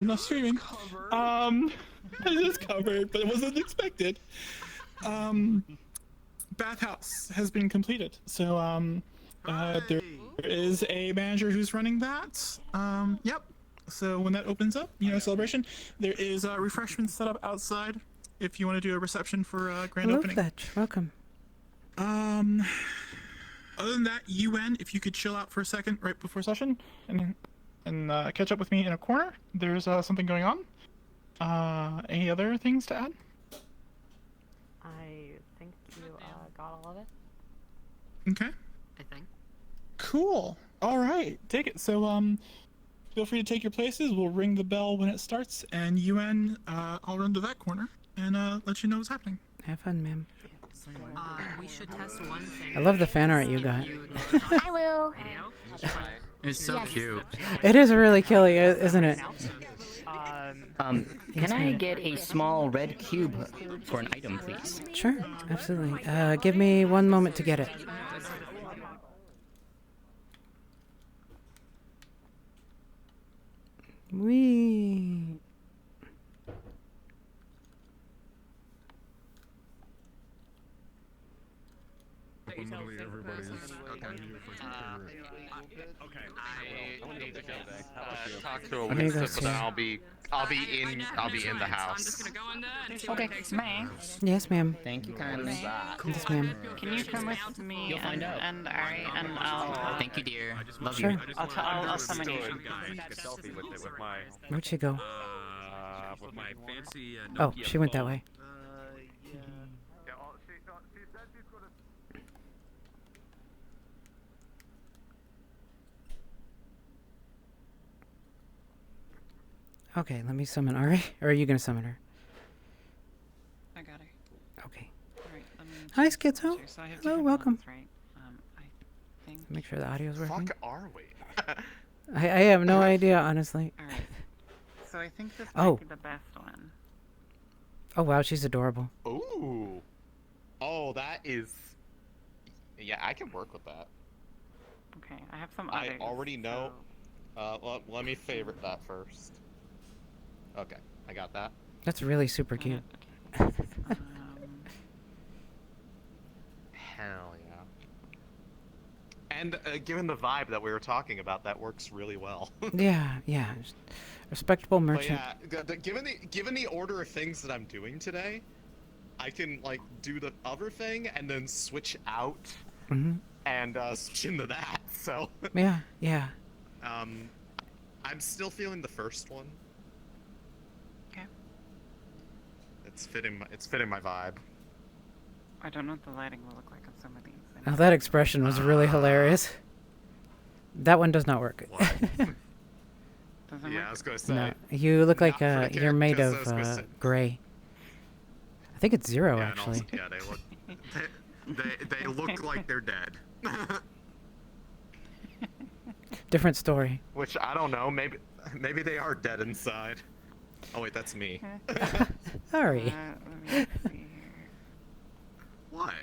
not streaming. It is covered, but it wasn't expected. Bathhouse has been completed, so there is a manager who's running that. Yep. So when that opens up, celebration, there is refreshments set up outside if you want to do a reception for grand Hello, opening. Fletch. Welcome. Other than that, UN, if you could chill out for a second right before session and catch up with me in a corner. There's something going on. Any other things to add? I think you got all of it. Okay. I think. Cool. All right. Take it. So feel free to take your places. We'll ring the bell when it starts, and UN, I'll run to that corner and let you know what's happening. Have fun, ma'am. We should test one thing. I love the fan art you got. I will. It's so cute. It is really killy, isn't it? Can I get a small red cube for an item, please? Sure, absolutely. Give me 1 moment to get it. Wee. Literally everybody's Talk to a Let me go witness, see. then I'll be in the house. Okay. May, Yes, ma'am. Thank you kindly. Yes, ma'am. can you come with me You'll find out. and Ari and I'll Thank you, dear. Love Sure. you. I'll summon you. selfie with it with my Where'd she go? fancy Oh, she went that way. Okay, let me summon Ari. Or are you gonna summon her? I got her. Okay. Alright, let me Hi, just Schizo. make sure. So I have Hello, different welcome. ones, right? I think. Make sure the audio's working. Fuck are we? I have no idea, honestly. Alright. So I think this Oh. might be the best one. Oh wow, she's adorable. Ooh. Oh, that is. Yeah, I can work with that. Okay, I have some I others. already know. so- Let me favorite that first. Okay, I got that. That's really super cute. Okay. Hell yeah. And given the vibe that we were talking about, that works really well. Yeah, yeah. Just respectable But merchant. yeah, given the order of things that I'm doing today, I can like do the other thing and then switch out Mm-hmm. and switch into that. So Yeah, yeah. I'm still feeling the first one. Okay. It's fitting my vibe. I don't know what the lighting will look like on some of these. Oh, that expression was really hilarious. That one does not work. Doesn't Yeah, I work? was gonna say. No, you look like Not for the you're made characters, of I was gonna say. gray. I think it's 0 Yeah, and actually. also, yeah, they look. They look like they're dead. Different story. Which I don't know. Maybe they are dead inside. Oh wait, that's me. Ari. Let me see here. What?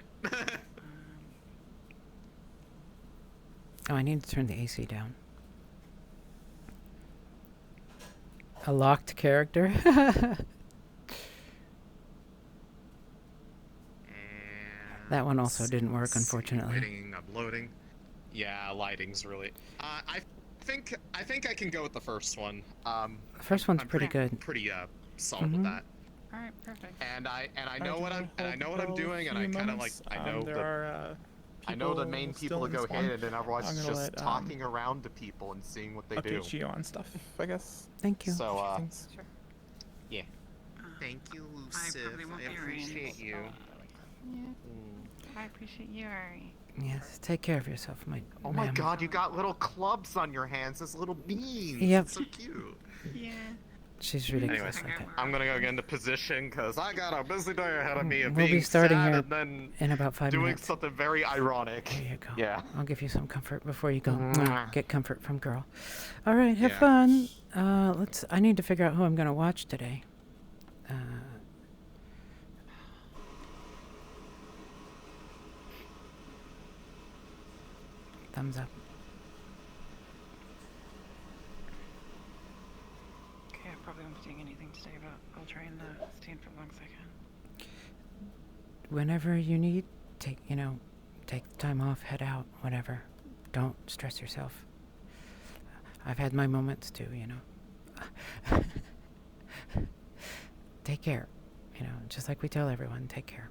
Oh, I need to turn the AC down. A locked character? That one also Let's didn't work, see, unfortunately. Waiting, uploading. Yeah, lighting's really. I think I can go with the first one. The first one's I'm pretty good. Pretty solid with Mhm. that. All right, perfect. And I know what I'm doing, and I kind of like I know the main people to go hit, and then everyone's I'm gonna just let, talking around to people and seeing what they do. Update you on stuff, I guess. Thank you. So Things. Sure. yeah. Thank you, Lucif. probably won't be appreciate you. Yeah. I appreciate you, Ari. Yes, take care of yourself, my Oh my ma'am. god, you got little clubs on your hands as little beans. Yep. It's so cute. Yeah. She's ridiculous Anyways, like that. I'm gonna go get into position because I got a busy day ahead of me of We'll being be starting sad here and then in about 5 doing minutes. something very ironic. There you go. Yeah. I'll give you some comfort before you go. Mwah. Get comfort from girl. All right, have Yeah. fun. I need to figure out who I'm gonna watch today. Thumbs up. Okay, I probably won't be doing anything today, but I'll try and stay in for as long as I can. Whenever you need, take the time off, head out, whatever. Don't stress yourself. I've had my moments too, Take care. Just like we tell everyone, take care.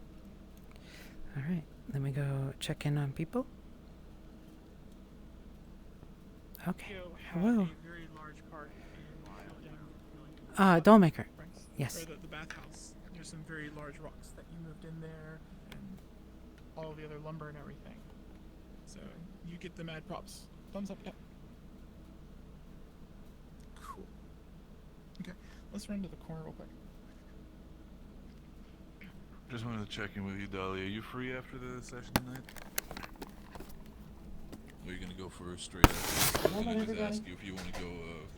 Alright, then we go check in on people. Okay. Hello. Very large part in Dollmaker. Yes. Or the bathhouse. There's some very large rocks that you moved in there, and all of the other lumber and everything. So you get the mad props. Thumbs up, yeah. Cool. Okay, let's run to the corner real quick. Just wanted to check in with you, Dolly. Are you free after the session tonight? Or are you gonna go for a straight after? I was gonna just ask you if you want to go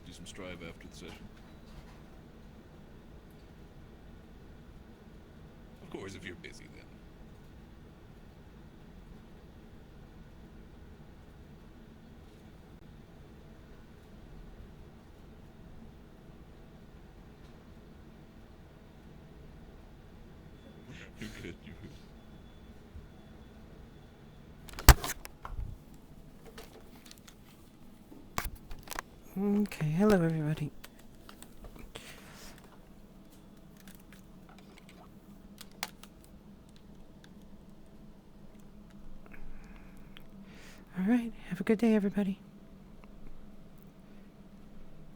do some strive after the session. Of course, if you're busy then. You're good, you're good. Okay, hello everybody. Alright, have a good day everybody.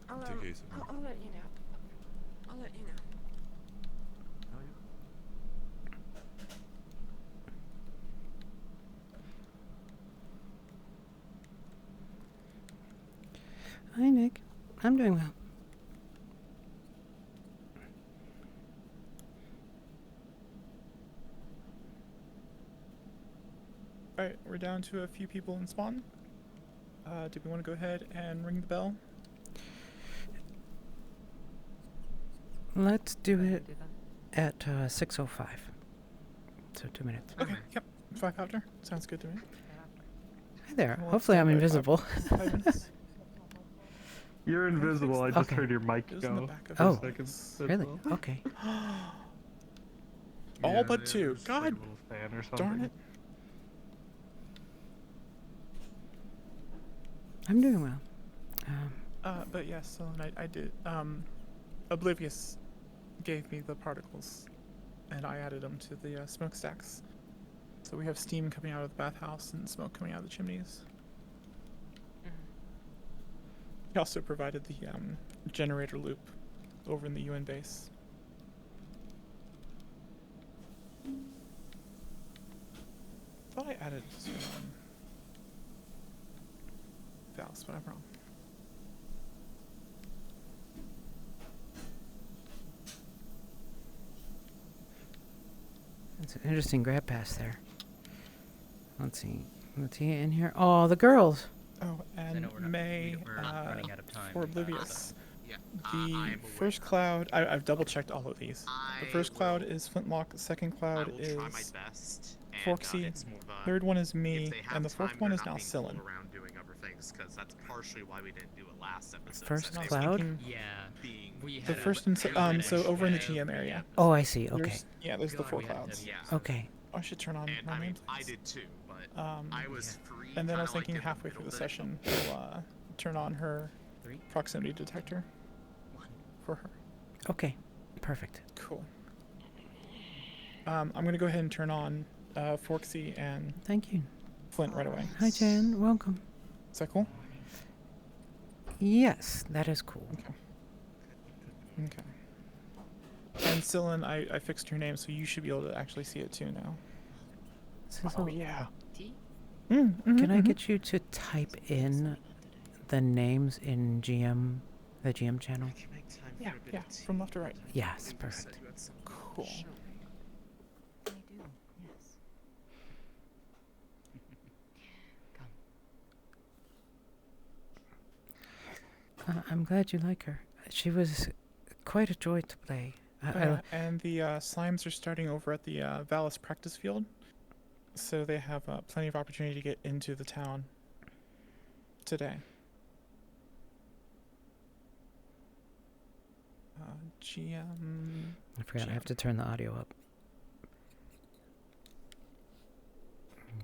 I'll Take it easy. let you know. I'll let you know. Hi Nick, I'm doing well. Alright, we're down to a few people in spawn. Do we want to go ahead and ring the bell? Let's do it at 6:05. So 2 minutes. Okay, yep. 5 after. Sounds good to me. Hi there. Well, Hopefully I'm stand by invisible. 5 minutes. You're invisible. I just Okay. heard your mic It was in the go. back of for a Oh, second. That's Really? all. Okay. All but yeah, 2. just like a God little fan or darn something. it. I'm doing well. But yes, so I did. Oblivious gave me the particles, and I added them to the smokestacks. So we have steam coming out of the bathhouse and smoke coming out of the chimneys. He also provided the generator loop over in the UN base. Thought I added it to Faust, but I'm wrong. It's an interesting grab pass there. Let's see. Let's see in here. Oh, the girls. Oh, and know we're not- May, we're not running out of time, for so- Oblivious. Yeah, The I'm aware. first cloud, I've double checked all of these. The first cloud is Flintlock, the second I cloud will is try my best. And, Foxy, it's more of a, third one is if me, they have and the fourth time, one they're is not now being Scyllin. pulled around doing other things, because that's partially why we didn't do it last episode. First since they were cloud? Thinking Yeah. Being We The had first and so over in the GM area. Oh, I see. Okay. There's the God, 4 we had clouds. yeah. Okay. I should turn on And my I mean, name. I did too, but I was free. And then I was kinda like thinking in the halfway through the middle there. session, we'll turn on her 3, proximity detector 1. for her. Okay. Perfect. Cool. I'm gonna go ahead and turn on Forksy and Thank you. Flint right away. Hi, Jan. Welcome. Is that cool? Yes, that is cool. Okay. And Scyllin, I fixed her name, so you should be able to actually see it too now. Sizzle, yeah. T? Can I get you to type in the names in GM, the GM channel? I can make time for Yeah, a bit yeah, of tea. from left to right. Yes, You said perfect. you had something to Cool. show me. I do, yes. Come. I'm glad you like her. She was quite a joy to play. And the slimes are starting over at the Valis practice field, so they have plenty of opportunity to get into the town today. GM. I forgot I have to turn the audio up.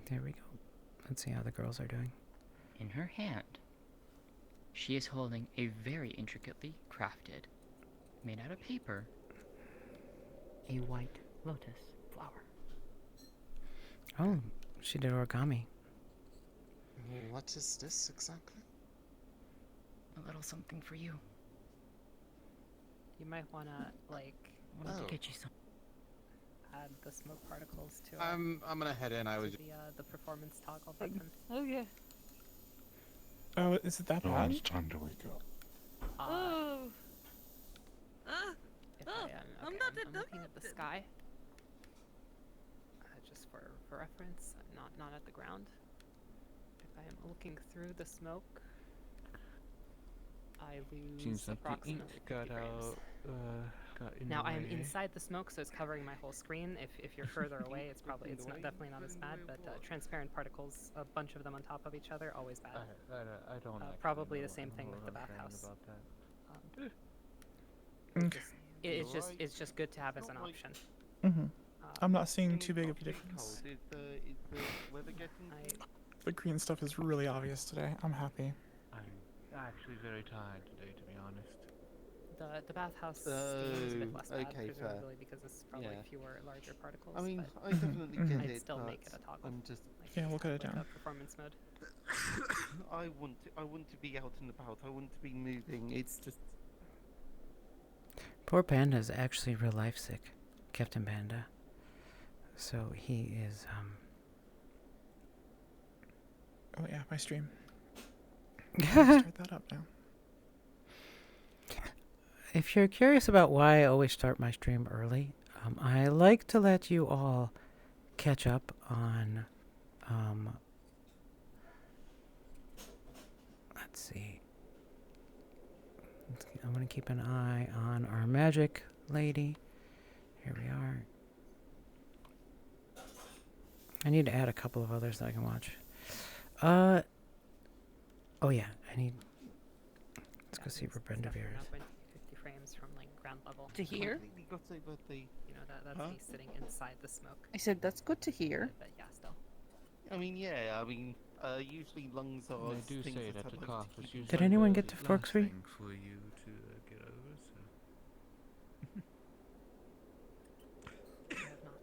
There we go. Let's see how the girls are doing. In her hand, she is holding a very intricately crafted, made out of paper, a white lotus flower. Oh, she did origami. What is this exactly? A little something for you. You might wanna like I wanted Oh. to get you some. add the smoke particles to I'm gonna head in. I was. the performance toggle button. Oh yeah. Oh, is it that No, bad? it's time to wake up. Oh. If Oh, I'm I'm not looking at the interrupted. sky. Just for reference, not at the ground. If I am looking through the smoke, I lose Seems like the ink approximately 50 got frames. out. Got in Now the I am way. inside the smoke, so it's covering my whole screen. If you're further away, it's not, definitely not as bad. But transparent particles, a bunch of them on top of each other, always bad. I don't. actually Probably know the same thing what with the I'm saying bathhouse. about that. Okay. It's just good to have as an option. I'm not seeing too big of a difference. Is the weather getting? The green stuff is really obvious today. I'm happy. I'm actually very tired today, to be honest. The bathhouse steam is a bit less bad, okay, fair. presumably because it's probably Yeah. fewer larger particles. I mean, but I definitely get I'd it. still but make it a toggle. I'm just. Yeah, we'll cut it like down. a performance mode. I want to be out and about. I want to be moving. It's just. Poor Panda's actually real life sick. Captain Panda. So he is, Oh yeah, my stream. Start that up now. If you're curious about why I always start my stream early, I like to let you all catch up on, let's see. I'm going to keep an eye on our magic lady. Here we are. I need to add a couple of others that I can watch. Oh yeah, I need... Let's go see where Brenda Veer is. 50 frames from like ground level. To hear? Completely got over the. You know that's Huh? me sitting inside the smoke. I said that's good to hear. But yeah, still. I mean, yeah. I mean, usually lungs are. They do things say that that the help cough to is keep you usually Did anyone the get to last Forks Free? Thing for you to get over. So.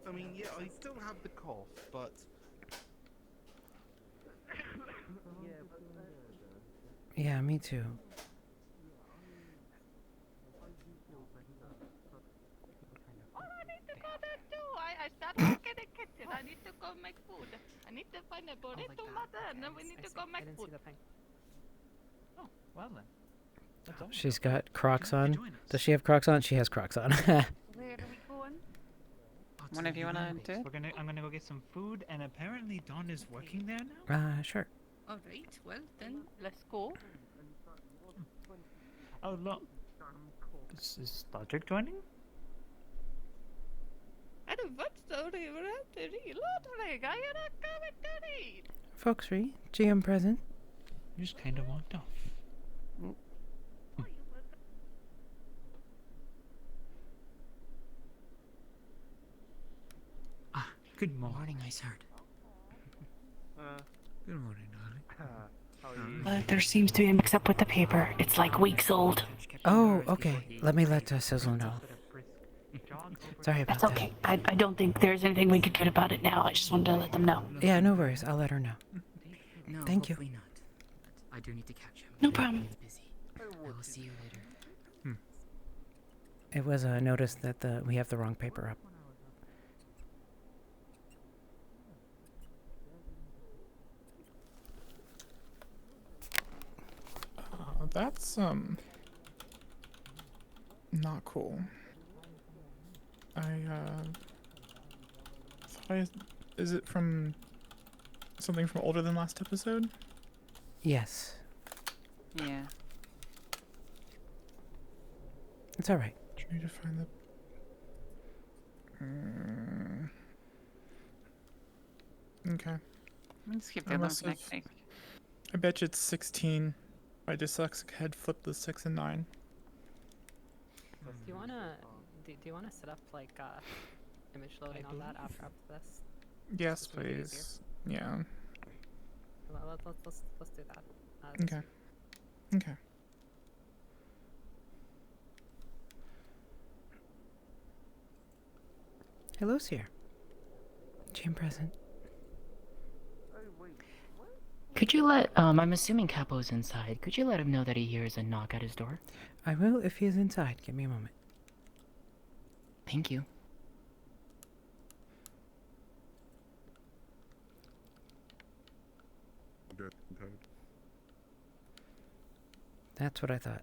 I mean, yeah, I still have the cough, but. Yeah, me too. Oh, I need to go there too. I started to get a kitchen. I need to go make food. I need to find a burrito mother, and then we need to go I make didn't food. see the thing. Oh, well then. That's all. She's got Crocs on. Does she have Crocs on? She has Crocs on. Where are we going? One of you wanna do it? I'm gonna go get some food, and apparently Dawn is working there now. Sure. All right. Well, then let's go. Oh look, is Logic joining? I don't want story. We're at the reloading. I am not coming to read. Folks free. GM present. You just kind of walked off. Ah, good morning, Ice Heart. Good morning, darling. There seems to be a mix-up with the paper. It's like weeks old. Oh, okay. Let me let Sizzle know. Sorry about That's okay. I don't think there's anything we could do about it now. I just wanted to let them know. that. Yeah, no worries. I'll let her know. No, Thank you. hopefully not. But I do need to catch him. No problem. He's busy. I will see you later. It was a notice that we have the wrong paper up. That's not cool. Is it from something from older than last episode? Yes. Yeah. It's alright. Trying to find the. Okay. Let's skip I the must next have- week. I bet you it's 16. My dyslexic head flipped the 6 and 9. Do you wanna do you wanna set up like image loading on that after this? Yes, Just to make it easier? please. Yeah. Let's do that. Okay. Okay. Hello, Sierra. GM present. Could you let, I'm assuming Capo's inside. Could you let him know that he hears a knock at his door? I will if he is inside. Give me a moment. Thank you. That's what I thought.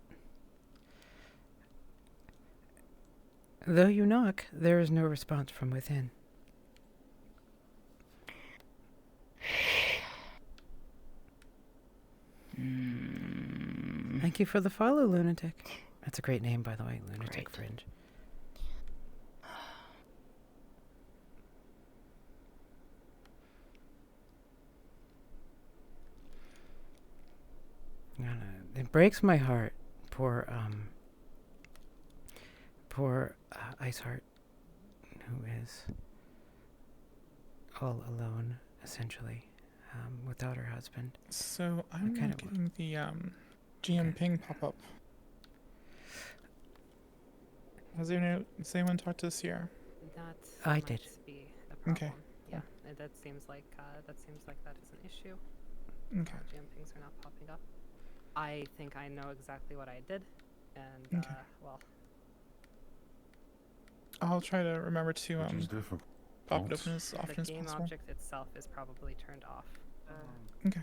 Though you knock, there is no response from within. Thank you for the follow, Lunatic. That's a great name, by the way, Lunatic Fringe. It breaks my heart. Poor Iceheart, who is all alone, essentially, without her husband. So I'm not getting the GM ping pop up. Has anyone talked to Sierra? I did. Be a problem. Okay. Yeah, that seems like that is an issue. Okay. GM pings are not popping up. I think I know exactly what I did, and well. I'll try to remember to pop it open as often The as game possible. object itself is probably turned off. Okay.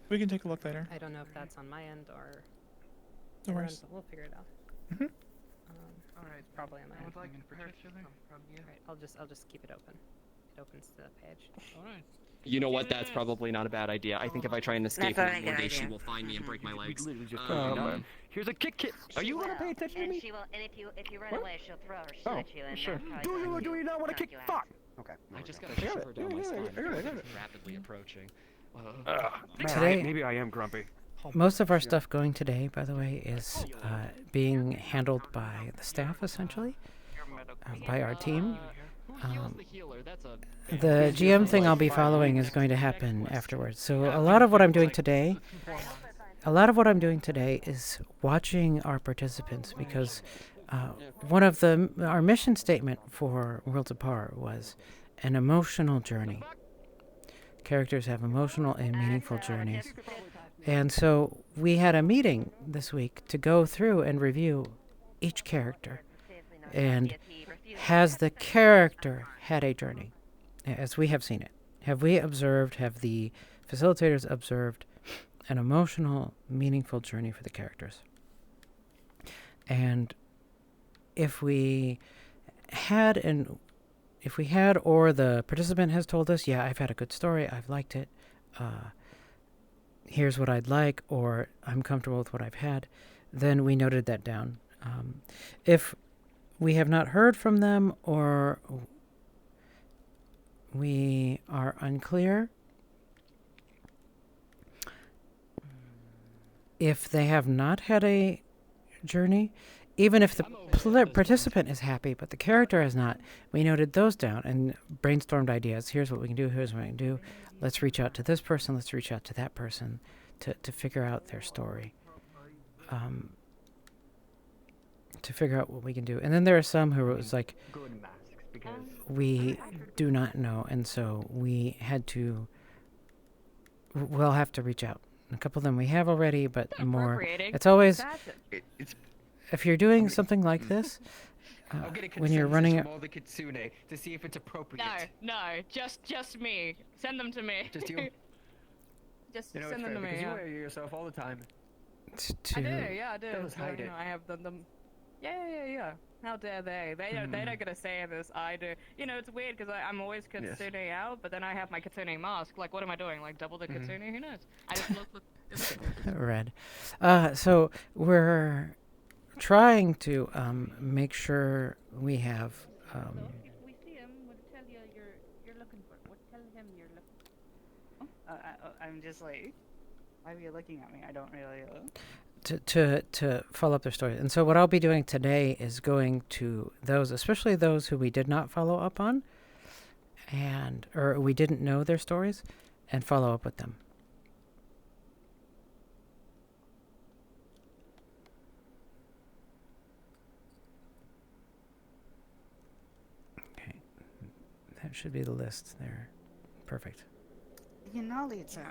We can take a look later. I don't know if that's on my end or. No your worries. end, but we'll figure it out. Alright, it's probably on my I end. would like her to come from you. Alright, I'll just keep it open. It opens to the page. Alright. You know what? That's probably not a bad idea. I think if I try and escape That's one not a more good day, idea. she will find me and break my legs. Here's a kick kit. Are you gonna pay attention to me? She will, and if you run What? away, she'll throw her Oh, at you, and sure. that'll Do probably you or do you not want to kick? Fuck. Okay. I just gotta I got shove it. her down my Yeah, spine. I got it. It's rapidly approaching. Today, maybe I am grumpy. Most of our stuff going today, by the way, is being handled by the staff, essentially, by our team. The GM thing I'll be following is going to happen afterwards. So a lot of what I'm doing today, is watching our participants, because one of our mission statement for Worlds Apart was an emotional journey. Characters have emotional and meaningful journeys. And so we had a meeting this week to go through and review each character. And has the character had a journey, as we have seen it? Have we observed, have the facilitators observed an emotional, meaningful journey for the characters? And if we had, or the participant has told us, yeah, I've had a good story, I've liked it, here's what I'd like, or I'm comfortable with what I've had, then we noted that down. If we have not heard from them, or we are unclear, if they have not had a journey, even if the participant is happy but the character has not, we noted those down and brainstormed ideas. Here's what we can do, here's what we can do. Let's reach out to this person, let's reach out to that person to figure out their story. To figure out what we can do. And then there are some who was like, we do not know, and so we'll have to reach out. A couple of them we have already, but more. It's always, if you're doing something like this, when you're running it. all the kitsune to see if it's appropriate. No, just me. Send them to me. Just you. Just You know, send it's them fair to me. because Yeah. you wear yourself all the time. I do, yeah, I do. Don't So, hide it. I have them. Yeah. How dare they? They're not gonna say this. I do. You know, it's weird because I'm always kitsune out, but then I have my kitsune mask. Like, what am I doing? Like, double the kitsune? Who knows? I just look. Red. So we're trying to make sure we have. If we see him, we'll tell you you're looking for. We'll tell him you're looking. I'm just like, why are you looking at me? I don't really. to follow up their stories. And so what I'll be doing today is going to those, especially those who we did not follow up on, or we didn't know their stories, and follow up with them. Okay, that should be the list there. Perfect. You know, Lito.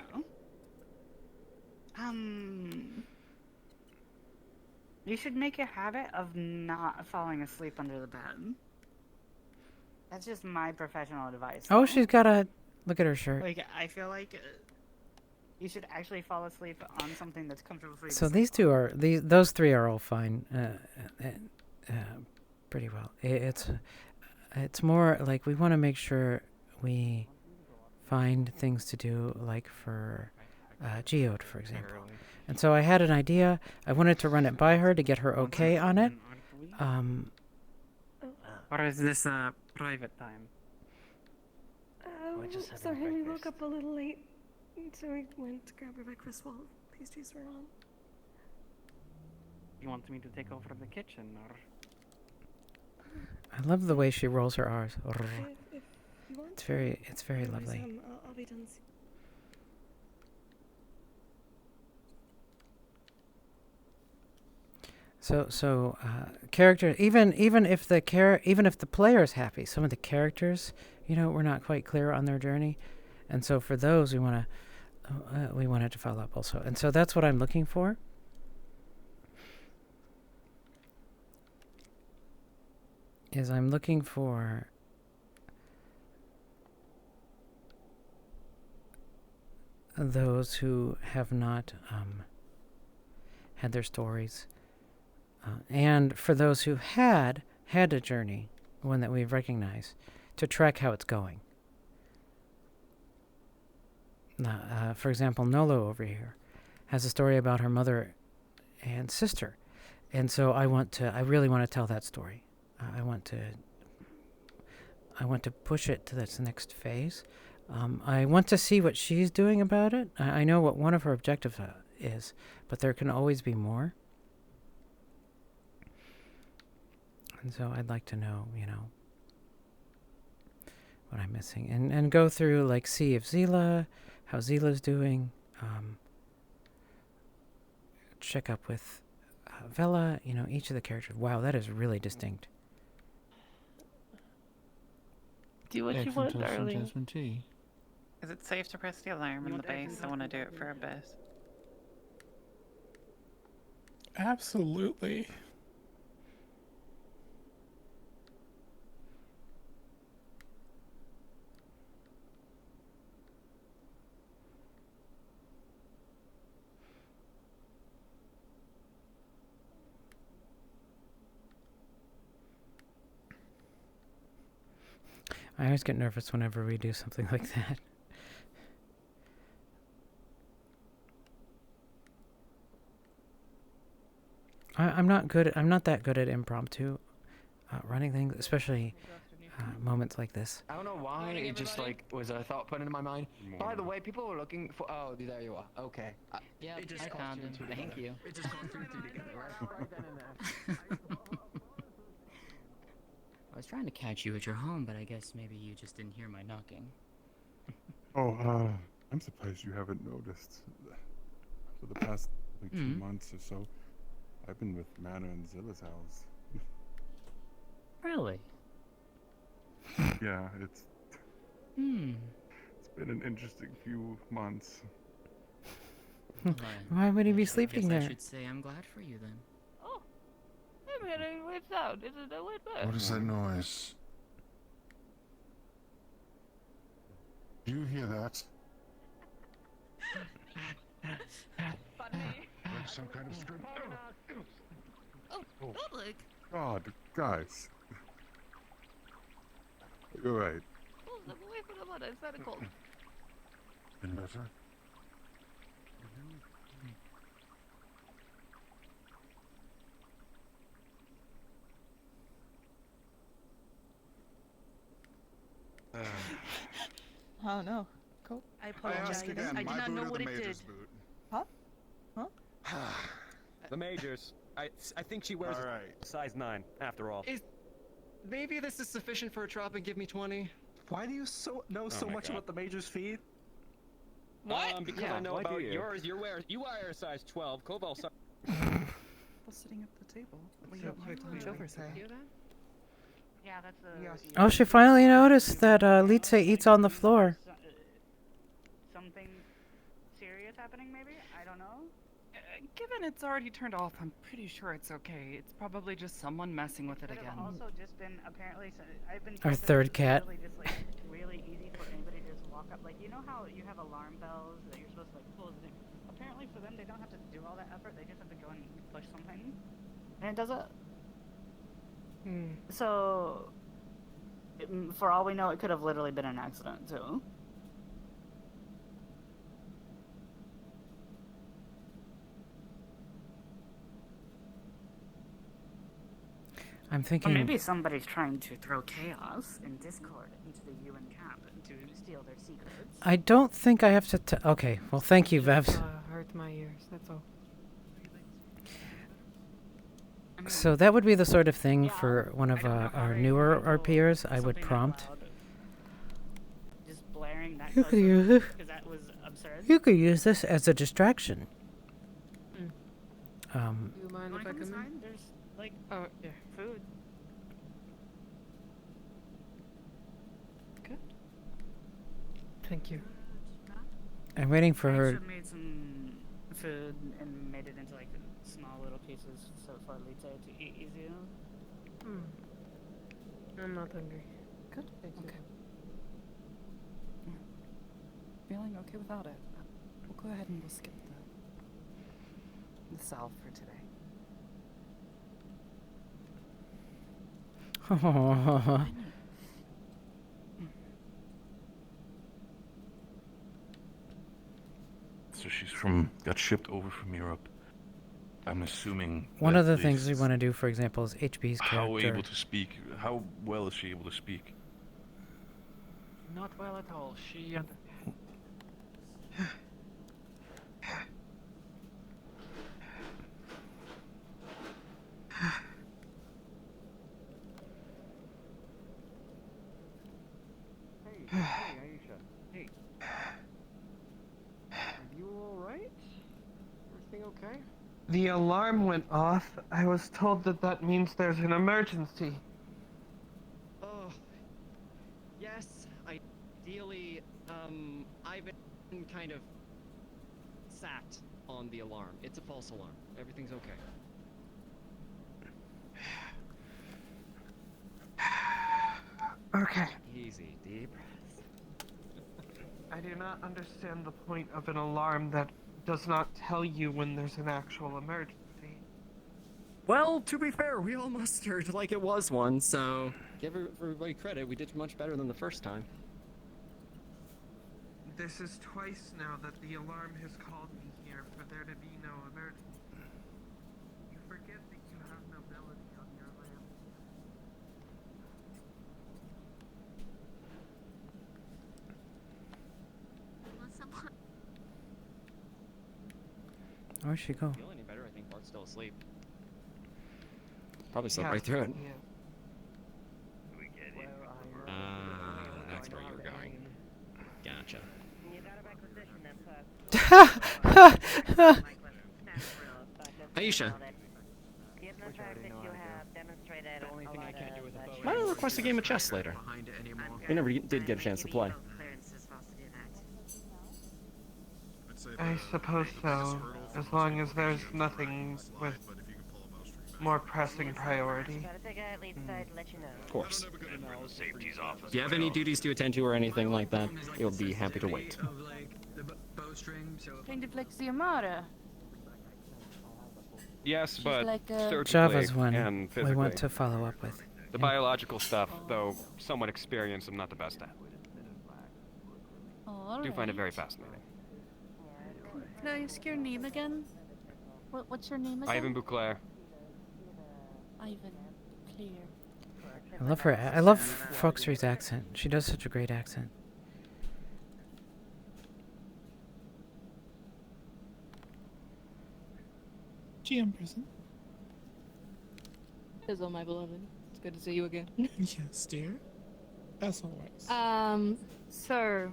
You should make a habit of not falling asleep under the bed. That's just my professional advice. Oh, she's got a look at her shirt. Like, I feel like you should actually fall asleep on something that's comfortable for you. So these two are those three are all fine, pretty well. It's more like we want to make sure we find things to do, like for Geode, for example. And so I had an idea. I wanted to run it by her to get her okay on it. Or is this private time? Sorry, we woke up a little late, so we went to grab our breakfast while pastries were on. You want me to take over the kitchen, or? I love the way she rolls her R's. If you want It's very lovely. I'll be done soon. So character, even if the player is happy, some of the characters, we're not quite clear on their journey, and so for those we wanted to follow up also, and so that's what I'm looking for. I'm looking for those who have not had their stories. And for those who had a journey, one that we've recognized, to track how it's going. For example, Nolo over here has a story about her mother and sister. And so I really want to tell that story. I want to push it to this next phase. I want to see what she's doing about it. I know what one of her objectives is, but there can always be more. And so I'd like to know, what I'm missing. And go through, like, see if how Zila's doing. Check up with Vela, each of the characters. Wow, that is really distinct. Do what you want, darling. Jasmine tea. Is it safe to press the alarm in the base? I want to do it for a bit. Absolutely. I always get nervous whenever we do something like that. I'm not that good at impromptu running things, especially moments like this. I don't know why, it just was a thought put into my mind. By the way, people were looking for. Oh, there you are. Okay. Yeah, I found him. Thank you. It just called you two together, right then and there. I was trying to catch you at your home, but I guess maybe you just didn't hear my knocking. Oh, I'm surprised you haven't noticed. For the past 2 months or so, I've been with Mana and Zilla's house. Really? Yeah, it's been an interesting few months. Why would he be sleeping there? I should say I'm glad for you then. Oh, I'm hearing a weird sound. Is it a weird bird? What is that noise? Do you hear that? Funny. Like some kind of scream. Oh, public. God, guys. You're right. Oh, look away from the mother. It's not a cold. Been better? Oh no. Cool. I apologize. I did not know what it did. Huh? Huh? The majors. I think she wears a size 9, after all. Maybe this is sufficient for a drop and give me 20. Why do you know so my much God. about the major's feed? Because Yeah, I know why do about you? yours. You wear a size 12. Koval size. Well, sitting at the table. We don't have to reach over, say. Yeah, that's a. Oh, she finally noticed that Litze eats on the floor. Something serious happening, maybe? I don't know. Given it's already turned off, I'm pretty sure it's okay. It's probably just someone messing with it Could again. have also just been apparently. I've been. Our told that third it's cat. Really, just like really easy for anybody to just walk up. Like you know how you have alarm bells that you're supposed to like pull the thing. Apparently for them, they don't have to do all that effort. They just have to go and push something, and it does it. So, for all we know, it could have literally been an accident too. I'm Or thinking. maybe somebody's trying to throw chaos and discord into the UN camp to steal their secrets. I don't think I have to. Okay. Well, thank you, Vevs. Hurt my ears, that's all. So that would be the sort of thing for one of our newer RPers I would prompt. Just blaring that You close could use it. because that was absurd. You could use this as a distraction. Do you mind if I come in? There's like Yeah. food. Good. Thank you. I'm waiting for I her. should have made some food and made it into like small little pieces so for Lita to eat easier. I'm not hungry. Good. Thank you. Okay. Feeling okay without it. We'll go ahead and we'll skip the salve for today. So she's got shipped over from Europe. I'm assuming. One that of the this things we is want to do, for example, is HB's how character. able to speak. How well is she able to speak? Not well at all. She. Hey, Aisha. Hey. Are you alright? Everything okay? The alarm went off. I was told that means there's an emergency. Oh. Yes, ideally, I've been kind of sat on the alarm. It's a false alarm. Everything's okay. Okay. Easy, deep breaths. I do not understand the point of an alarm that does not tell you when there's an actual emergency. Well, to be fair, we all mustered like it was one, so give everybody credit. We did much better than the first time. This is twice now that the alarm has called me here for there to be no emergency. You forget that you have nobility on your land. Where'd she go? Feel any better? I think Bart's still asleep. Probably slept Yeah, right through it. yeah. That's where you were going. Gotcha. Aisha. Why don't I request a game of chess later? We never did get a chance to play. I suppose so, as long as there's nothing with more pressing priority. Of course. If you have any duties to attend to or anything like that, you'll be happy to wait. Trying to flex the Armada. Yes, but like a- surgically Java's one and we physically. want to follow up with. The biological stuff, though somewhat experienced, I'm not the best at. Oh, I do find it very fascinating. Can I ask your name again? What's your name again? Ivan Bouclair. Ivan. Clear. I love her. I love Foxry's accent. She does such a great accent. GM present. Fizzle, my beloved. It's good to see you again. Yes, dear. As always. So,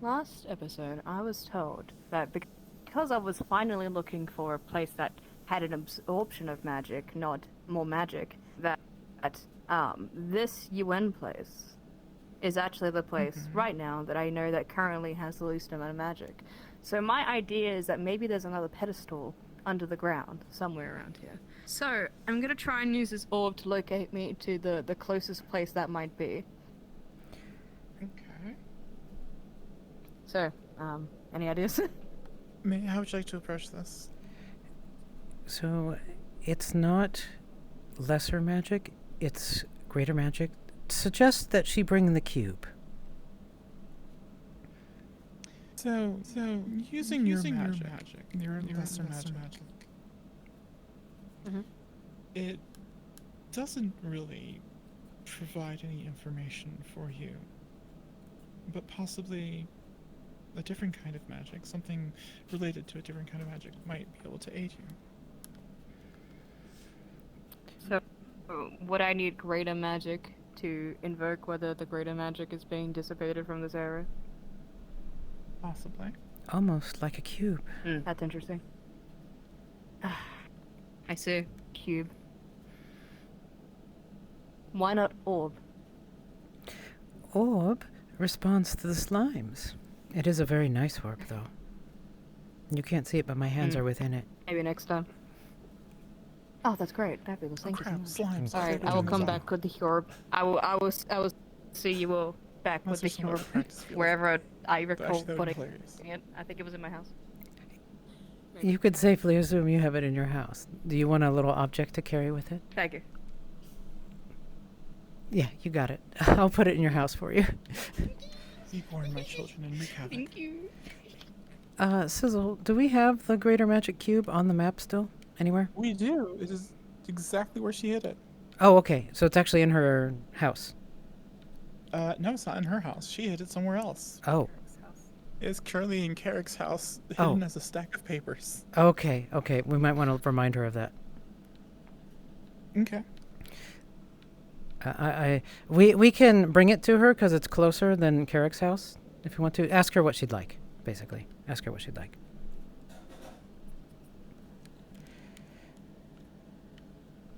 last episode, I was told that because I was finally looking for a place that had an absorption of magic, not more magic, that this UN place is actually the place right now that I know that currently has the least amount of magic. So my idea is that maybe there's another pedestal under the ground somewhere around here. So I'm gonna try and use this orb to locate me to the closest place that might be. Okay. So, any ideas? How would you like to approach this? So, it's not lesser magic, it's greater magic. Suggest that she bring the cube. So using your magic, your lesser magic, it doesn't really provide any information for you, but possibly a different kind of magic, something related to a different kind of magic might be able to aid you. So, would I need greater magic to invoke whether the greater magic is being dissipated from this area? Possibly. Almost like a cube. That's interesting. I see. Cube. Why not orb? Orb responds to the slimes. It is a very nice orb, though. You can't see it, but my hands are within it. Maybe next time. Oh, that's great. Fabulous. Thank you so much. Slimes. Alright, I will come back with the orb. I will see you all back with the orb wherever I recall putting it. I think it was in my house. You could safely assume you have it in your house. Do you want a little object to carry with it? Thank you. Yeah, you got it. I'll put it in your house for you. You born my children and wreak havoc. Thank you. Sizzle, do we have the Greater Magic Cube on the map still? Anywhere? We do. It is exactly where she hid it. Oh, okay. So it's actually in her house. No, it's not in her house. She hid it somewhere else. Oh. It's currently in Carrick's house, hidden as a stack of papers. Okay, okay. We might want to remind her of that. Okay. We can bring it to her because it's closer than Carrick's house. If you want to, ask her what she'd like. Basically, ask her what she'd like.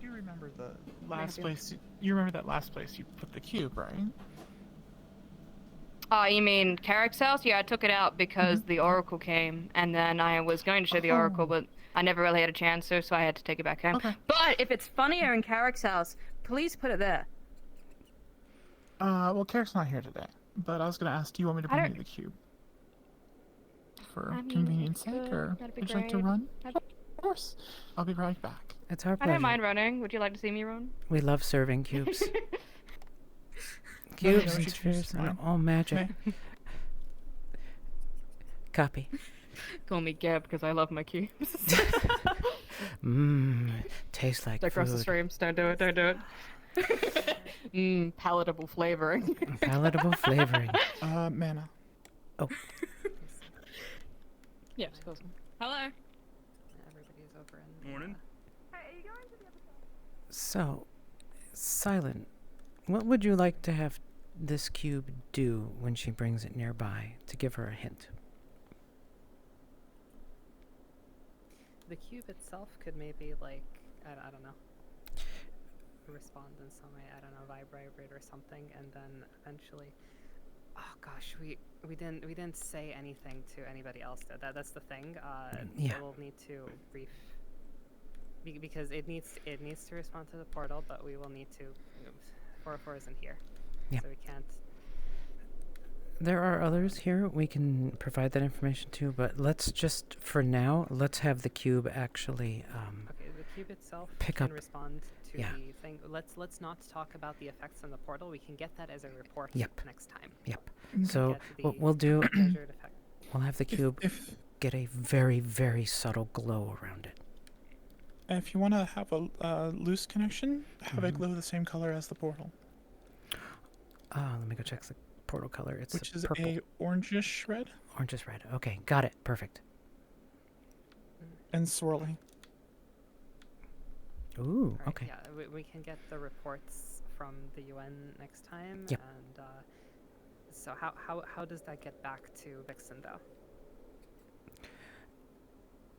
You remember the last place? You remember that last place you put the cube, right? Oh, you mean Carrick's house? Yeah, I took it out because the Oracle came, and then I was going to show the Oracle, but I never really had a chance to, so I had to take it back home. Okay. But if it's funnier in Carrick's house, please put it there. Well, Carrick's not here today, but I was gonna ask, do you want me to bring you the cube? For convenience sake, or would you like to run? Of course. I'll be right back. It's our I pleasure. don't mind running. Would you like to see me run? We love serving cubes. Cubes and spheres and all magic. Copy. Call me Gab because I love my cubes. Tastes like Across food. the streams. Don't do it. Don't do it. Palatable flavoring. Palatable flavoring. Mana. Oh. Yeah, of course. Hello. Everybody's over in. Morning. So, Silent, what would you like to have this cube do when she brings it nearby to give her a hint? The cube itself could maybe like I don't know, respond in some way. I don't know, vibrate or something, and then eventually. Oh gosh, we didn't say anything to anybody else. That's the thing. Yeah. We'll need to brief because it needs to respond to the portal, but we will need to. 404 isn't here, Yeah. so we can't. There are others here we can provide that information to, but let's just, for now, let's have the cube actually Okay, the cube itself pick can up. respond to Yeah. the thing. Let's not talk about the effects on the portal. We can get that as a report next time. Yep. We So get what the we'll do, measured effect. we'll have the cube get a very, very subtle glow around it. If you want to have a loose connection, have it glow the same color as the portal. Let me go check the portal color. It's Which is purple. a orangish red Orange is red. Okay, got it. Perfect. and swirly. Ooh, Right, okay. Yeah, we can get the reports from the UN next time. Yep. And so how does that get back to Vixen though?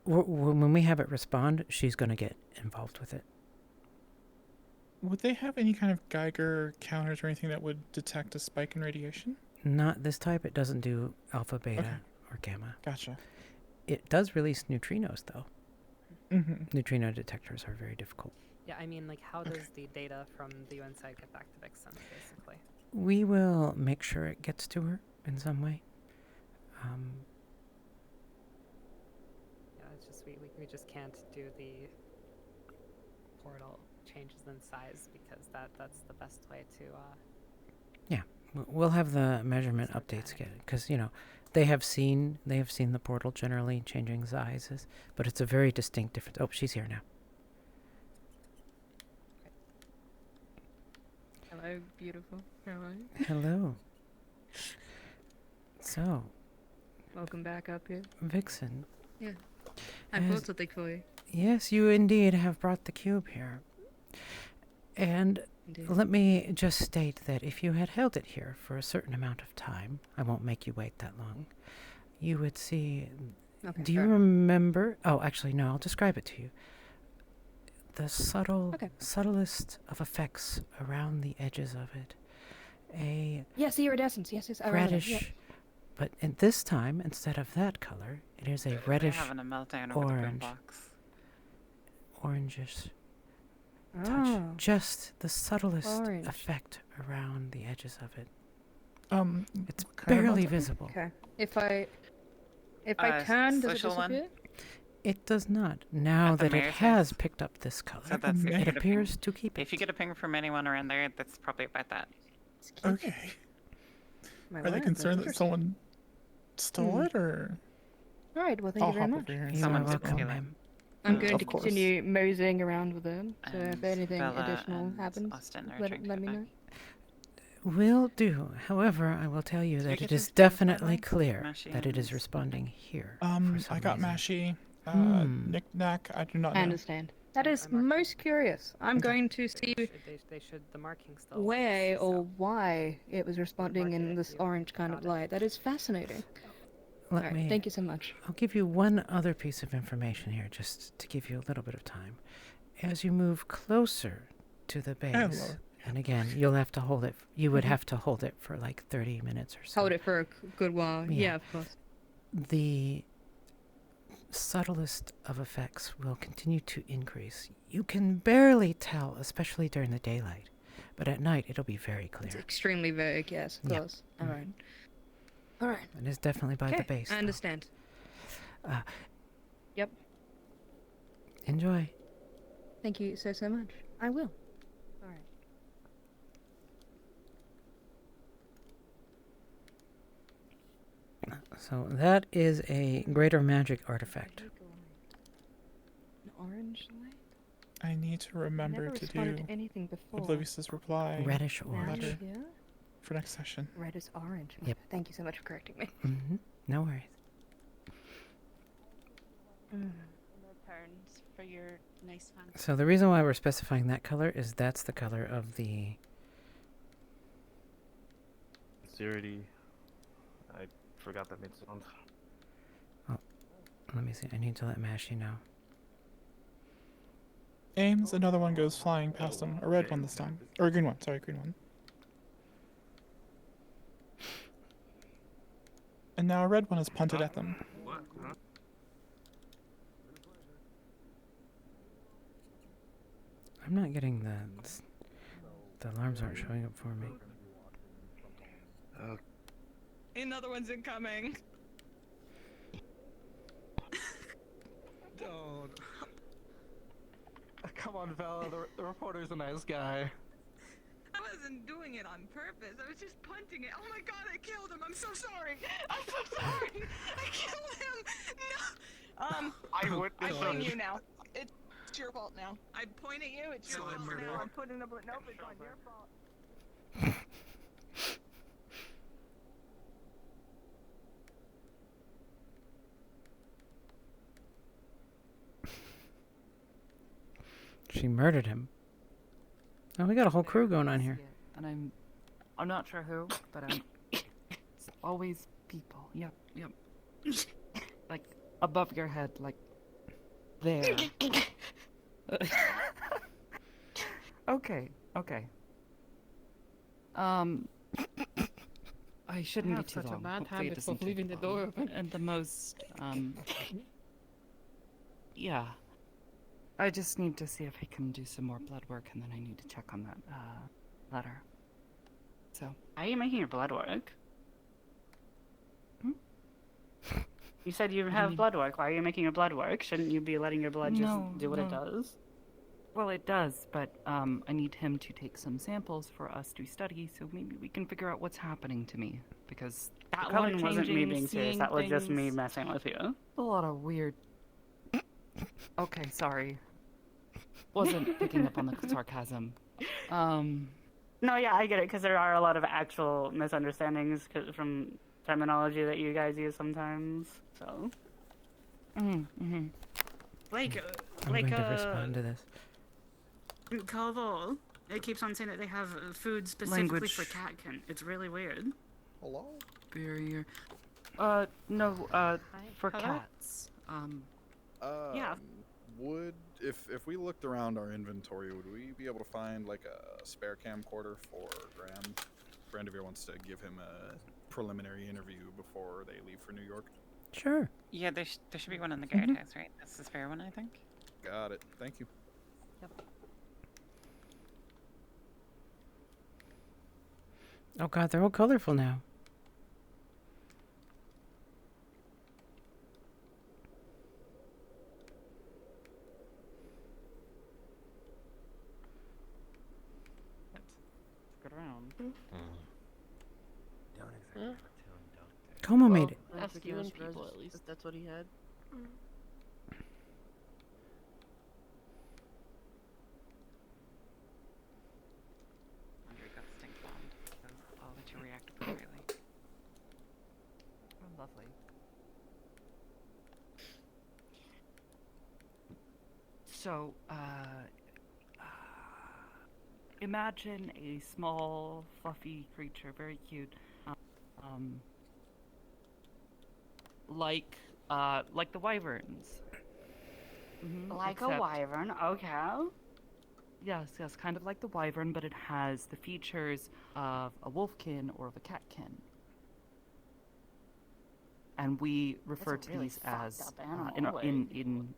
When we have it respond, she's going to get involved with it. Would they have any kind of Geiger counters or anything that would detect a spike in radiation? Not this type. It doesn't do alpha, beta, Okay. or gamma. Gotcha. It does release neutrinos, though. Mm-hmm. Neutrino detectors are very difficult. Yeah, I mean, like, how does the data from the UN side get back to Vixen, basically? We will make sure it gets to her in some way. Yeah, it's just we just can't do the portal changes in size because that's the best way to. Yeah, we'll have the measurement updates get because they have seen the portal generally changing sizes, but it's a very distinct difference. Oh, she's here now. Hello, beautiful. How are you? Hello. So, Welcome back up here. Vixen. Yeah. I brought something for you. Yes, you indeed have brought the cube here. And Indeed. let me just state that if you had held it here for a certain amount of time, I won't make you wait that long, you would see... Okay, do you sure. remember... Oh, actually, no, I'll describe it to you. The subtlest of effects around the edges of it. Yes, the iridescence. Yes, I remember that, Reddish... yeah. But in this time, instead of that color, it is a reddish having a meltdown over the orange. boombox. Orangish touch. Oh. Just the subtlest Orange. effect around the edges of it. It's kind of barely meltdown? visible. Okay. If I turn, does it social one? disappear? It does not. Now At the that it mayor's has house? picked up this color, So that's if you it get a appears ping. to keep it. If you get a ping from anyone around there, that's probably about that. Okay. My Are they word, concerned that's that someone stole it, or? All right. Well, thank I'll you very hop much. over here and You see are what's welcome, going on. ma'am. I'm going Of to course. continue moseying around with them. So if anything Bella additional and happens, Austin are let trying to me get know. Will do. However, I will tell you Did that we it get is this done, by the definitely way? clear Mashie that it is and- responding here. I some got reason. Mashy. Hmm. Knick-knack, I do not know. I understand. That is most curious. I'm going to see They should the marking still. where or why it was responding in this orange kind of light. That is fascinating. Let All right, me. thank you so much. I'll give you one other piece of information here, just to give you a little bit of time. As you move closer to the base, Hello. and again, you'll have to hold it. You would Mhm. have to hold it for like 30 minutes or so. Hold it for a good while. Yeah. Yeah, of course. The subtlest of effects will continue to increase. You can barely tell, especially during the daylight, but at night it'll be very It's clear. extremely vague. Yes, of Yeah. course. All right. All right. It is definitely by the Okay, base. I though. understand. Yep. Enjoy. Thank you so much. I will. All right. So that is a greater magic artifact. An orange light? I need to remember Never to responded do to anything before. Oblivious's reply. Reddish orange. letter Yeah? for next session. Red is orange. Yep. Thank you so much for correcting me. No worries. Turns for your nice one. So the reason why we're specifying that color is that's the color of the... Sincerity. I forgot that made sound. Oh, let me see. I need to let Mashy know. Ames, another one goes flying past them. A red one this time. Or a green one. Sorry, green one. And now a red one is punted at them. What? Huh? I'm not getting the alarms aren't showing up for me. Another one's incoming. Don't. Come on, Vala. The reporter's a nice guy. I wasn't doing it on purpose. I was just punting it. Oh my god, I killed him. I'm so sorry. I'm so sorry. I killed him. No. I blame you now. It's your fault now. I point at you. It's your fault now. I'm putting up with nope. It's not your fault. She murdered him. Oh, we got a whole crew going on here. And I'm not sure who, but it's always people. Yep, yep. Like above your head, like there. Okay, okay. I shouldn't be too such a long. bad Hopefully it habit doesn't of take leaving the door long. open. And the most, yeah. I just need to see if I can do some more blood work, and then I need to check on that, letter. So. Are you making your blood work? You said you do you have mean? blood work. Why are you making your blood work? Shouldn't you be letting your blood just No, do what it no. does? Well, it does, but I need him to take some samples for us to study, so maybe we can figure out what's happening to me. Because That the color one wasn't me changing, being serious. seeing That was just me things- messing with you. A lot of weird. Okay, sorry. Wasn't picking up on the sarcasm. No, yeah, I get it, because there are a lot of actual misunderstandings from terminology that you guys use sometimes, so. Mm-hmm. Like, I'm going to respond to this. Calvo, it keeps on saying that they have food specifically for Language. catkin. It's really weird. Hello? Barrier. No, for Hello? cats. Yeah. Would if we looked around our inventory, would we be able to find like a spare camcorder for Graham? Brandevier wants to give him a preliminary interview before they leave for New York. Sure. Yeah, there should be one in the guardhouse, right? That's the spare one, I think. Got it. Thank you. Oh god, they're all colorful now. Good round. Don't exactly Como made it. Ask you and people at least. That's what he had. Andre got the stink bomb, so I'll let you react appropriately. Oh, lovely. So, imagine a small, fluffy creature, very cute, like the wyverns. Like a Except- wyvern, okay. Yes, yes, kind of like the wyvern, but it has the features of a wolfkin or of a catkin. And we refer That's a to really these as fucked up animal, in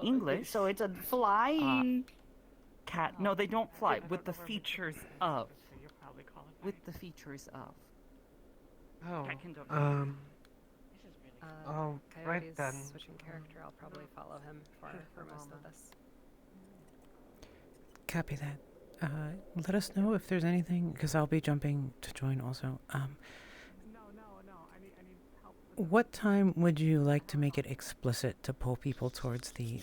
English. So it's a flying cat. No, they don't fly. With the features of. You're probably qualified. With the features of. Oh, Catkin don't. Oh, right Coyote's then. switching character. I'll probably follow him for most of this. Copy that. Let us know if there's anything, because I'll be jumping to join also. No. I need help. What time would you like to make it explicit to pull people towards the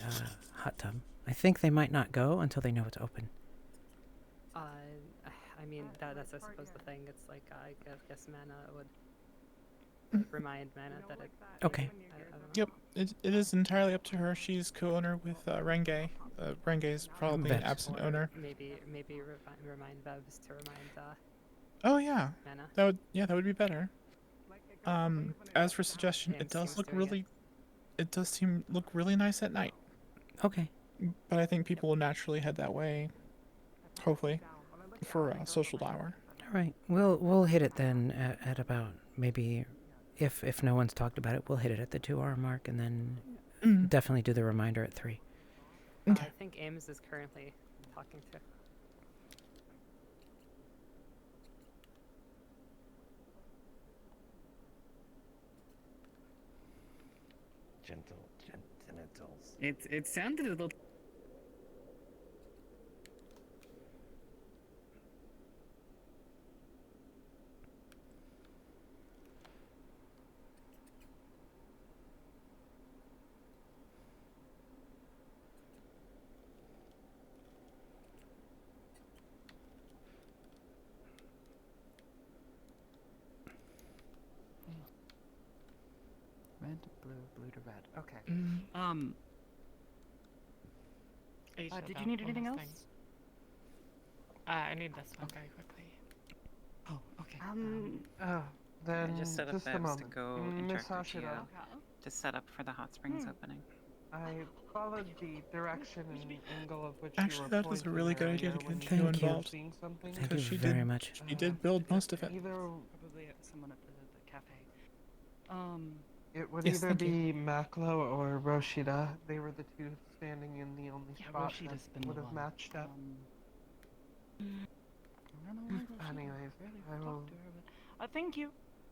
hot tub? I think they might not go until they know it's open. I mean, that's I suppose the thing. It's like I guess Mana would remind Mana that it. Okay. I don't know. Yep, it is entirely up to her. She's co-owner with Renge. Renge is probably an Bet. absent Or owner. Maybe remind Bevs to remind. Oh yeah, Mana. that would be better. As for suggestion, Yeah, it does seems look doing it. really, it does look really nice at night. Okay. But I think people will naturally head that way, hopefully, for a social hour. All right. We'll hit it then at about maybe, if no one's talked about it, we'll hit it at the 2-hour mark, and then definitely do the reminder at 3. I think Ames is currently talking to. Genitals. It sounded a little. Red, blue, blue to red. Okay. Mm. Did you need anything else? I need this one very quickly. Oh, okay. Then I just set up just a Babs to moment. go Miss interpret to you Ashida, to set up for the hot springs opening. I followed the direction and angle of which Actually, you were that was a pointing really good idea earlier to when get you Joe were Thank you. involved. seeing something. Thank Because you very much. She did build most of it. Either Probably someone at the cafe. it would Yes, either thank you. be Maklo or Roshida. They were the two standing in the only Yeah, spot Roshida's that been the would have one. matched up. I don't know why Roshida Anyways, really I will talked to her, but thank you.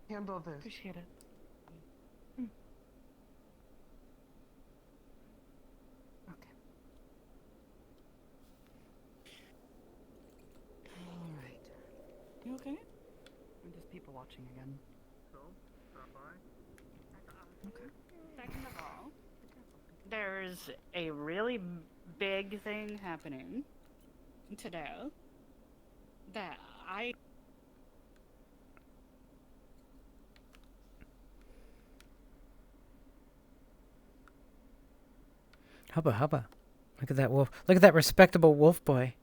handle this. Appreciate it. Okay. Alright. You okay? Or just people watching again? Okay. Second of all, there's a really big thing happening today that I Hubba hubba. Look at that wolf. Look at that respectable wolf boy.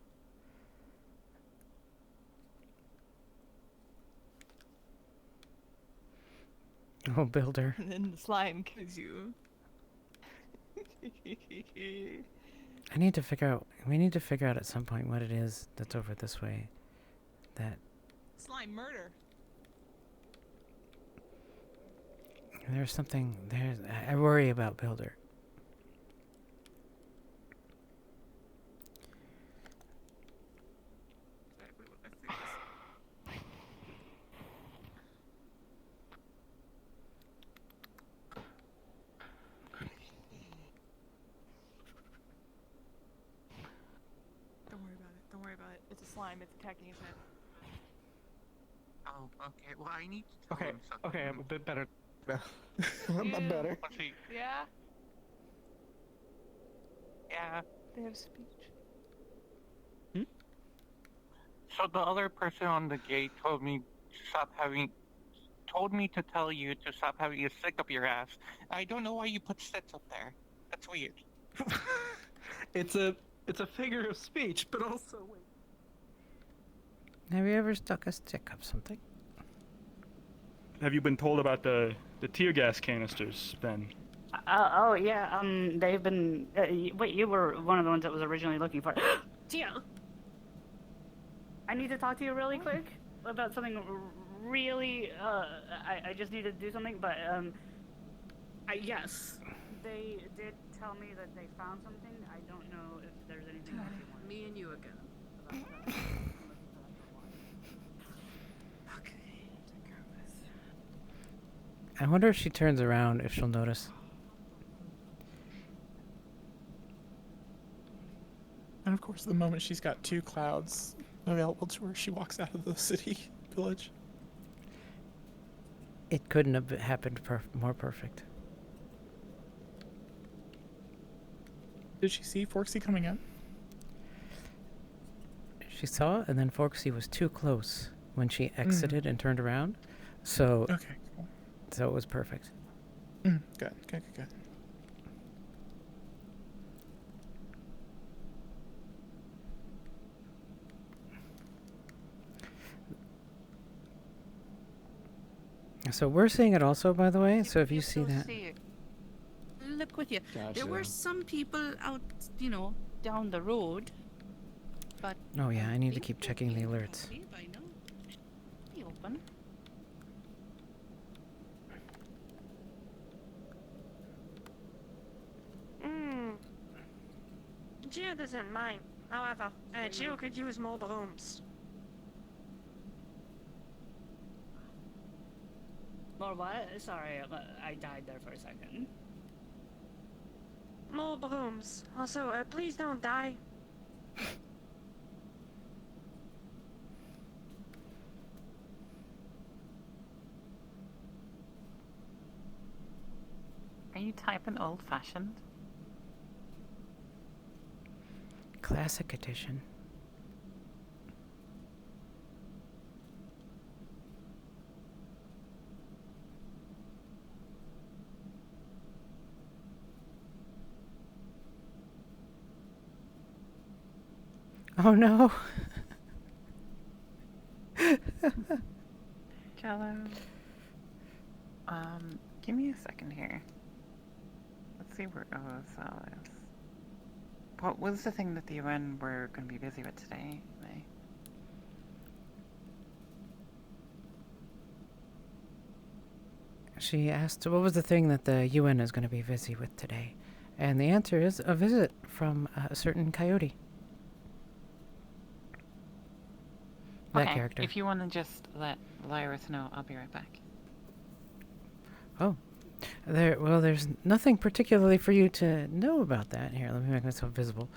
Oh, Builder. And then the slime kills you. I need to figure out. We need to figure out at some point what it is that's over this way. That Slime murder. there's something. I worry about Builder. Don't worry about it. Don't worry about it. It's a slime. It's attacking his head. Oh, okay. Well, I need to Okay, okay, I'm a bit better. I'm better. Yeah. Yeah. They have speech. So the other person on the gate told me to tell you to stop having a stick up your ass. I don't know why you put sticks up there. That's weird. It's a figure of speech, but also wait. Have you ever stuck a stick up something? Have you been told about the tear gas canisters, Ben? oh yeah, they've been. Wait, you were one of the ones that was originally looking for. Tia, I need to talk to you really quick about something really. I just need to do something, but yes, they did tell me that they found something. I don't know if there's anything else you want. Me and you again. I wonder if she turns around, if she'll notice. And of course, the moment she's got two clouds available to her, she walks out of the city village. It couldn't have happened more perfect. Did she see Forksy coming in? She saw, and then Forksy was too close when she exited and turned around. So, okay, cool. So it was perfect. Good. So we're seeing it also, by the way. So if you see that, Look with you. Gotcha. There were some people out, down the road. But oh yeah, I need to keep checking the alerts. I know. Be open. Jill doesn't mind. However, Jill could use more brooms. More what? Sorry, I died there for a second. More brooms. Also, please don't die. Are you typing old-fashioned? Classic edition. Oh no. Jello. Give me a second here. Let's see where OSL is. What was the thing that the UN were going to be busy with today, May? She asked, what was the thing that the UN is going to be busy with today? And the answer is a visit from a certain coyote. That Okay, character. if you want to just let Lyris know, I'll be right back. Oh. Well, there's nothing particularly for you to know about that. Here, let me make myself visible.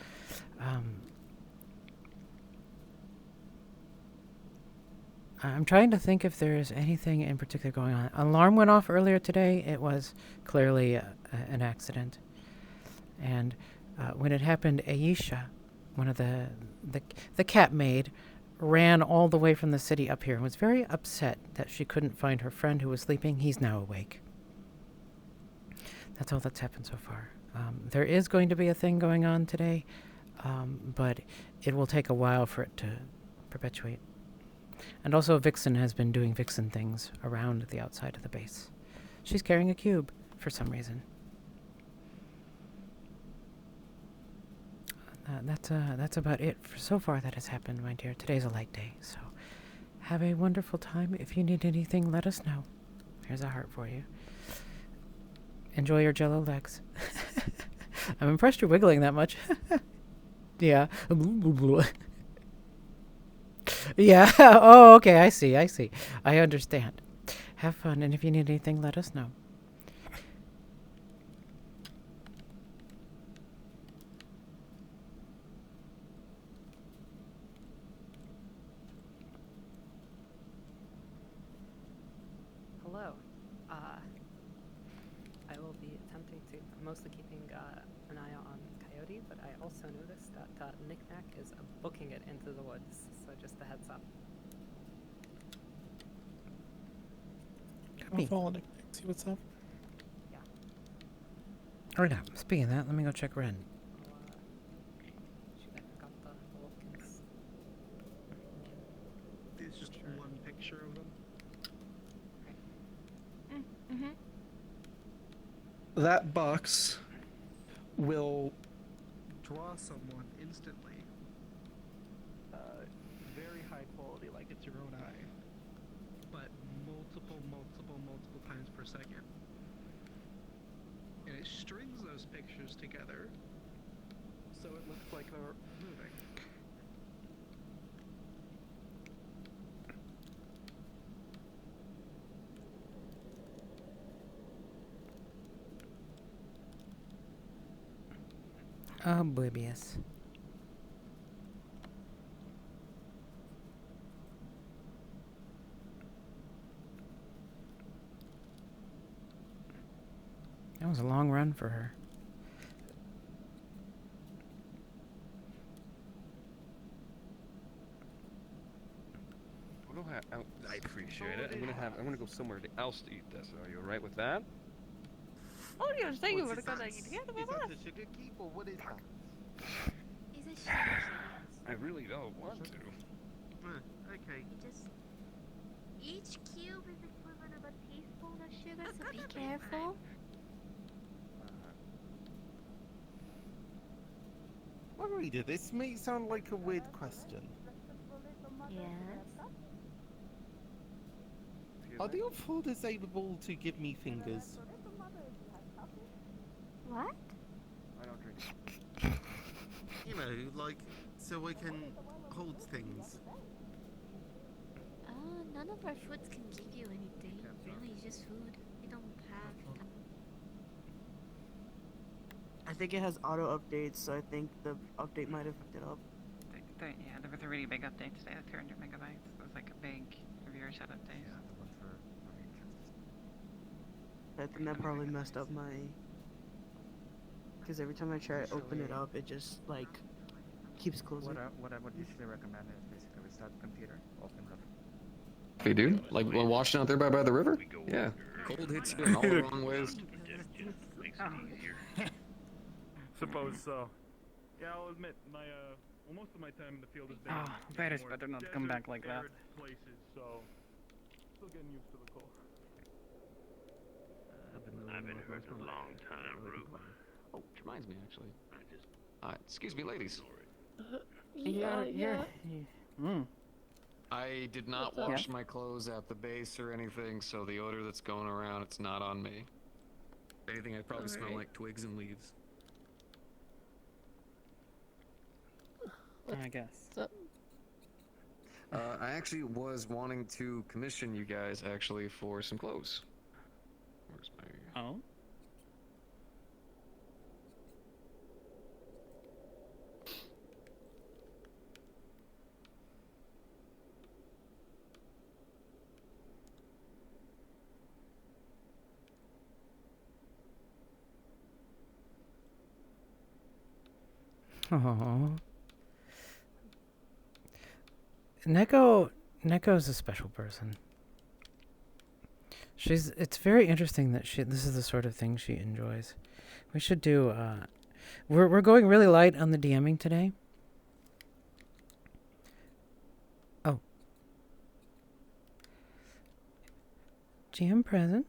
I'm trying to think if there's anything in particular going on. An alarm went off earlier today. It was clearly an accident. And when it happened, Aisha, one of the cat maid, ran all the way from the city up here and was very upset that she couldn't find her friend who was sleeping. He's now awake. That's all that's happened so far. There is going to be a thing going on today, but it will take a while for it to perpetuate. And also Vixen has been doing Vixen things around the outside of the base. She's carrying a cube for some reason. That's about it for so far that has happened, my dear. Today's a light day, so have a wonderful time. If you need anything, let us know. Here's a heart for you. Enjoy your jello legs. I'm impressed you're wiggling that much. Yeah. Yeah. Oh, okay. I see. I understand. Have fun, and if you need anything, let us know. Hello. I will be attempting to. I'm mostly keeping an eye on Coyote, but I also noticed that Knick-Knack is booking it into the woods, so just a heads up. I'll follow Knick-Knack, see what's up. Yeah. Alright, now, speaking of that, let me go check Ren. Shoot, I forgot the Wolfkins. There's just one picture of them. That box will draw someone instantly. Very high quality, like it's your own eye. But multiple times per second. And it strings those pictures together so it looks like they're moving. Oblivious. That was a long run for her. I appreciate it. I'm gonna go somewhere else to eat this. Are you alright with that? Oh, you're saying you were gonna eat Is that the sugar keep or what is that? Is it sugar? I really don't want to. Okay. Just each cube is equivalent of a teaspoon of sugar, so be careful. Marita, this may sound like a weird question. Yes. Are the offholders able to give me fingers? What? I don't drink. You know, like, so I can hold things. None of our foods can give you anything. Really, just food. We don't have. I think it has auto updates, so I think the update might have fucked it up. Yeah, there was a really big update today, 300 megabytes. It was like a big viewership update. I think that probably messed up my... Because every time I try to open it up, it just, like, keeps closing. What I would usually recommend is basically restart the computer, open the... Hey, dude, like while washing out there by the river? Yeah. Cold hits you in all the wrong ways. Suppose so. Yeah, I'll admit, my Well, most of my time in the field has been Ah, in Varys more better not come back like that. desert places, so still getting used to the cold. I've been hurt a long time, Rube. Oh, which reminds me, actually. Excuse me, ladies. Yeah. I did not What's up? wash my clothes at the base or anything, so the odor that's going around, it's not on me. If anything, I probably smell Alright. like twigs and leaves. I guess. I actually was wanting to commission you guys, actually, for some clothes. Where's my... Oh? Aww. Neko's a special person. It's very interesting that this is the sort of thing she enjoys. We should do, we're going really light on the DMing today. Oh. GM present.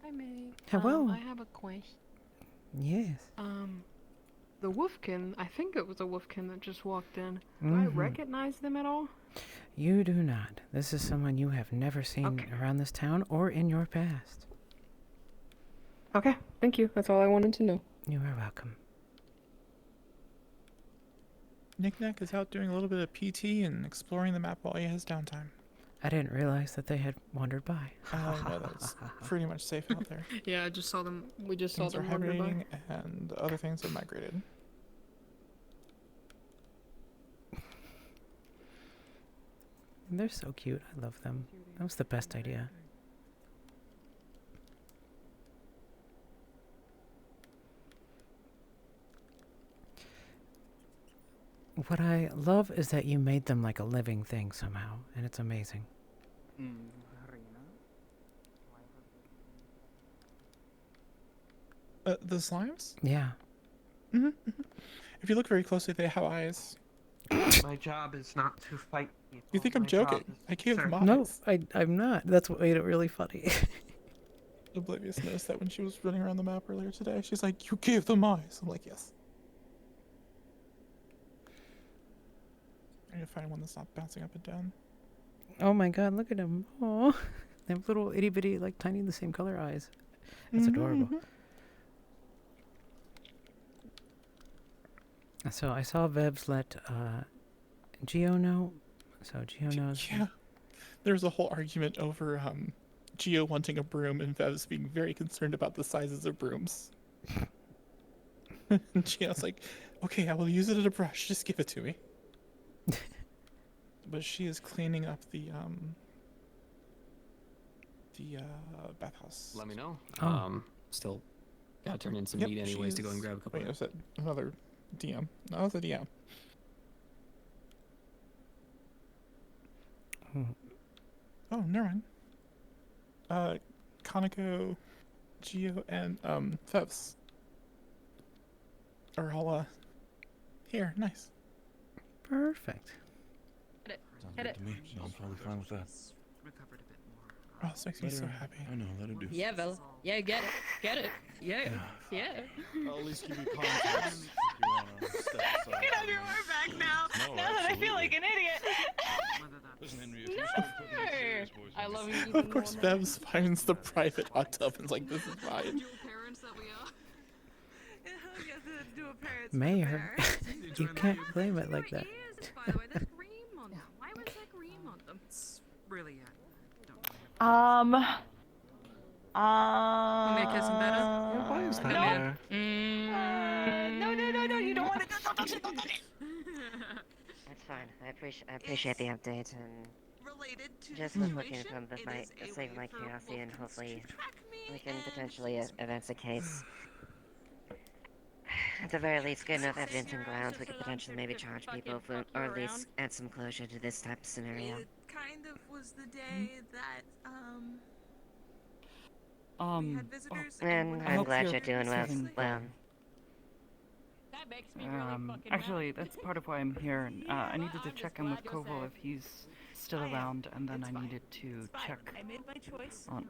Hi, May. Hello. I have a question. Yes. The Wolfkin, I think it was a Wolfkin that just walked in. Do I Mhm. recognize them at all? You do not. This is someone you have never seen around this town or in your past. Okay, thank you. That's all I wanted to know. You are welcome. Knick-Knack is out doing a little bit of PT and exploring the map while he has downtime. I didn't realize that they had wandered by. No, that's pretty much safe out there. Yeah, I just saw them. We just Things saw are them wander by. hibernating and other things have migrated. They're so cute. I love them. That was the best idea. What I love is that you made them like a living thing somehow, and it's amazing. The slimes? Yeah. If you look very closely, they have eyes. My job is not to fight people. You think I'm My job joking? is I gave to them serve. eyes. No, I'm not. That's what made it really funny. Oblivious noticed that when she was running around the map earlier today. She's like, "You gave them eyes." I'm like, "Yes." I need to find one that's not bouncing up and down. Oh my god, look at them. Oh, they have little itty bitty, like tiny, the same color eyes. That's adorable. So I saw Vebs let Geo know. So Geo knows. Yeah. There was a whole argument over Geo wanting a broom and Vevs being very concerned about the sizes of brooms. And Geo's like, "Okay, I will use it as a brush. Just give it to me." But she is cleaning up the bathhouse. Let me know. Oh. Still gotta turn in some meat anyways to go and grab a couple. Wait, I said another DM. No, that was a DM. Oh, never mind. Kaneko, Geo, and Fevs are all here. Nice. Perfect. Hit it. To me, so I'm totally fine with that. Oh, this makes me so happy. I know, let it do. Yeah, Vel. Yeah, get it. Get it. Yeah. Yeah. I'll at least give you context if you want to step aside. You can have your word back now. No, now that I feel like an idiot. Listen, Henry, if No. you start putting this serious voice I on love me- you. Of course, Vevs finds the private hot tub and is like, "This is fine." Parents that we are. You have to do a parents. Mayor, you can't claim it like that. By the way, there's cream on them. Why was there cream on them? It's really Want me to kiss him better? No. No, you don't want to. That's fine. I appreciate the update and Related to just the was looking situation, from the it is a save way my for curiosity and Vulcans hopefully to track me we can and potentially just- advance the case. At the very least, get enough evidence and grounds we could potentially maybe charge people for, or at least add some closure to this type of scenario. It kind of was the day that we had visitors. And I I'm hope glad you're you're doing well. feeling Well, Actually, that's part of why I'm here. I needed to check in with Koval if he's still around, and then I needed to check I made my choice. on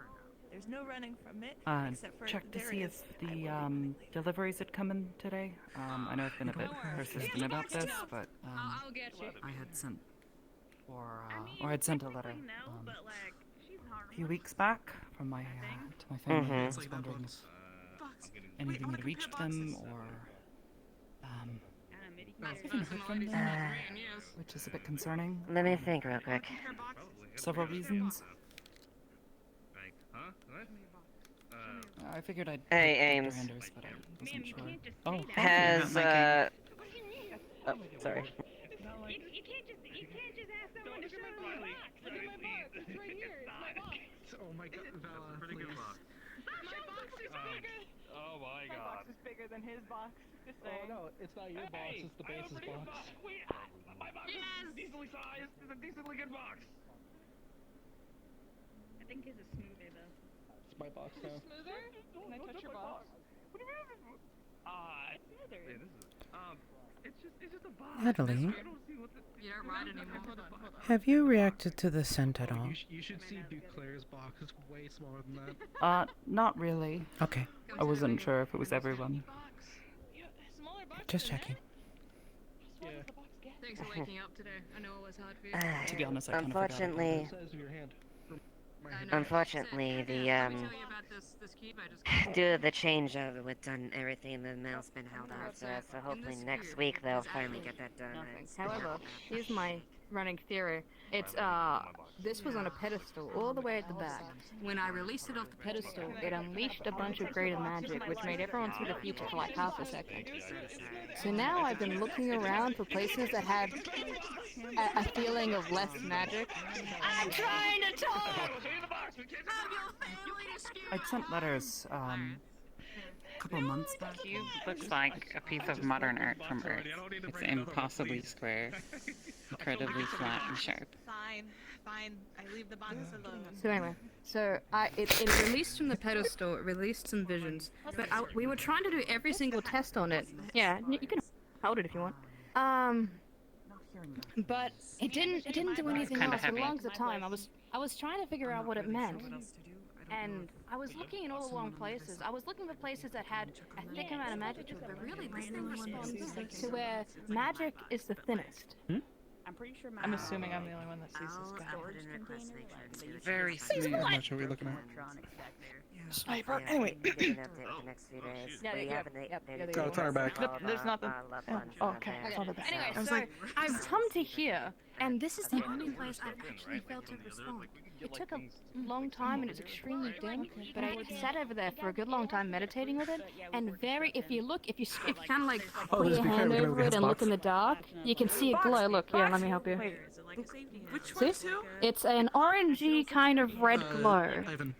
There's no running from it. Except for check to there see is. if the deliveries had come in today. I know I've been a bit persistent about this, but I'll get you. I had sent or I'd sent a letter a few weeks back from my to my family. I was wondering if anything had reached them or I haven't heard from them, which is a bit concerning. Let me think real quick. Several reasons. I figured I'd Hey, pick Ames. Dr. Anders, but I wasn't sure. Oh, thank you. Has, oh, sorry. You can't just ask someone to show you my box. Look at my box. It's right here. It's my box. Oh my god, Bella, Pretty good box. My box is bigger. Oh my My god. box is bigger than his box. Just saying. no, it's not your box, it's the base's box. Wait, my box is decently sized. It's a decently good box. I think his is smoother though. It's my box now. Smoother? Can I touch your box? What do you mean? Hey, this is it's just a box. Natalie, You don't ride anymore. Hold on. have you reacted to the scent at all? You should see Duclair's box. It's way smaller than that. Not really. Okay. I wasn't sure if it was everyone. Just checking. Yeah. Thanks for waking up today. I know it was hard for you. To be honest, I kind of forgot about Unfortunately, it. The size of your hand. unfortunately, the, Let me tell you about this cube I just due to the changeover with done everything, the mail's been held out, so hopefully next week they'll finally get that done. However, here's my running theory. It's this was on a pedestal all the way at the back. When I released it off the pedestal, it unleashed a bunch of greater magic, which made everyone see the future for like half a second. So now I've been looking around for places that had a feeling of less magic. I'm trying to talk. I'd sent letters a couple months back. Cube looks like a piece of modern art from Earth. It's impossibly square, incredibly flat and sharp. Fine. I leave the box alone. So anyway, it released from the pedestal, it released some visions, but we were trying to do every single test on it. Yeah, you can hold it if you want. But it didn't do anything kinda else for heavy. long as the time. I was trying to figure out what it meant. And I was looking in all the wrong places. I was looking for places that had a thick amount of magic to it, but really this thing responds to where magic is the thinnest. I'm pretty sure I'm assuming I'm the only one that sees this guy. Very smooth. How much are we looking at? Sniper. Anyway. Give an update the next few days. Yeah, We yeah, have an yep, update. Go, turn her back. Nope, there's nothing. Oh, okay. I thought of that. Anyway, I was so like, I've come to here, and this is the only place I've actually felt it respond. It took a long time, and it's extremely dim, but I sat over there for a good long time meditating with it, and if you kind of like put your hand over it and look in the dark, you can see a glow. Look, here, let me help you. Which See? one too? It's an orangey kind of red glow. Ivan.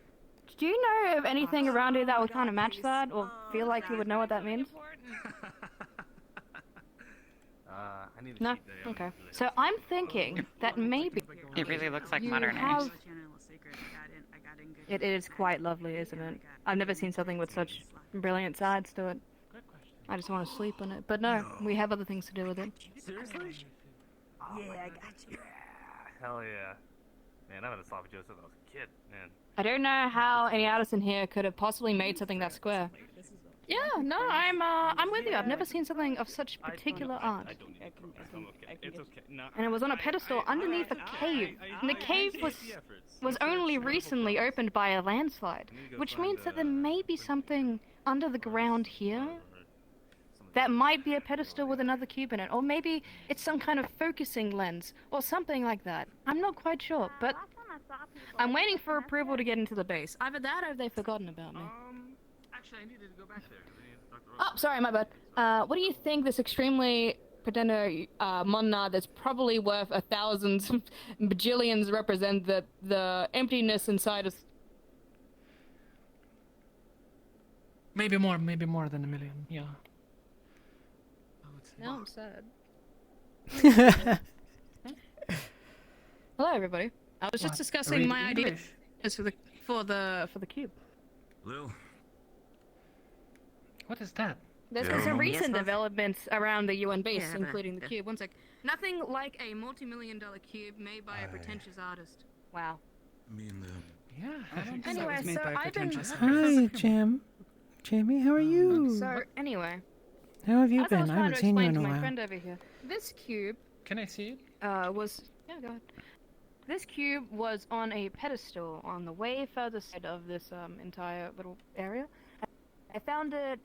Do you know of anything around here that would kind of match that, or feel like you would know what that means? I need No? Okay. So I'm thinking that maybe It really looks like you modern have... art. It is quite lovely, isn't it? I've never seen something with such brilliant sides to it. I just want to sleep on it. But no, we have other things to do with it. Seriously? Yeah, I got you. Hell yeah. Man, I've been a sloppy Joe since I was a kid, man. I don't know how any artist in here could have possibly made something that square. Yeah, no, I'm with you. I've never seen something of such particular art. I'm okay. It's okay. No, And it was on a pedestal underneath a cave. And the cave was only recently opened by a landslide, which means that there may be something under the ground here. That might be a pedestal with another cube in it, or maybe it's some kind of focusing lens, or something like that. I'm not quite sure, but I'm waiting for approval to get into the base. Either that or they've forgotten about me. Actually, I needed to go back there because I needed to talk to Oh, sorry, my bad. What do you think this extremely pretender monad that's probably worth 1,000 bajillions represent the emptiness inside us? maybe more than 1 million. Yeah. Now I'm sad. Hello, everybody. I was just What? discussing Read my idea English. for the cube. Lil, What is that? There's Yeah. been some Yes, recent boss? developments around the UN base, Yeah, including the the- cube. One sec. Nothing like a multi-million-dollar cube made by a pretentious artist. Wow. Me and them. Yeah. I don't think that Anyway, was made so by a I've been. pretentious Hi, Jim. Jamie, how are you? So anyway, How have you as I was been? I trying haven't to seen you explain in to a my while. friend over here, this cube Can I see it? was go ahead. This cube was on a pedestal on the way further side of this entire little area. I found it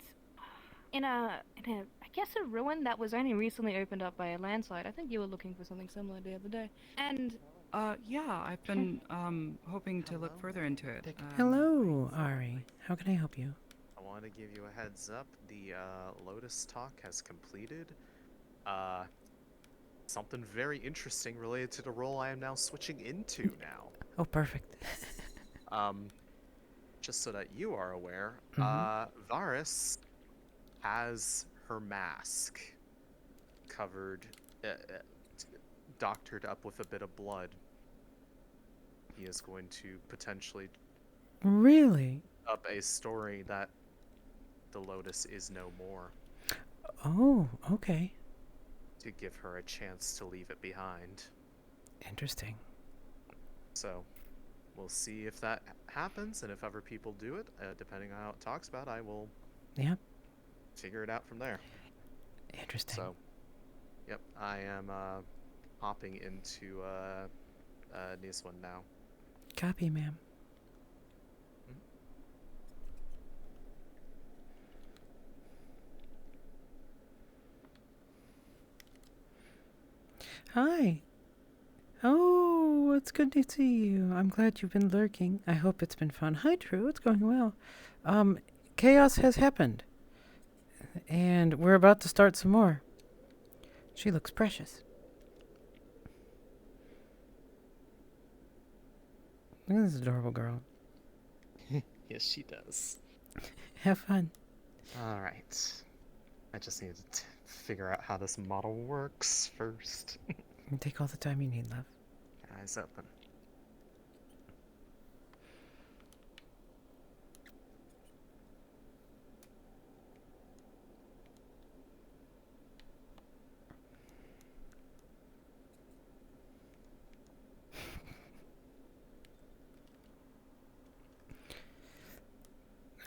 in a I guess a ruin that was only recently opened up by a landslide. I think you were looking for something similar the other day. And yeah, I've been hoping to look further into it. Hello, Ari. How can I help you? I want to give you a heads up. The Lotus talk has completed. Something very interesting related to the role I am now switching into now. Oh, perfect. Just so that you are aware, Mhm. Varus has her mask covered, doctored up with a bit of blood. He is going to potentially Really? up a story that the Lotus is no more, Oh, okay. to give her a chance to leave it behind. Interesting. So, we'll see if that happens, and if other people do it, depending on how it talks about, I will Yep. figure it out from there. Interesting. So, yep, I am hopping into this one now. Copy, ma'am. Hi. Oh, it's good to see you. I'm glad you've been lurking. I hope it's been fun. Hi, Drew. It's going well. Chaos has happened. And we're about to start some more. She looks precious. Look at this adorable girl. Yes, she does. Have fun. Alright. I just need to figure out how this model works first. Take all the time you need, love. Eyes open.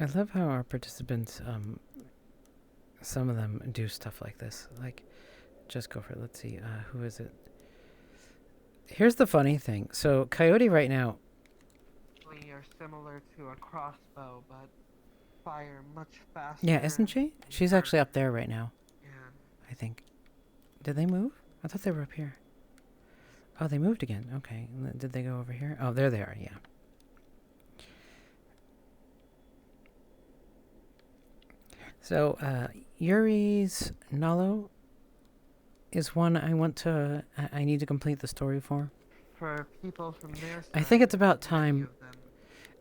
I love how our participants, some of them do stuff like this. Like, just go for it. Let's see, who is it? Here's the funny thing. So, Coyote right now, They are similar to a crossbow, but fire much faster. yeah, isn't she? She's actually up there right now. Yeah. I think. Did they move? I thought they were up here. Oh, they moved again. Okay. Did they go over here? Oh, there they are, yeah. So, Yuri's Nalo is one I want to... I need to complete the story for. For people from their side, I think it's about time. many of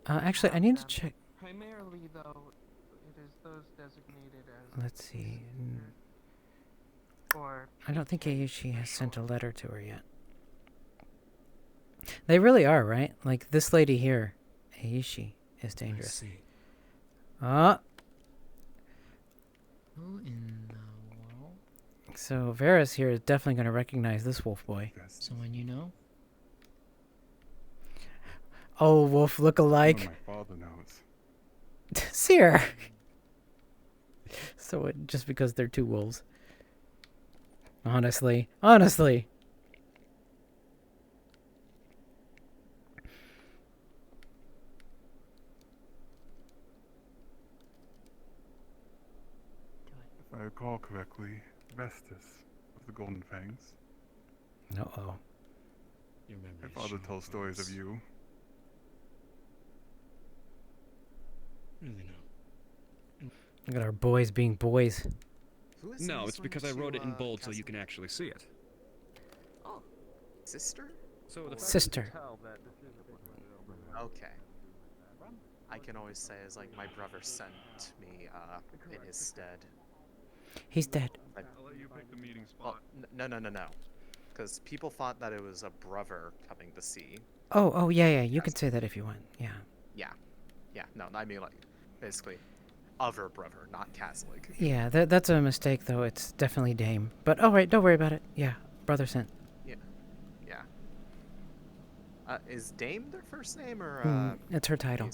them Actually, I have need to them. check... Primarily, though, it is those designated as. Let's see. Or I don't think Ayushi has sent a letter to her yet. They really are, right? Like, this lady here, Ayushi, is dangerous. see. Ah! Who in the world? So, Varys here is definitely going to recognize this wolf boy. Someone you know? Oh, wolf look-alike. My father knows. Seer! So, just because they're two wolves. Honestly. Honestly! If I recall correctly, Vestus of the Golden Fangs. Uh-oh. My father tells stories of you. Really no. Look at our boys being boys. No, it's because I wrote it in bold so you can actually see it. Oh, sister? So the fact Sister. Okay. I can always say as like my brother sent me in his stead. He's dead. I'll let you pick the meeting Well, spot. no. Because people thought that it was a brother coming to see. Oh, yeah, you can say that if you want. Yeah. Yeah. No, I mean, like, basically, other brother, not Catholic. Yeah, that's a mistake, though. It's definitely Dame. But, alright, don't worry about it. Yeah, brother sent. Yeah. Yeah. Is Dame their first name, or, It's her title.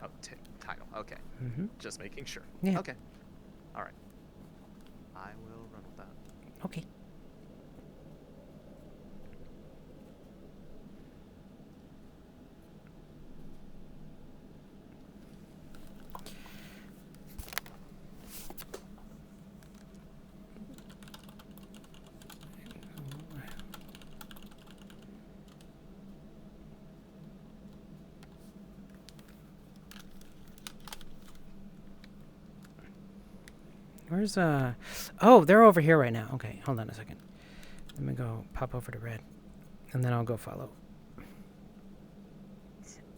Oh, title. Okay. Mm-hmm. Just making sure. Yeah. Okay. Alright. I will run with that. Okay. Where's, Oh, they're over here right now. Okay, hold on a second. Let me go pop over to Red. And then I'll go follow.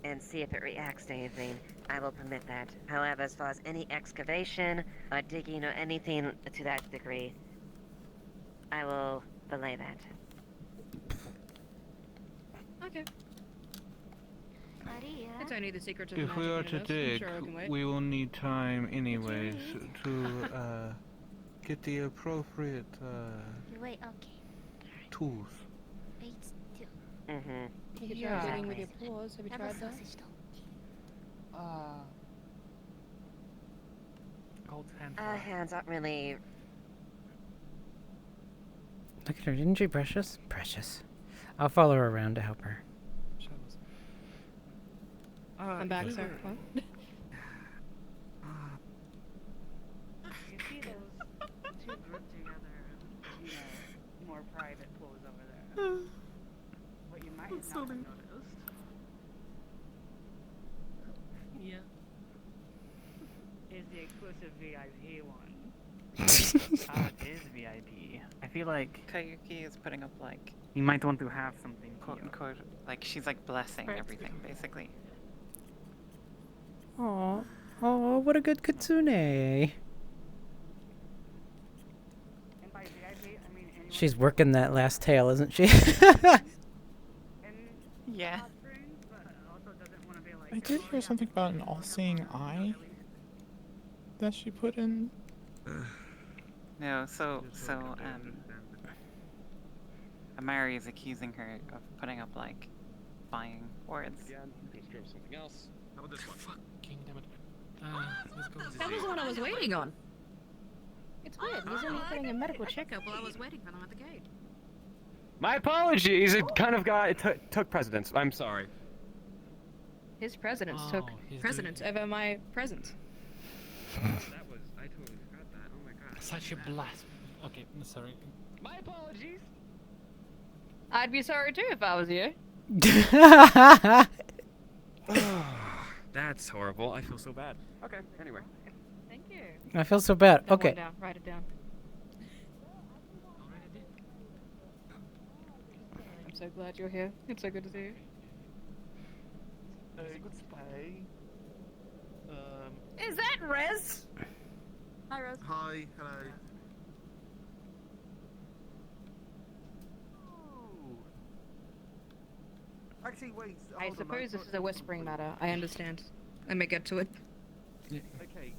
And see if it reacts to anything. I will permit that. However, as far as any excavation or digging or anything to that degree, I will belay that. Okay. It's only the secret of If we are to dig, we will need time anyways to get the appropriate Wait, okay. tools. Mm-hmm. You could try digging with your paws. Have you tried that? Our hands aren't really... Look at her. Didn't she precious? Precious. I'll follow her around to help her. I'm back, sir. What? You see those two grouped together, more private pools over there. What you might not have noticed. Yeah. Is the exclusive VIP one. It is VIP. I feel like Kayuki is putting up like you might want to have something quote unquote like she's like blessing everything basically. Aw. Oh, what a good kitsune. She's working that last tail, isn't she? Yeah. I did hear something about an all-seeing eye that she put in. No, so Amari is accusing her of putting up like buying words. Yeah, let's grab something else. How about this one? Fucking damn it. Let's go. That was the one I was waiting on. It's weird. He's only getting a medical checkup while I was waiting for them at the gate. My apologies. It kind of took precedence. I'm sorry. His presidents took precedence over my presence. That was. I totally forgot that. Oh my god. Such a blast. Okay, sorry. My apologies. I'd be sorry too if I was you. That's horrible. I feel so bad. Okay. Anyway. Thank you. I feel so bad. That Okay. one down. Write it down. I'm so glad you're here. It's so good to see you. Good spy. Is that Rez? Hi, Rez. Hi, hello. Actually, wait. I suppose this is a whispering matter. I understand. Let me get to it. Okay.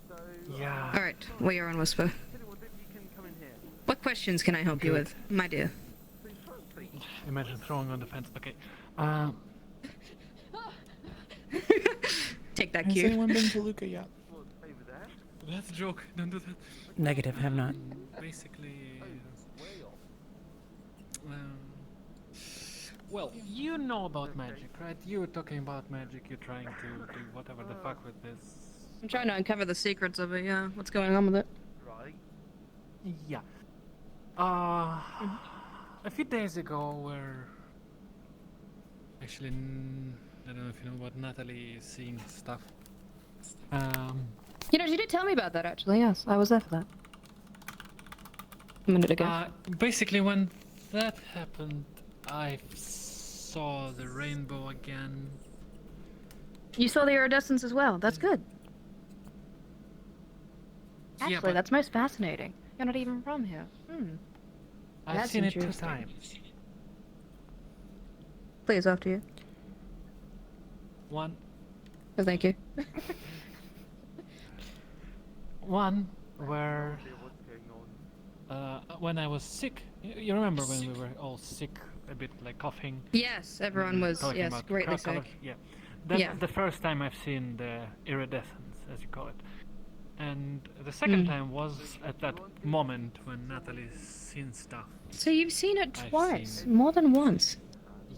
So. Yeah. Alright, we are on Whisper. What questions can I help you with, my dear? Imagine throwing on the fence. Okay. Take that Has cue. anyone been to Luca yet? That's a joke. Don't do that. Negative, have not. Basically. Well, you know about magic, right? You were talking about magic. You're trying to do whatever the fuck with this. I'm trying to uncover the secrets of it, yeah. What's going on with it? Right. Yeah. A few days ago, we're actually, I don't know if you know about Natalie seeing stuff. You know, she did tell me about that actually, yes. I was there for that. A minute ago. Basically, when that happened, I saw the rainbow again. You saw the iridescence as well. That's good. Actually, Yeah, but that's most fascinating. You're not even from here. I've That's seen it 2 interesting. times. Please, after you. One. Oh, thank you. one where when I was sick. You remember when we were all sick, a bit like coughing? Yes, everyone was, talking yes, about greatly colors? sick. Yeah. That's Yeah. the first time I've seen the iridescence, as you call it. And the second time was at that moment when Natalie's seen stuff. So you've seen it I've twice, seen more than once.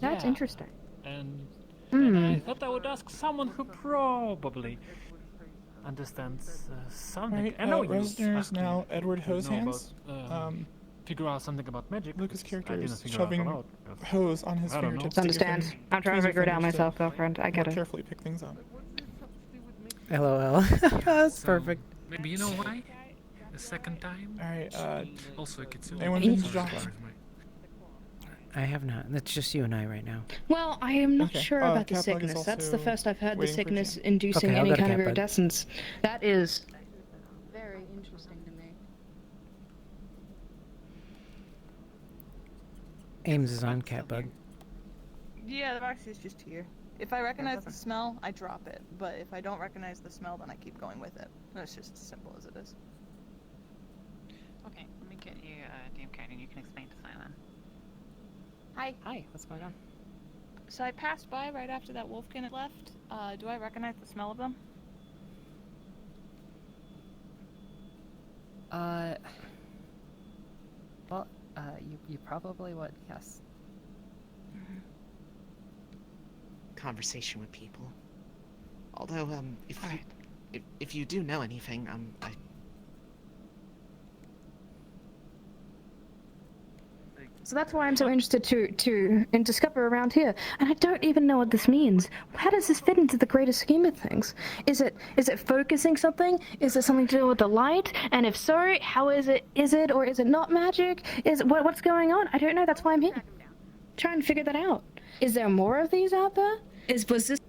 That's Yeah. interesting. And Hmm. I thought I would ask someone who probably understands something. Right, I know Resner is now Edward Hose Hosehands. Figure out something about magic. Lucas' I character didn't is figure out shoving a lot, because hose on his I don't know. fingertips. to give Understand. him I'm trying to easier figure it out fingers to myself, girlfriend. I get more it. carefully pick things up. LOL. That's So, perfect. Maybe you know why? The second time? Alright, Also a kitsune. anyone Sorry, been to sorry, Java? sorry. I have not. That's just you and I right now. Well, I am not Okay. sure about the Cat Bug is sickness. That's the also first I've heard the waiting for sickness Jim. inducing Okay, I'll any go to kind of Cat Bug. iridescence. That is very interesting to me. Ames is on Catbug. Yeah, the box is just here. If I recognize the smell, I drop it. But if I don't recognize the smell, then I keep going with it. And it's just as simple as it is. Okay, let me get you a DM card and you can explain to Simon. Hi. Hi, what's going on? So I passed by right after that wolfkin had left. Do I recognize the smell of them? Well, you probably would, yes. Conversation with people. Although, if you do know anything, So that's why I'm so interested to discover around here. And I don't even know what this means. How does this fit into the greater scheme of things? Is it focusing something? Is it something to do with the light? And if so, how is it? Is it or is it not magic? What's going on? I don't know. That's why I'm here. Trying to figure that out. Is there more of these out there? Was this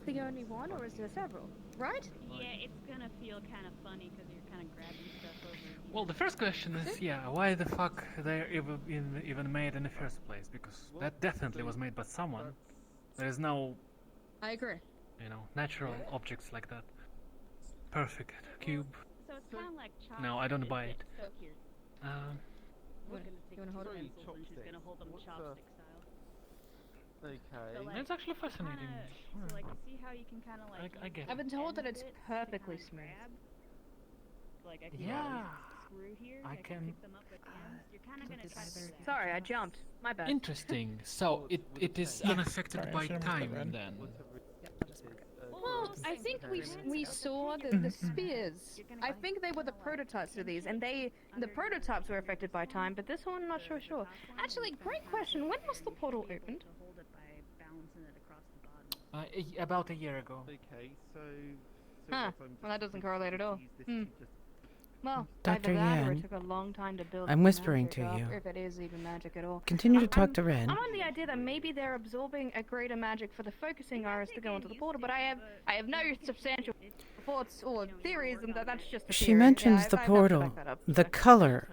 the only one, or is there several? Right? Yeah, it's gonna feel kind of funny because you're kind of grabbing stuff over. Well, the first question is, yeah, why the fuck they're even made in the first place? Because that definitely was made by someone. There is no, I agree. you know, natural objects like that. Perfect cube. So it's kind of like chopsticks. No, I don't buy it. So here. We're gonna take wanna hold it? pencils and she's gonna hold them chopstick style. Okay. So, like, It's actually fascinating. So like, see how you can kind of like. I get it. I've been told that it's bend it to perfectly kinda smooth. grab. Like I can Yeah. screw here. I can- pick them up at the ends. You're kind of gonna try to do that. Sorry, I jumped. My bad. Interesting. So it is unaffected Sorry, I by should've marked that time red. then. Well, I think we saw the spears. I think they were the prototypes of these, and the prototypes were affected by time, but this one I'm not so sure. Actually, great question. When was the portal opened? Hold it by balancing it across the bottom. About a year ago. Okay, so Huh. Well, that doesn't correlate at all. Well, Dr. either that or Yan, it took a long time to build. I'm the whispering magic to up, you. or if it is even magic at all. Continue to talk to Ren. I'm on the idea that maybe they're absorbing a greater magic for the focusing iris to go into the portal, but I have no substantial thoughts or theories, and that's just a She theory. mentions Yeah, the I have to portal. back that up. The color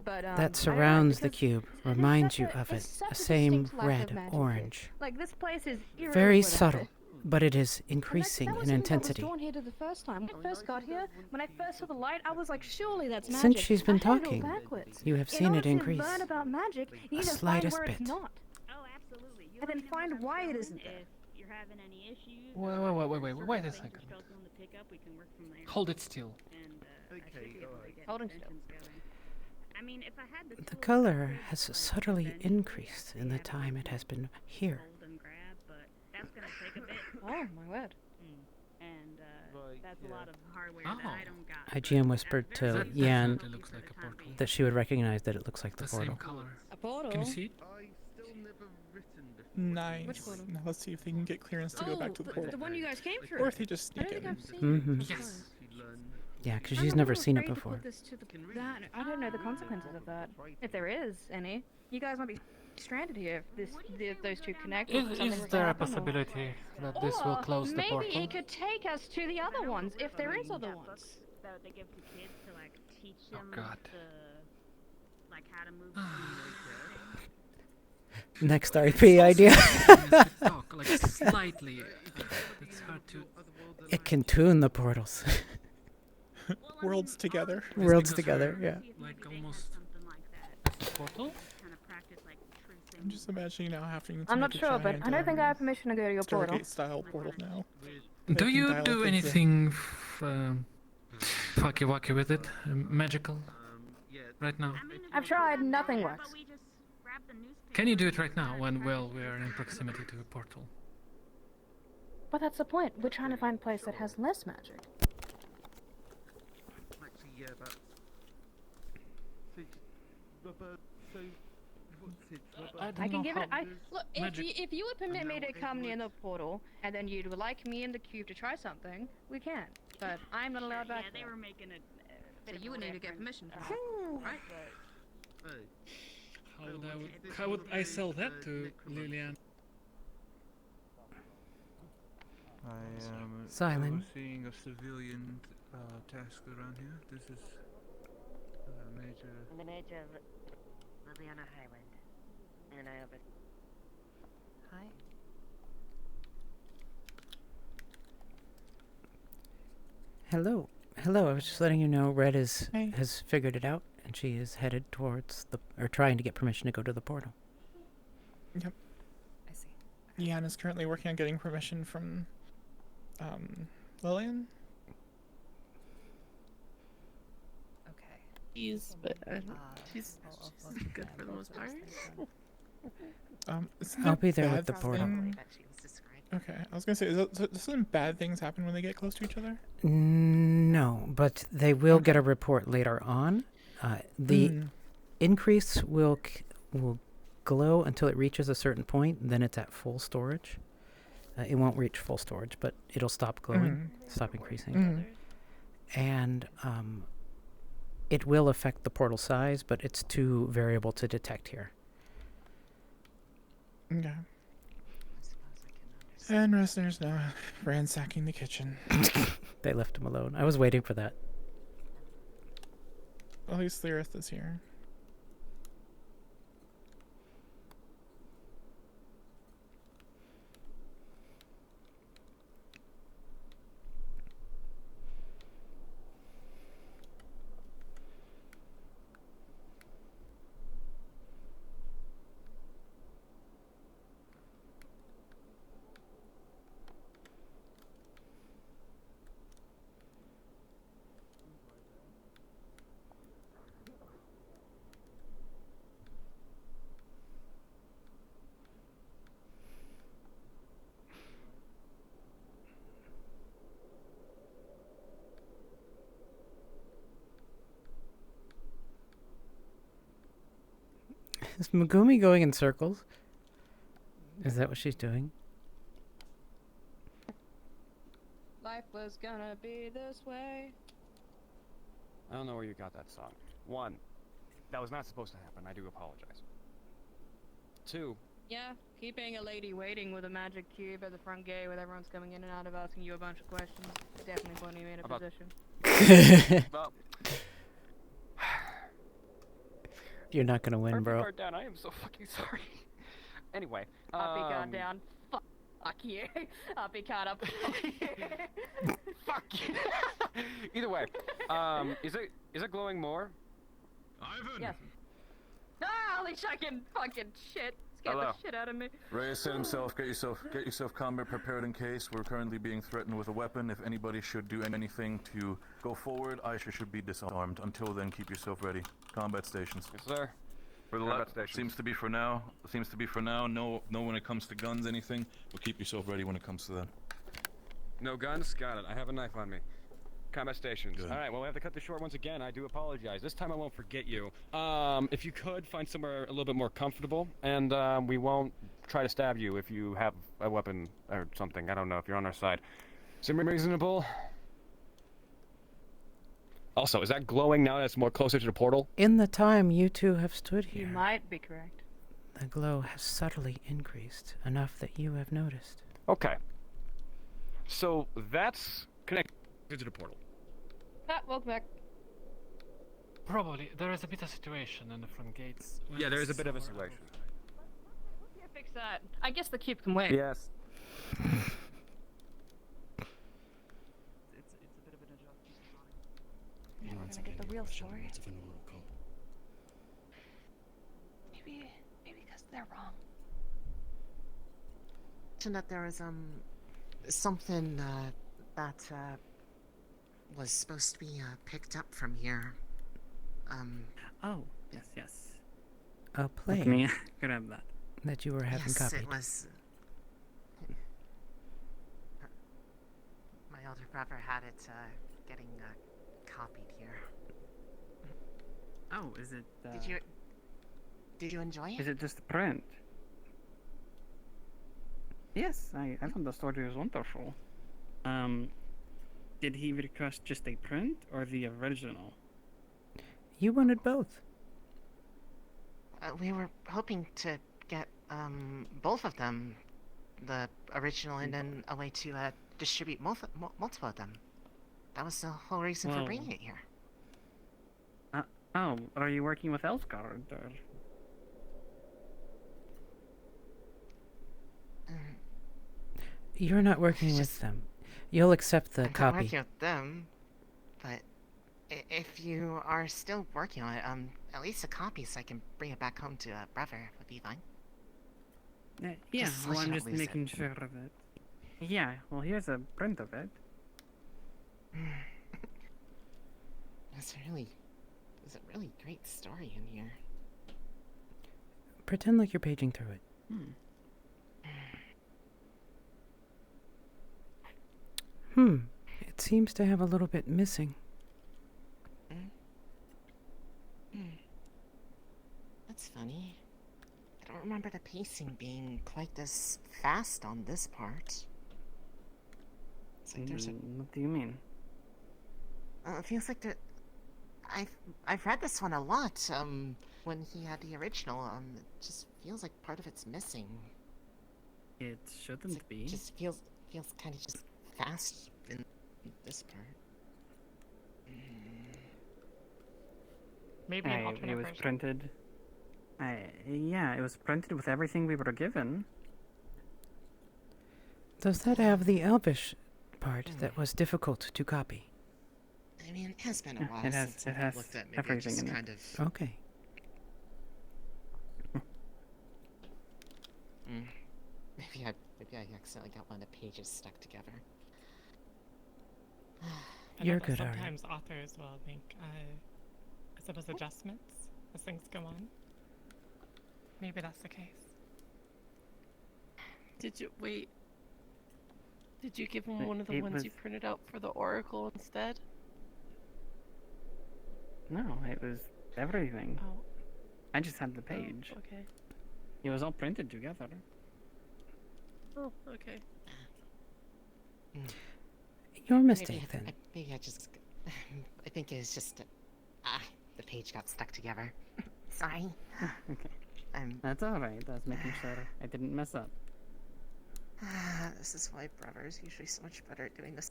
But, I that don't know, surrounds the because cube there's reminds such you a- of there's it. such The a same distinct lack of red, magic here. orange. Like this place is Very irregular. subtle, but it is increasing That was in something that intensity. was drawn here to the first time. When I first got here, when I first saw the light, I was like, surely that's magic. Since she's been I had it all talking, backwards. you have In seen order it to increase. learn about magic, you need to find slightest where it's bit. not. Oh, absolutely. You And then let me know find what's why it wrong. isn't there. If you're having any issues. Wait a second. To pick up, we can work from there. Hold it still. And, I should be able to get Holding intentions going. I mean, if I had the The tools, color I has could, subtly bend it, increased in the time it has been here. hold and grab, but that's gonna take a bit. Oh, my word. And that's a lot of hardware Oh. that I don't got. IGM whispered to That Yan definitely looks like a portal. that she would recognize that it looks like the The same portal. color. A portal? Can you see it? Nice. Which portal? Now let's see if they can get clearance to go back to the portal. The one you guys came through. Or if they just I sneak don't think in. I've seen it. Yes. Yeah, because I'm she's a never little seen it afraid to before. put this to that, I don't know the consequences of that. If there is any. You guys might be stranded here if those two connect. or something Is were to there a happen, or- possibility that this will close the maybe portal? it could take us to the other ones, if there is other ones. That they give to kids to like teach them God. like how to move. Next RP idea. Talk, like slightly. It's hard to. It can tune the portals. worlds together. Worlds together, yeah. Like almost as a portal. I'm just imagining now having to I'm make not a sure, but giant, I don't think I have permission to go to your portal. Stargate-style portal now. Do They can you dial do things in. anything fucky wacky with it? Magical? Right now? I've tried, nothing works. Can you do it right now when, well, we are in proximity to a portal? But that's the point. We're trying to find a place that has less magic. Actually, yeah, that's... I can give it. Look. magic- If you would permit me to come near the portal, and then you'd like me and the cube to try something, we can. But I'm not allowed back. Yeah, they were making a. So you would need to get permission from me, right? How would I sell that to Lillian? I am Silent. seeing a civilian task around here. This is Major. The Major Liliana Highland. And I over. Hi. Hello. Hello, I was just letting you know Red has figured it out, and she is headed towards or trying to get permission to go to the portal. Yep. I see. Yan is currently working on getting permission from Lillian. Okay. She's good for the most part. Isn't I'll that be there bad with the portal. thing? Okay, I was gonna say, doesn't bad things happen when they get close to each other? No, but they will get a report later on. The increase will glow until it reaches a certain point, then it's at full storage. It won't reach full storage, but it'll stop glowing, stop increasing. And it will affect the portal size, but it's too variable to detect here. Okay. And Ressner's now ransacking the kitchen. They left him alone. I was waiting for that. At least the Earth is here. Is Megumi going in circles? Is that what she's doing? Life was gonna be this way. I don't know where you got that song. 1, that was not supposed to happen. I do apologize. 2, Yeah, keeping a lady waiting with a magic cube at the front gate with everyone's coming in and out of asking you a bunch of questions definitely putting you in a position. well, You're not gonna win, bro. Guard down. I am so fucking sorry. Anyway, I'll be guard down. Fuck you. I'll be caught up. Fuck you. Either way, is it glowing more? Ivan. Yes. Ah, holy fucking shit! Scared Hello. the shit out of me. Reyes said himself, get yourself combat prepared in case we're currently being threatened with a weapon. If anybody should do anything to go forward, Aisha should be disarmed. Until then, keep yourself ready. Combat stations. Yes, sir. For the Combat stations. Seems to be for now. No, when it comes to guns, anything. But keep yourself ready when it comes to that. No guns? Got it. I have a knife on me. Combat stations. Good. Alright, well, we have to cut this short once again. I do apologize. This time I won't forget you. If you could, find somewhere a little bit more comfortable, and we won't try to stab you if you have a weapon or something. I don't know if you're on our side. Seem reasonable? Also, is that glowing now that it's more closer to the portal? In the time you two have stood You here, might be correct. the glow has subtly increased, enough that you have noticed. Okay. So, that's connected to the portal. Ah, welcome back. Probably. There is a bit of situation in the front gates. Yeah, there is a bit of a situation. Yeah, fix that. I guess the cube can wait. Yes. It's a bit of an adjustment. real story? What's a phenomenal call? Maybe because they're wrong. Mentioned that there was something that was supposed to be picked up from here. Oh, yes. A play. Let me grab that. That you were having yes, copied. It was. My elder brother had it getting copied here. Oh, is it? Did you enjoy it? Is it just a print? Yes, I thought the story was wonderful. Did he request just a print or the original? You wanted both. We were hoping to get both of them, the original and then a way to distribute multiple of them. That was the whole reason for bringing it here. Oh, are you working with Elsgard or? You're not working with them. You'll accept the I'm not copy. working with them, but if you are still working on it, at least a copy so I can bring it back home to brother would be fine. Yeah, Just so well, you I'm don't just lose making it. sure of it. Yeah, well, here's a print of it. There's a really great story in here. Pretend like you're paging through it. It seems to have a little bit missing. That's funny. I don't remember the pacing being quite this fast on this part. It's like there's a... What do you mean? It feels like there... I've read this one a lot, when he had the original, it just feels like part of it's missing. It shouldn't be. It just feels kind of just fast in this part. Maybe an alternate it was version. printed. Yeah, it was printed with everything we were given. Does that have the Elvish part that was difficult to copy? I mean, it has been a while It has- since it I has looked at maybe I everything just in it. kind of... Okay. Maybe I accidentally got one of the pages stuck together. You're good, Ari. Sometimes authors will make, I suppose, adjustments as things go on. Maybe that's the case. Did you wait? Did you give him It- one of the it ones was- you printed out for the Oracle instead? No, it was everything. Oh. I just had the page. Oh, okay. It was all printed together. Oh, okay. Your mistake, then. Maybe I just... I think it's just... the page got stuck together. Sorry. Okay. That's alright. I was making sure I didn't mess up. This is why brother is usually so much better at doing this.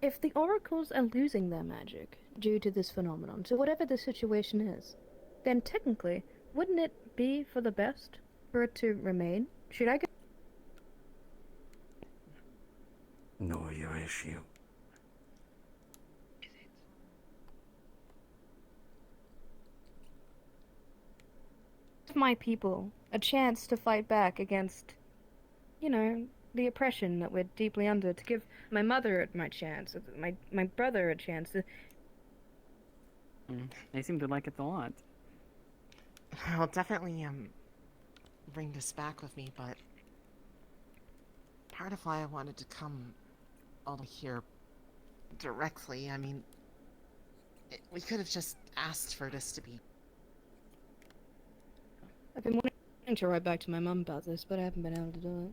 If the oracles are losing their magic due to this phenomenon, so whatever the situation is, then technically, wouldn't it be for the best for it to remain? Should I go? Know your issue. Give my people a chance to fight back against, you know, the oppression that we're deeply under, to give my mother my chance, my brother a chance to... They seem to like it a lot. I'll definitely bring this back with me, but part of why I wanted to come all the way here directly, I mean, we could have just asked for this to be... I've been wanting to write back to my mum about this, but I haven't been able to do it.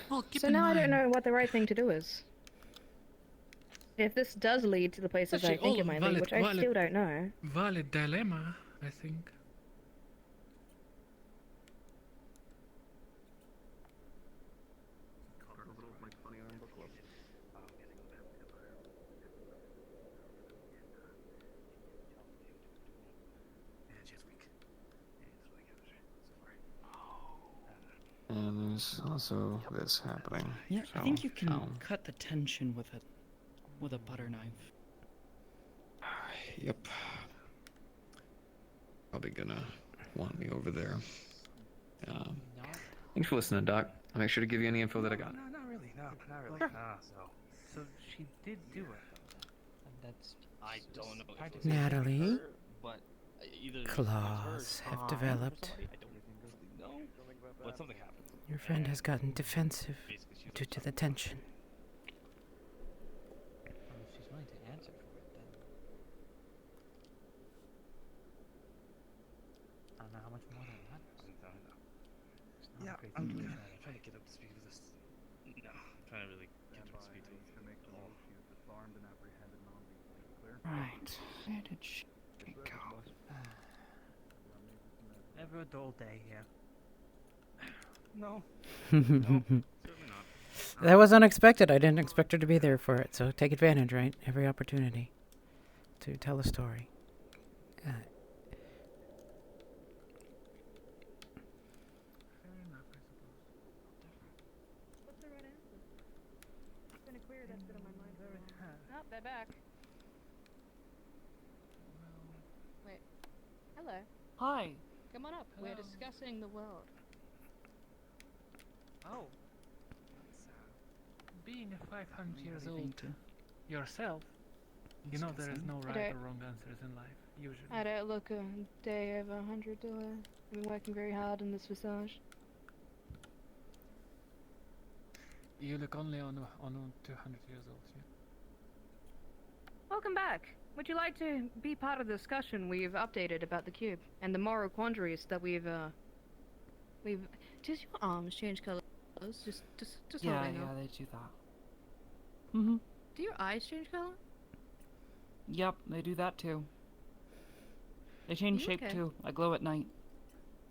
Well, keep So in now I mind, don't know what the right thing to do is. If this does lead to the places I Actually, think it all might lead, valid- which I valid- still don't know. Valid dilemma, I think. And there's also this happening. Yeah, so, I think you can cut the tension with a butter knife. Yep. Probably gonna want me over there. Thanks for listening, Doc. I'll make sure to give you any info that I got. No, not really. No, not really. So she did do it. And that's. I don't know. Hard to say Natalie, her, but either claws have developed. I don't know. But something happened. Your friend has gotten defensive due to the tension. If she's willing to answer for it, then. I don't know how much more than that. Yeah, I'm trying to get up to speed with this. No, I'm trying to really get up to speed with this. Right. Where did she go? Never a dull day here. No. That was unexpected. I didn't expect her to be there for it, so take advantage, right? Every opportunity to tell a story. What's the right answer? It's been a query that's been on my mind for a while. Oh, they're back. Wait. Hello. Hi. Come on up. We're discussing the world. Oh. Being 500 years old yourself, you know there is no right or wrong answers in life, usually. I don't look a day over 100, do I? I've been working very hard on this visage. You look only on 200 years old, yeah. Welcome back. Would you like to be part of the discussion we've updated about the cube and the moral quandaries that we've Does your arms change colors? Just Yeah, let me know. they do that. Do your eyes change color? Yep, they do that too. They change You shape okay? too. I glow at night.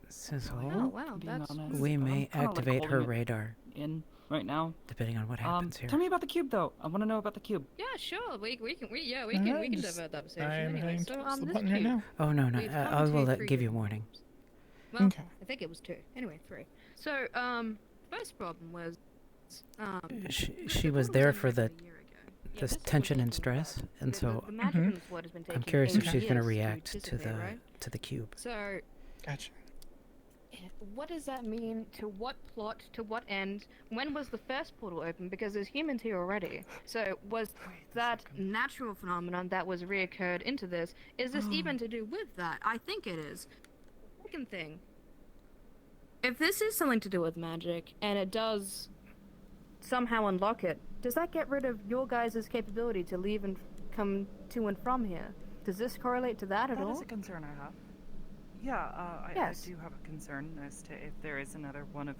Sizzle. Oh wow, Being that's honest. We may I'm kinda, activate like, her holding it radar. In right now. Depending on what happens here. Tell me about the cube though. I want to know about the cube. yeah, sure. We can Alright, divert just- that conversation I am anyway. heading So towards the this button right cube. now. Oh, no. We've come I will to three give you different warning. Well, Okay. I think it was 2. Anyway, 3. So, first problem was, She was there for the this tension and stress, and so the magic in this word has been I'm taking curious if 8 she's going to years react to dissipate, right? the cube. So, Gotcha. what does that mean? To what plot? To what end? When was the first portal open? Because there's humans here already. So, was that natural phenomenon that was reoccurred into this? Is this even to do with that? I think it is. Second thing, if this is something to do with magic, and it does somehow unlock it, does that get rid of your guys' capability to leave and come to and from here? Does this correlate to that at That all? is a concern I have. Yeah, I do have a concern as to if there is another one of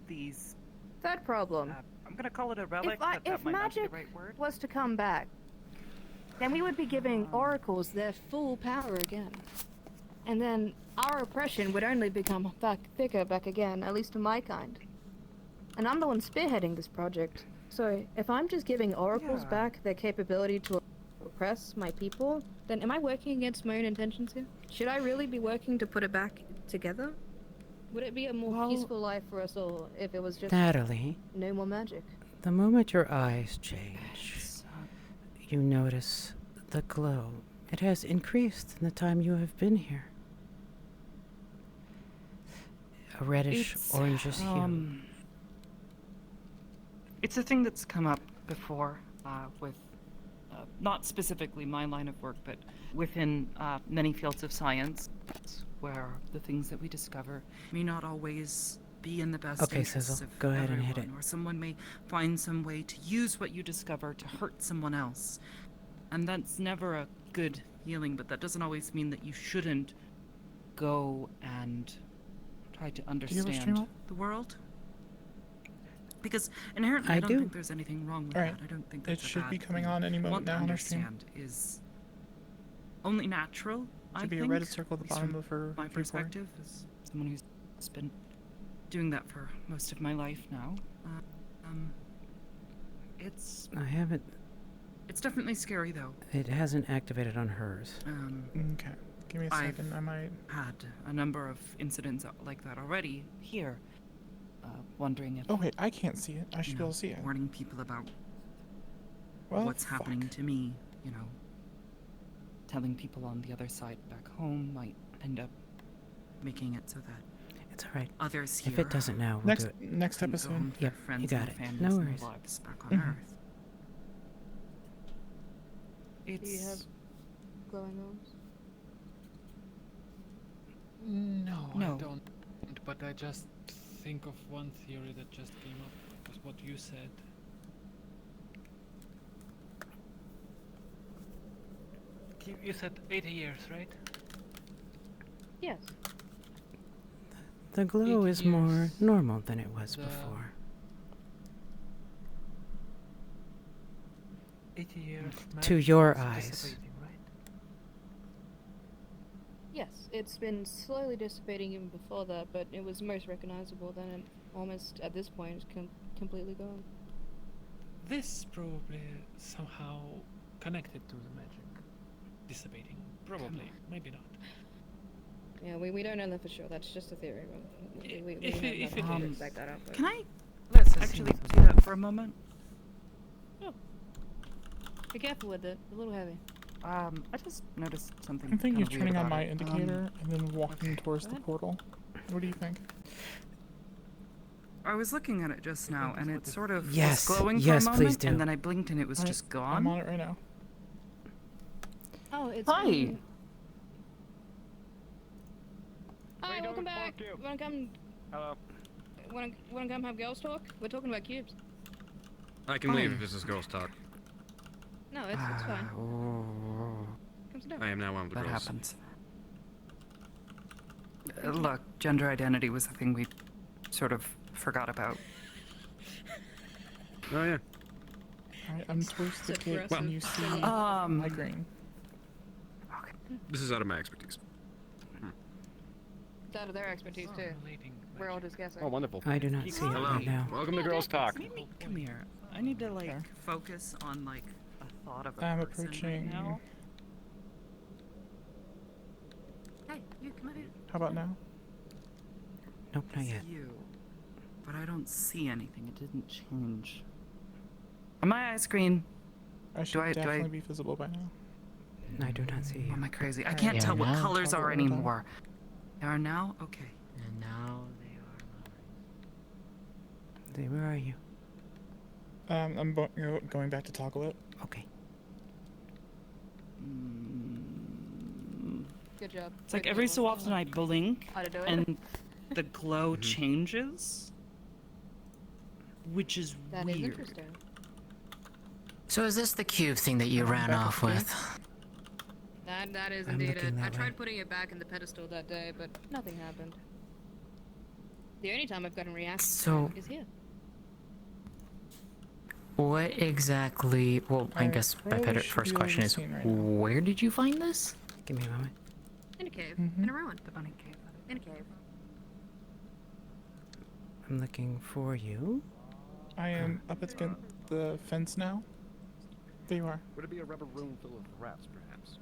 these. Third problem. I'm gonna call it a relic, but that If might not be magic the right word. was to come back, then we would be giving oracles their full power again. And then our oppression would only become thicker back again, at least to my kind. And I'm the one spearheading this project. So if I'm just giving oracles back their capability to oppress my people, then am I working against my own intentions here? Should I really be working to put it back together? Would it be a more peaceful life for us all if it was just Natalie, no more magic? the moment your eyes change, you notice the glow. It has increased in the time you have been here. A reddish, orangish hue. It's a thing that's come up before with not specifically my line of work, but within many fields of science, where the things that we discover may not always be in the best Okay, interests Sizzle, of go ahead and everyone, hit it. or someone may find some way to use what you discover to hurt someone else, and that's never a good feeling. But that doesn't always mean that you shouldn't go and try to you have a stream understand up? the world. Because inherently, I I don't do. think there's anything wrong with Alright. that. I don't think It that's a should be bad coming thing. on any moment Want to now on our stream. understand is only natural. I Should be a think, Reddit circle at the at least bottom from of her my report. perspective, as someone who's been doing that for most of my life now. It's I haven't. it's definitely scary though. It hasn't activated on hers. Okay. Give me a I've second. I might. had a number of incidents like that already here, wondering if. Oh wait, I can't see it. I should be able to see it. Warning people about Well, what's happening to me. Telling people on the other side back home might end up making it so that It's all right. others here. If it doesn't now, we'll do it. Next can go episode. home to their Yep, you friends got and it. families No and their worries. lives back on Mhm. Earth. Do you have It's glowing arms? No, No. I don't. But I just think of one theory that just came up. Was what you said. You said 80 years, right? Yes. The glow 8 is more years, normal than it was the- before. 80 years. To magic your is eyes. dissipating, right? Yes, it's been slowly dissipating even before that, but it was most recognizable. Then it almost, at this point, is completely gone. This probably somehow connected to the magic dissipating. Probably, maybe not. Yeah, we don't know that for sure. That's just a theory. We If have it nothing to is- back that up. But... Can I Let's actually do that for a moment? Oh. Be careful with it. It's a little heavy. I just noticed something. I'm thinking of kinda turning weird on about my it. indicator and then walking towards the What? portal. What do you think? I was looking at it just now, and it sort of Yes, was glowing yes, for a please moment, do. and then I blinked, and it was Alright, just gone. I'm on it right now. Oh, it's. Hi. Hi, welcome back. Wanna come? Hello. Wanna come have girls talk? We're talking about cubes. I can leave if this is girls' talk. No, it's fine. Oh. Come sit down. I am now one of the That girls. happens. Look, gender identity was a thing we sort of forgot about. Oh yeah. Alright, I'm towards the gate when you see my green. This is out of my expertise. It's out of their expertise too. We're all just guessing. Oh, wonderful. I do not see it right now. Welcome to girls' talk. Come here. I need to focus on a thought of a I'm person approaching. right now. Hey, you come over here. How about now? Nope, not It's yet. you. But I don't see anything. It didn't change. Are my eyes green? I should definitely be visible by now. I do not see you. Am I crazy? I Alright. can't Yeah, tell what now. colors Toggle are every time. anymore. They are now? Okay. And now they are See, where are you? I'm going back to toggle it. Okay. Good job. It's like every so often I blink How to do it? and the glow changes, which is That is weird. interesting. So is this the cube thing that you ran off with? That is I'm indeed it. looking I that tried way. putting it back in the pedestal that day, but nothing happened. The only time I've gotten reaction So- is here. What exactly? Well, I Alright, guess my probably better should first be able question to is, see right now. where did you find this? Give me a moment. In a cave. Mhm. In a ruin. The bunny cave. In a cave. I'm looking for you. I am up against the fence now. There you are. Would it be a rubber room full of rats, perhaps?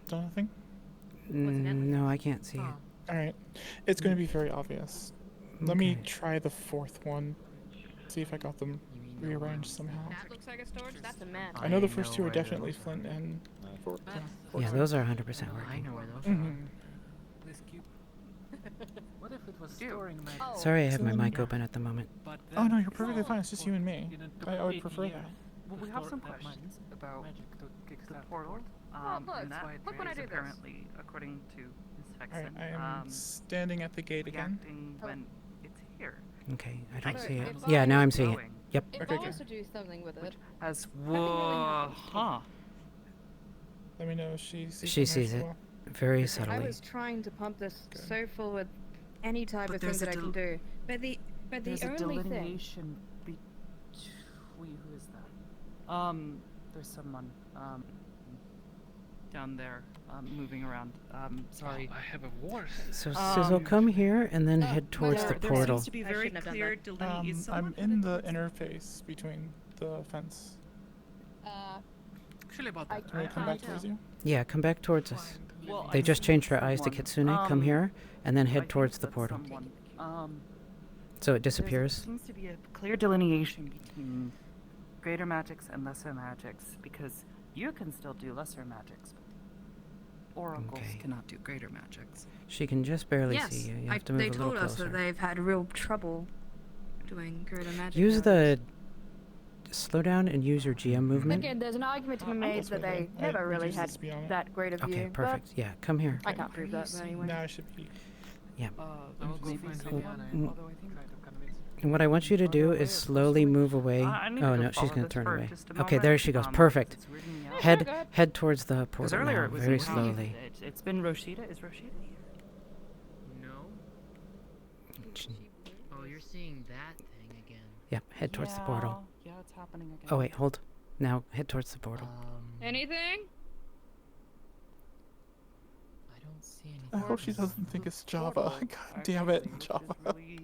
Don't you think? No, I can't see it. Alright. It's going to be very obvious. Let me Okay. try the fourth one. See if I got them rearranged somehow. That looks like a storage. That's a man. I know the first two are definitely flint and Yeah, those are 100% I working. know where those Mhm. This cube. What if it was storing magic? Sorry, I have my So- mic open at the moment. But Oh no, then you're perfectly fine. It's just you and me. it took I would 80 prefer years that. Well, we to have store some that much questions about magic to the kickstart portal. Well, look, And that look when I is do this. apparently, according to Ms. Alright, Hexen, I am standing at the gate again. reacting when it's here. Okay, I don't So see if it. I Yeah, now was I'm seeing it. glowing, Yep. If Okay, I was good. to do something with it, As really whoa, happens. huh? Let me know if she sees She it sees as it well. very I subtly. was trying to pump this so full with any type But of thing there's that a I can do. But the There's a only thing. delineation between who is that? There's someone down there moving around. Sorry. I have a worse. So Sizzle, come here and then head towards there, the there portal. seems to be I very shouldn't have done clear that. delineation. I'm in the interface between the fence. Actually, about I that. Can I come back know. towards you? Yeah, come back towards us. Well, They I just see changed their eyes to someone. Kitsune. Come here and then I head think towards the that's portal. someone. So it disappears? There seems to be a clear delineation between greater magics and lesser magics, because you can still do lesser magics. Oracles cannot do greater magics. She can just barely Yes, see you. You have to move they a little told us closer. that they've had real trouble doing greater magic. Use the slow down and use your GM movement. Again, there's an argument to be made that they never really had that great a view. Okay, perfect. Yeah, come here. I can't prove that, but anyway. Now I should be. Yeah. Maybe And what I want you to do is slowly move away. Oh no, she's gonna turn away. Okay, there she goes. Perfect. Head towards the portal earlier now, it was very me. slowly. It's been Rashida. Is Rashida here? No. Oh, you're seeing that thing again. Yep, head towards the portal. Yeah, it's happening again. Oh wait, hold. Now head towards the portal. Anything? I don't see anything. I hope she doesn't think it's Java. God damn it, Java. Really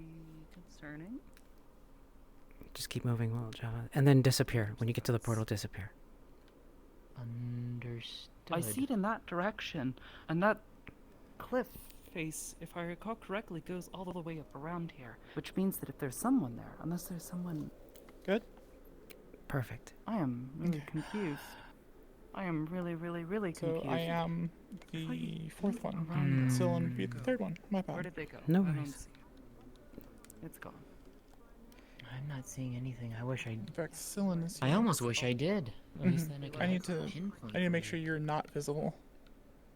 concerning. Just keep moving while Java, and then disappear. When you get to the portal, disappear. Understood. I see it in that direction, and that cliff face, if I recall correctly, goes all the way up around here, which means that if there's someone there, unless there's someone... Good. Perfect. I am really confused. I am really, really, really confused. So I am the fourth one. Sylvan would be the third one. My bad. Where did they go? No I don't worries. see. It's gone. I'm not seeing anything. I wish I. In fact, Sylvan is. I almost wish I did. At least then I need to. pinpoint I need to make you. sure you're not visible.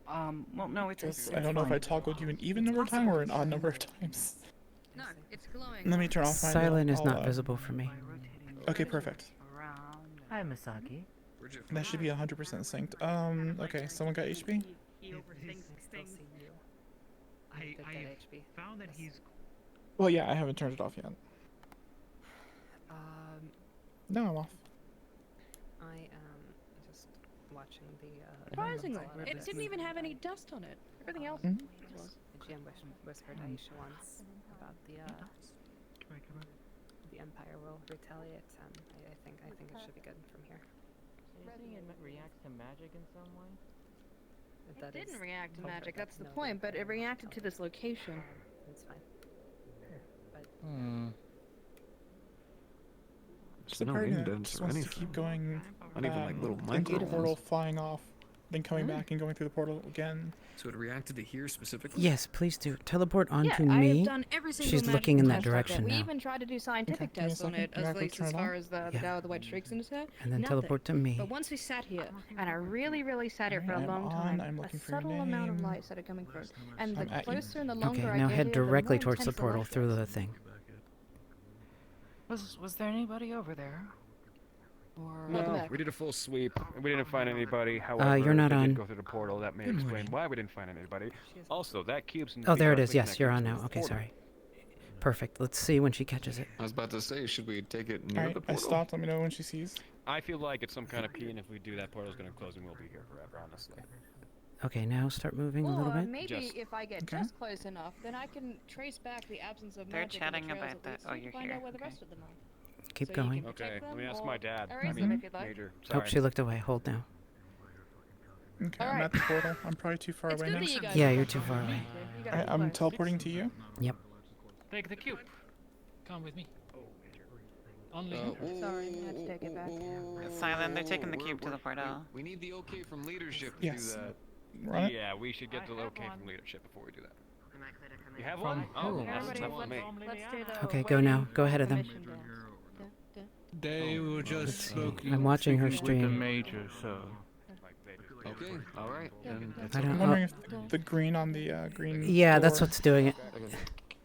Well, no, it's I don't know if I toggled you an even number of times or an odd number of times. No, it's glowing. Let me turn off my. Silent is I'll, not visible for me. Okay, perfect. Hi, Misaki. That should be 100% synced. Okay, someone got HP? He overthinks things. I found that he's. Well, yeah, I haven't turned it off yet. No, I'm off. I am just watching the. Surprisingly, it didn't even have any dust on it. Everything else Mhm. was. The GM whispered Aisha once about the Empire will retaliate. I think it should be good from here. It reacts to magic in some way? It didn't react to magic, that's the point, but it reacted to this location. It's fine. Hmm. Just a no party that indents just or wants to anything. keep going. Not even like little into micro the portal, ones. flying off, then coming back and going through the portal again. So it reacted to here specifically? Yes, please do. Teleport onto Yeah, I me. have done every single She's magic looking in that test like direction We now. even tried to do scientific give me a tests on second. it, Can I at least turn as it far on? as the guy with the white streaks in his hair. And then Nothing. teleport to me. But once we sat here, and I really sat here for a I'm long on, time, I'm a looking for your subtle amount of name. light started coming through. And I'm the at you. closer and the longer Okay, I now get head here, the directly more towards the intense portal light through is. the thing. Was there anybody over there? Or No, we did a full sweep. And we didn't find anybody. However, you're not we on. did go through the portal. That may explain why we didn't find anybody. Also, that cube's. Oh, there it is. directly Yes, you're on connected now. to the Okay, portal. sorry. Perfect. Let's see when she catches it. I was about to say, should we take it near Alright, the I portal? stopped. Let me know when she sees. I feel like it's some kind of key, and if we do that, portal's gonna close, and we'll be here forever. Honestly. Okay, now start moving a little Or bit. maybe if I get just close enough, then I can trace back the absence of They're magic in the chatting trails about at that. least, Oh, so you you're can find here. out where the Okay. rest of them are. Keep So you going. can Okay, protect let them me ask or my dad. erase I them mean, if you'd like. Major. Oh, Sorry. she looked away. Hold now. Okay, I'm at the portal. I'm probably too far away now. Yeah, you're too far away. I'm teleporting to you. Yep. Take the cube. Come with me. Only. Sorry, I had to take it back. Silent, they're taking the cube to the portal. We need the okay from leadership to Yes. do that. Run it. Yeah, we should get the okay from leadership before we do that. Am I clear to come in? You have From one? Oh, who? that's Everybody, tough for me. let's do the Okay, go now. Go ahead of them. permission dance. They were just spoken. I'm watching her speaking with the stream. major, so. Okay, alright. Then it's I don't I'm know. wondering if the green on the green. Yeah, that's door- what's doing it.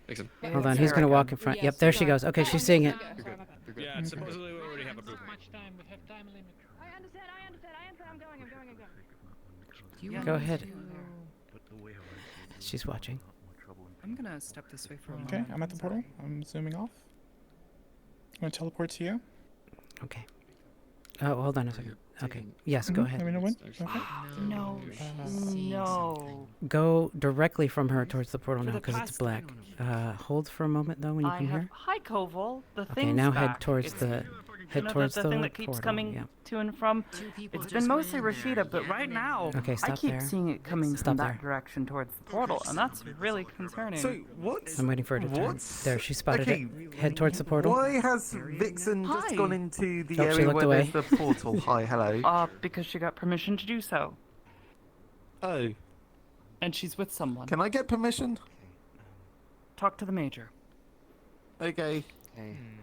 Excellent. Hold on, he's gonna walk in front. Yep, there she goes. Okay, she's seeing it. Yeah, it's supposedly we already have a boomerang. Much time. We have time limit. I understand. I'm going. Go ahead. She's watching. I'm gonna step this way for a Okay, moment. I'm at the portal. I'm zooming off. I'm gonna teleport to you. Okay. Oh, hold on a second. Okay. Yes, go Let me ahead. know when. Okay. No, no. Go directly from her towards the portal For now the because it's past- black. Hold for a moment though when you I come have. here. Hi, Koval. The Okay, thing's now back. head towards It's- the Head You know, towards the the thing that keeps portal, coming yeah. to and from. It's been mostly Rashida, but right now, Okay, I stop keep there. seeing it coming Stop from there. that direction towards the portal, and that's really concerning. So what? I'm waiting for her to turn. What? There, she spotted Okay, it. Head towards the portal. Why has Vixen just Hi. gone into the Oh, she area looked where away. there's the portal? Hi, hello. Because she got permission to do so. Oh. And she's with someone. Can I get permission? Talk to the major. Okay.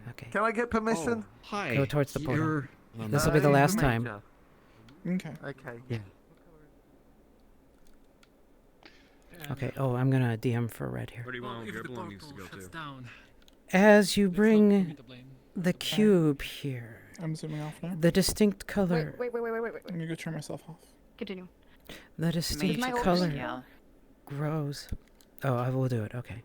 Okay. Can I get permission? Hi. Go towards the portal. You're- This will be the last time. Okay. Okay. Yeah. Okay. Oh, I'm gonna DM for red here. Where do you want If the Gribble needs to portal go shuts to? down, As you not me bring to blame. the cube here, I'm zooming off now. the distinct color, Wait. I'm gonna go turn myself off. Continue. the distinct my old color scale. grows. Oh, I will do it. Okay.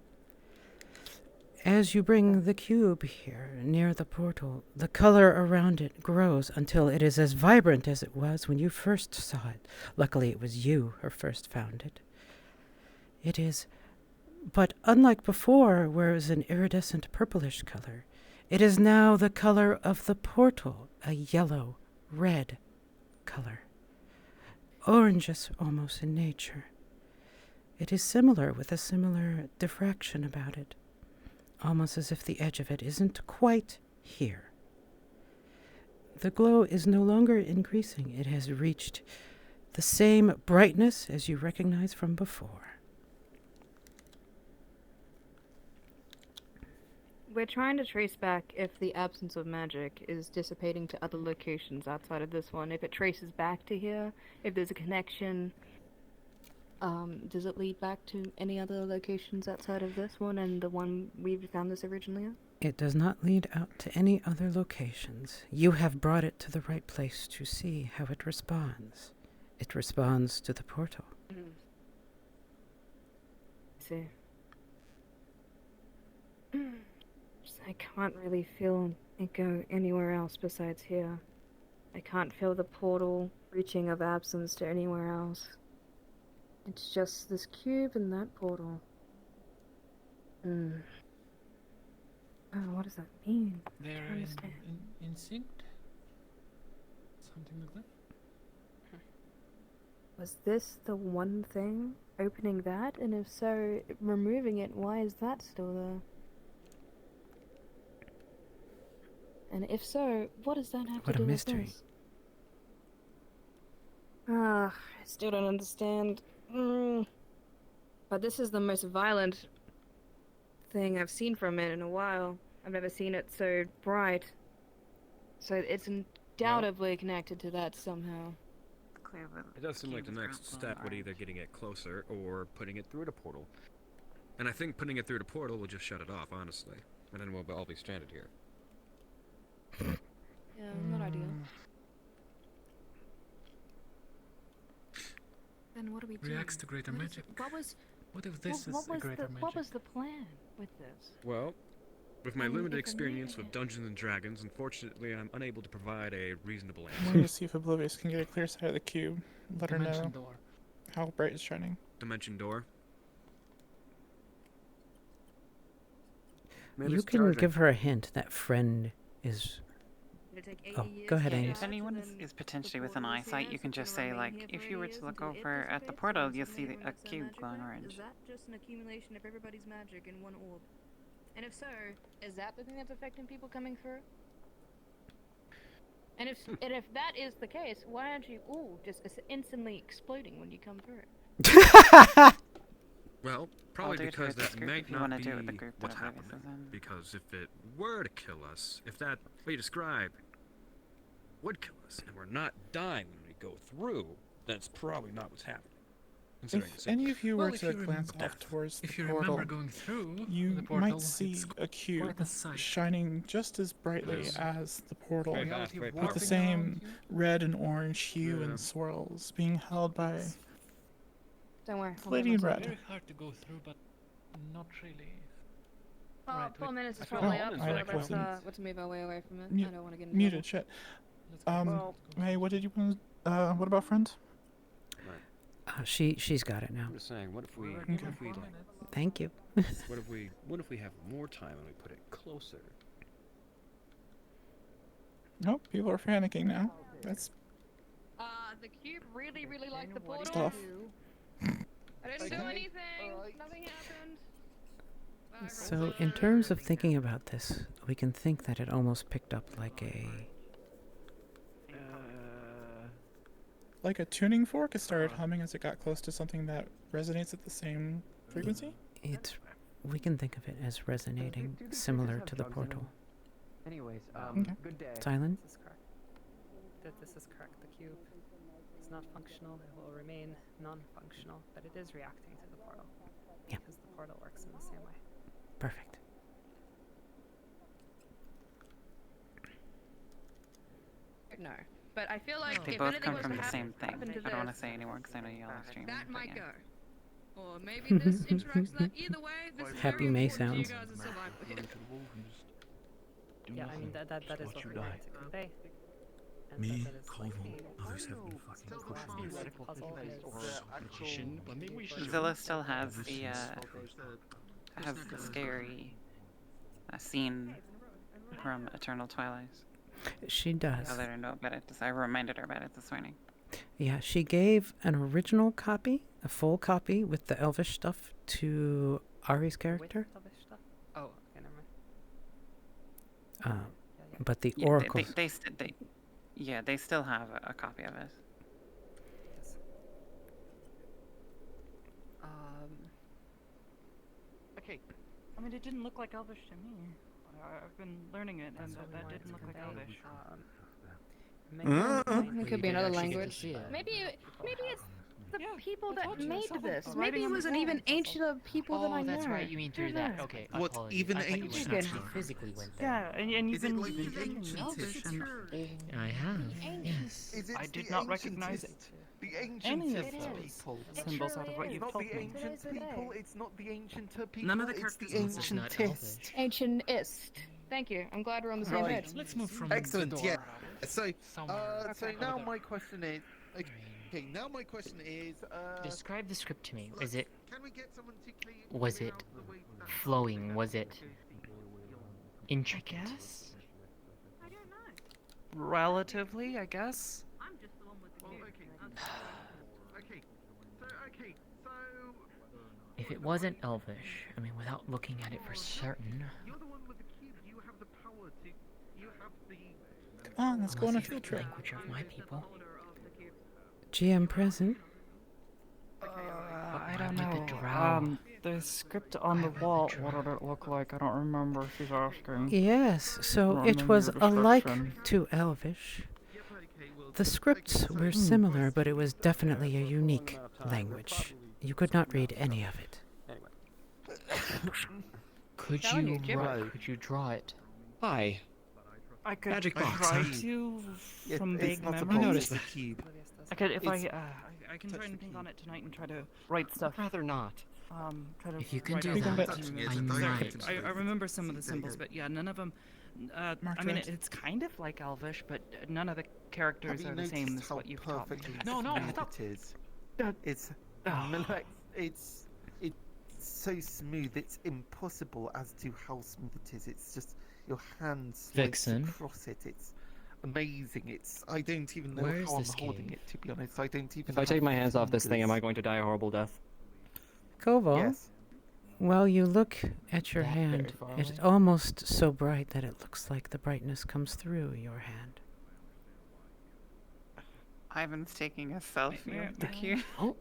As you bring the cube here near the portal, the color around it grows until it is as vibrant as it was when you first saw it. Luckily, it was you who first found it. It is, but unlike before, where it was an iridescent purplish color, it is now the color of the portal, a yellow-red color. Oranges almost in nature. It is similar with a similar diffraction about it. Almost as if the edge of it isn't quite here. The glow is no longer increasing. It has reached the same brightness as you recognize from before. We're trying to trace back if the absence of magic is dissipating to other locations outside of this one. If it traces back to here, if there's a connection, does it lead back to any other locations outside of this one and the one we found this originally at? It does not lead out to any other locations. You have brought it to the right place to see how it responds. It responds to the portal. See. I can't really feel it go anywhere else besides here. I can't feel the portal reaching of absence to anywhere else. It's just this cube and that portal. Oh, what does that mean? They're I don't understand. in sync? Something like that? Was this the one thing? Opening that? And if so, removing it, why is that still there? And if so, what does that have What to a do mystery. with this? I still don't understand. But this is the most violent thing I've seen from it in a while. I've never seen it so bright. So it's undoubtedly connected to that somehow. It does seem like the next step would either getting it closer or putting it through the portal. And I think putting it through the portal will just shut it off, honestly. And then we'll all be stranded here. Yeah, not ideal. Then what are we doing? Reacts to greater magic. What if this is a greater magic? What was the plan with this? Well, with my I mean, limited if experience with Dungeons and Dragons, unfortunately I'm unable to provide a reasonable I'm answer. going to see if Oblivious can get a clear sight of the cube. Let her Dimension know door. how bright it's shining. Dimension door. You can give her a hint that friend is... Oh, go ahead, Amy. If anyone is potentially within eyesight, you can just say, like, if you were to look over at the portal, you'll see a cube glowing orange. Is that just an accumulation of everybody's magic in one orb? And if so, is that the thing that's affecting people coming through? And if that is the case, why aren't you all just instantly exploding when you come through it? Well, probably do it because with this that group might if you not wanna be do it with the group what's that Oblivious happening. is in. Because if it were to kill us, if that what you describe would kill us, and we're not dying when we go through, that's probably not what's happening. Considering If the any of you were If to you glance remember- off towards the If you portal, remember going through you the portal, might see it's a cube quite a sight. shining just as brightly Yes. as the portal, Very fast, very with the powerful. same red and orange hue Yeah. and swirls, being held by Don't worry. the lady in It's red. very hard to go through, but not really. Well, Right, 4 wait. minutes is I feel probably like up, Owen's so right. let's move our way away from it. Mu- I don't want to get in Muted, trouble. shit. Hey, what did you want? What about friend? She's got it now. I'm just saying, what if we, Thank you. what if we have more time and we put it closer? Oh, people are panicking now. That's The cube really, really liked the portal. stuff. I didn't do anything. Nothing happened. So, in terms of thinking about this, we can think that it almost picked up like a... Like a tuning fork, it started humming as it got close to something that resonates at the same frequency? We can think of it as resonating, similar to the portal. Anyways, Okay. good day. Silent? This is correct. This is correct. The cube is not functional. It will remain non-functional, but it is reacting to the portal. Yeah. Because the portal works in the same way. Perfect. No, but I feel like They if both anything come was from to the same thing. happen to I don't want this, to say anymore because I know y'all are streaming. that but might yeah. go. Or maybe this interacts with that. Either way, this is Happy very May important to you sounds. guys' survival. Yeah, I mean that is what we're trying to convey. And Me, that is Colville, others have been fucking puzzle is Zilla still has the scary scene from Eternal Twilight. She does. I let her know about it. I reminded her about it this morning. Yeah, she gave an original copy, a full copy with the Elvish stuff to Ari's character. Oh, okay, never mind. But the Yeah, oracles... they still have a copy of it. Okay. I mean, it didn't look like Elvish to me. I've been learning it, and that didn't look like Elvish. It could be another language. Maybe it's the people that made this. Maybe it wasn't even ancient of people that I know. That's right. You mean through that? Okay. I What, apologize. even I thought you ancient? went actually physically went there. Yeah, and you've been like the speaking ancient Elvish, and I have. Yes. Is it I the did not recognize ancientest- The any of ancientest those people. symbols out of what It's you've not told the me. ancient people. It's not the ancienter people. None of the it's the characters This is not ancientest. Ancientist. Thank you. I'm glad we're on the same Right. page. Let's move from Excellent. the Yeah. door So, somewhere so over now there. my question is. Okay. Now my question is. Describe the script to me. Is it? Can we get someone to clear? Was it flowing? Was it intricate? Relatively, I guess. If it wasn't Elvish, I mean, without looking at it for certain. Come on, let's go on a unless field it's trip. Language of my people. GM present. I don't Why would know. the drow- The script on the wall, what did it look like? I don't remember. She's asking. Yes, so Not it in was your alike description. to Elvish. The scripts were similar, but it was definitely a unique language. You could not read any of it. Could Telling you you, gibberish. could you draw it? Hi. I could Magic try box, huh? to Yeah, from it's vague not a memory. box, noticed it's that. a cube. I could if It's- I can try and think on it tonight and try to write stuff. Rather not. Try to If you can write do out that, what touching you it, I it's might. I remember some of the symbols, but yeah, none of them. I mean, Marked. it's kind of like Elvish, but none of the characters Have you are the same noticed as how what you've taught me. perfectly No, smooth stop. it is? It's Ah. it's so smooth. It's impossible as to how smooth it is. It's just your hands slice Vixen. across it. It's amazing. It's I don't even know Where is how I'm this holding cave? it. To be honest, I don't even. If I take have my hands off this thing, am I fingers. going to die a horrible death? Koval, Yes. while you look at your That very hand, far it's away? almost so bright that it looks like the brightness comes through your hand. Ivan's taking a selfie of the Yeah. cube. Oh.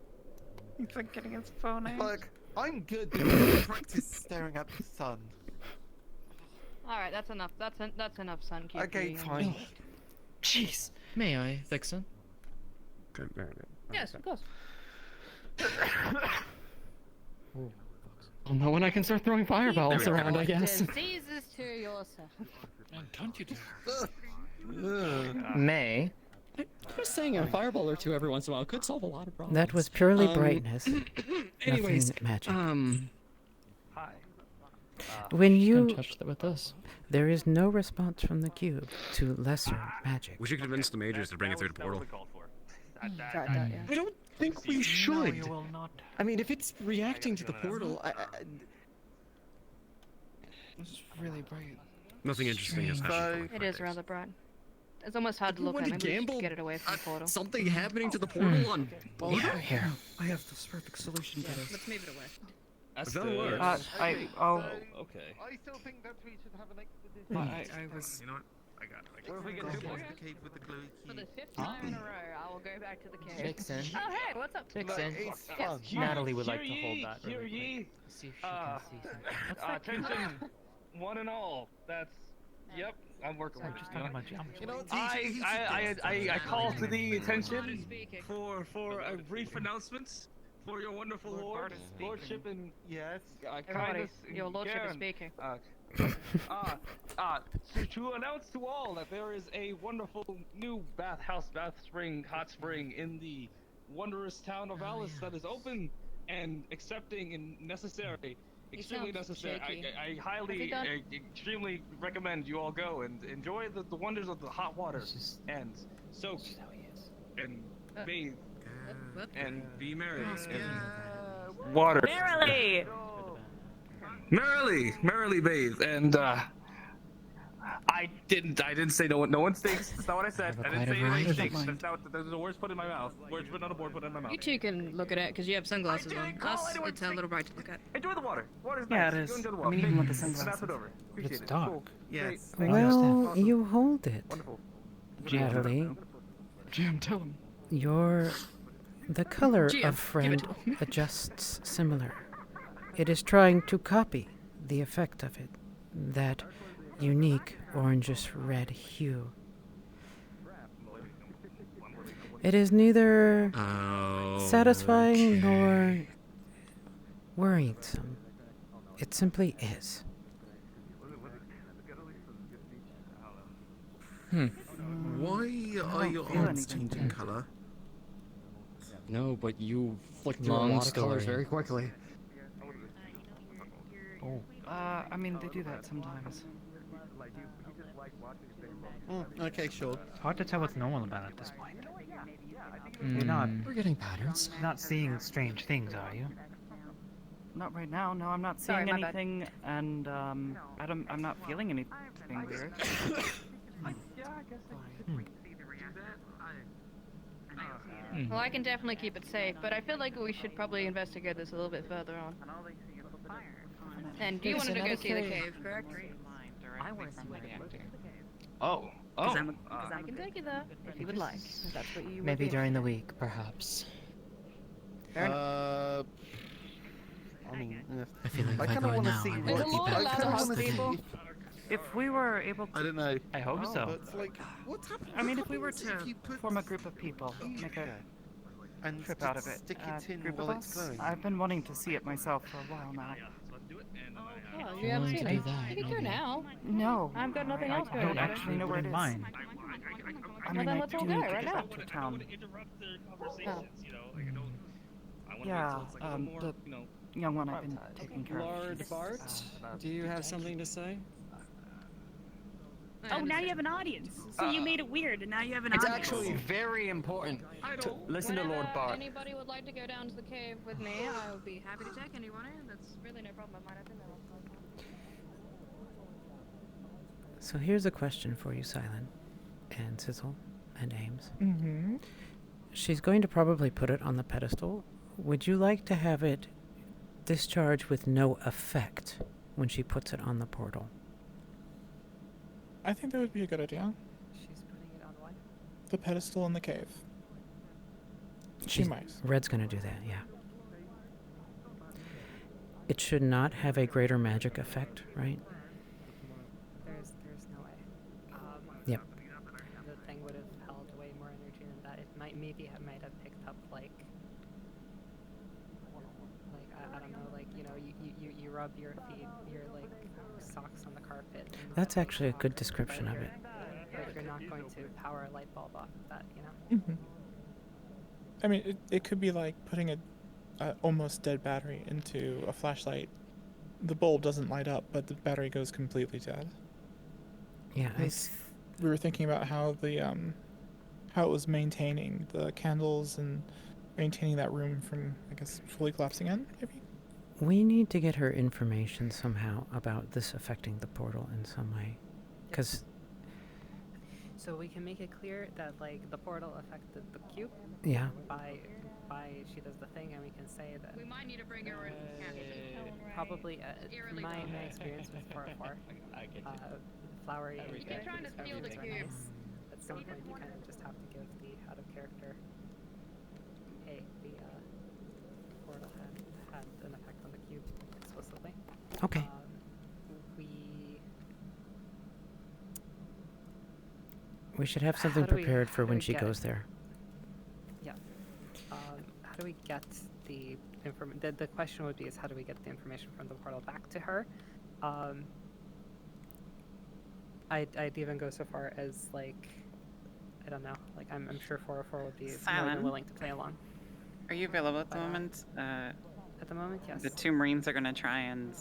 He's like getting his phone out. Look, I'm good. Because I practice staring at the sun. All right, that's enough. That's enough, sun cube. Okay, for you. fine. Jeez. May I, Vixen? Good, very good. Yes, of course. I'll know when I can start throwing fireballs around, I guess. Diseases to yourself. And don't you dare. May. Just saying a fireball or two every once in a while could solve a lot of problems. That was purely brightness. Anyways, nothing magic. Hi. When you touched it with this. there is no response from the cube to lesser magic. We should convince the mages to bring it through the portal. I don't think we should. No, you will not. I mean, if it's reacting to the portal, It's really bright. Nothing interesting has happened. It is rather bright. It's almost hard to You look want at. to Maybe we should gamble? get it away from the portal. Something happening to the portal on Blunder? Here. I have the perfect solution to this. Let's move it away. That's That'll the- work. okay. I still think that we should have an expedition. I was. You know what? I got it. What if we get Okay. two more to the cave with the glowy key? For the 5th time in a row, I will go back to the cave. Vixen. Oh, hey, what's up? Vixen. It's Yes. fun. Natalie would like to hold that. Hear really ye. quick. See if she can see something. Attention, one and all. That's. Yep, I'm working We're with just you. talking about geometry. You know what? I call to the attention for a brief announcement for your wonderful lordship and yes, Everybody, kindness. your lordship is Karen. speaking. To announce to all that there is a wonderful new bath spring, hot spring in the wondrous town of Alice that is open and accepting and necessary. Extremely sounds necessary. shaky. I Has he highly, done- extremely recommend you all go and enjoy the wonders of the hot water and soak and bathe and be merry and water. Merrily! Merrily bathe and I didn't say no one stinks. That's not what I said. I didn't say anyone stinks. That's not what the words put in my mouth. Words written on a board put in my mouth. You two can look at it because you have sunglasses on. Us, it's a little bright to look at. Enjoy the water. Water's Yeah, nice. it is. Go enjoy the I water. mean, even with the sunglasses. Snap it over. Appreciate It's it. dark. Cool. Yes. Great. Well, you hold it. Wonderful. Natalie, Jim, tell him. the color GM, of friend adjusts similar. It is trying to copy the effect of it, that unique orangish red hue. It is neither satisfying nor worrisome. It simply is. Why are your arms changing colour? No, but you flicked through a Long lot of colors story. very quickly. Oh. I mean, they do that sometimes. Okay, sure. It's hard to tell what's normal about it at this point. You're We're getting patterns. not seeing strange things, are you? Not right now. No, I'm not Sorry, seeing my bad. anything, and I'm not feeling anything weird. Well, I can definitely keep it safe, but I feel like we should probably investigate this a little bit further on. And you wanted to go see the cave, correct? I want to see what happened. Oh. Because I can take you there if you would like. If that's what you would Maybe be during the week, perhaps. Fair enough. I mean, I feel like I if I kind of go want to now, see I what. might Is the be Lord back allowed to first hug again. people? If we were able to, I don't know. I hope so. But like, what happens? I mean, if we were what happens to if you put form a group of people, make a and trip just out of it, stick it in group while of it's us, glowing. I've been wanting to see it myself for a while now. Oh, you haven't willing seen to it? do that, You can go maybe. now. No, I've got nothing I else going don't on. actually know where it is. Mine. I Well, mean, then I let's do all need go to right get now. back to town. Oh. Yeah, the young one I've been taking care of. Lord she's, Bart, do you have something to say? Oh, now you have an audience. So you made it weird, and now you have an It's audience. actually very important to listen to Lord Whenever Bart. anybody would like to go down to the cave with me, I would be happy to take anyone in. That's really no problem of mine. I've been there all the time. So here's a question for you, Silent, and Sizzle, and Ames. Mm-hmm. She's going to probably put it on the pedestal. Would you like to have it discharge with no effect when she puts it on the portal? I think that would be a good idea. She's putting it on what? The pedestal in the cave. She She's- might. Red's gonna do that, yeah. It should not have a greater magic effect, right? There's no way. Yep. The thing would have held way more energy than that. It might have picked up like I don't know, like you rub your feet, your like socks on the carpet. and That's stuff like actually a that, good description of it. But you're not going to power a light bulb off of that, you know. Mm-hmm. I mean, it could be like putting a almost dead battery into a flashlight. The bulb doesn't light up, but the battery goes completely dead. Yeah, We were thinking about how the how it was maintaining the candles and maintaining that room from, I guess, fully collapsing in, maybe? We need to get her information somehow about this affecting the portal in some way. Because So we can make it clear that like the portal affected the cube. Yeah. By she does the thing, and we can say that. We might need to bring her in. Probably, from my experience with 404, flowery and You're trying to steal the cube. nice. At some point, you kind of just have to give the out of character. Hey, the portal had an effect on the cube explicitly. Okay. We should have something prepared for when she goes there. Yeah. How do we get the information? The question would be is how do we get the information from the portal back to her? I'd even go so far as like, I don't know, like I'm sure 404 would be more than willing to play along. Are you available at the moment? At the moment, yes. The two Marines are going to try and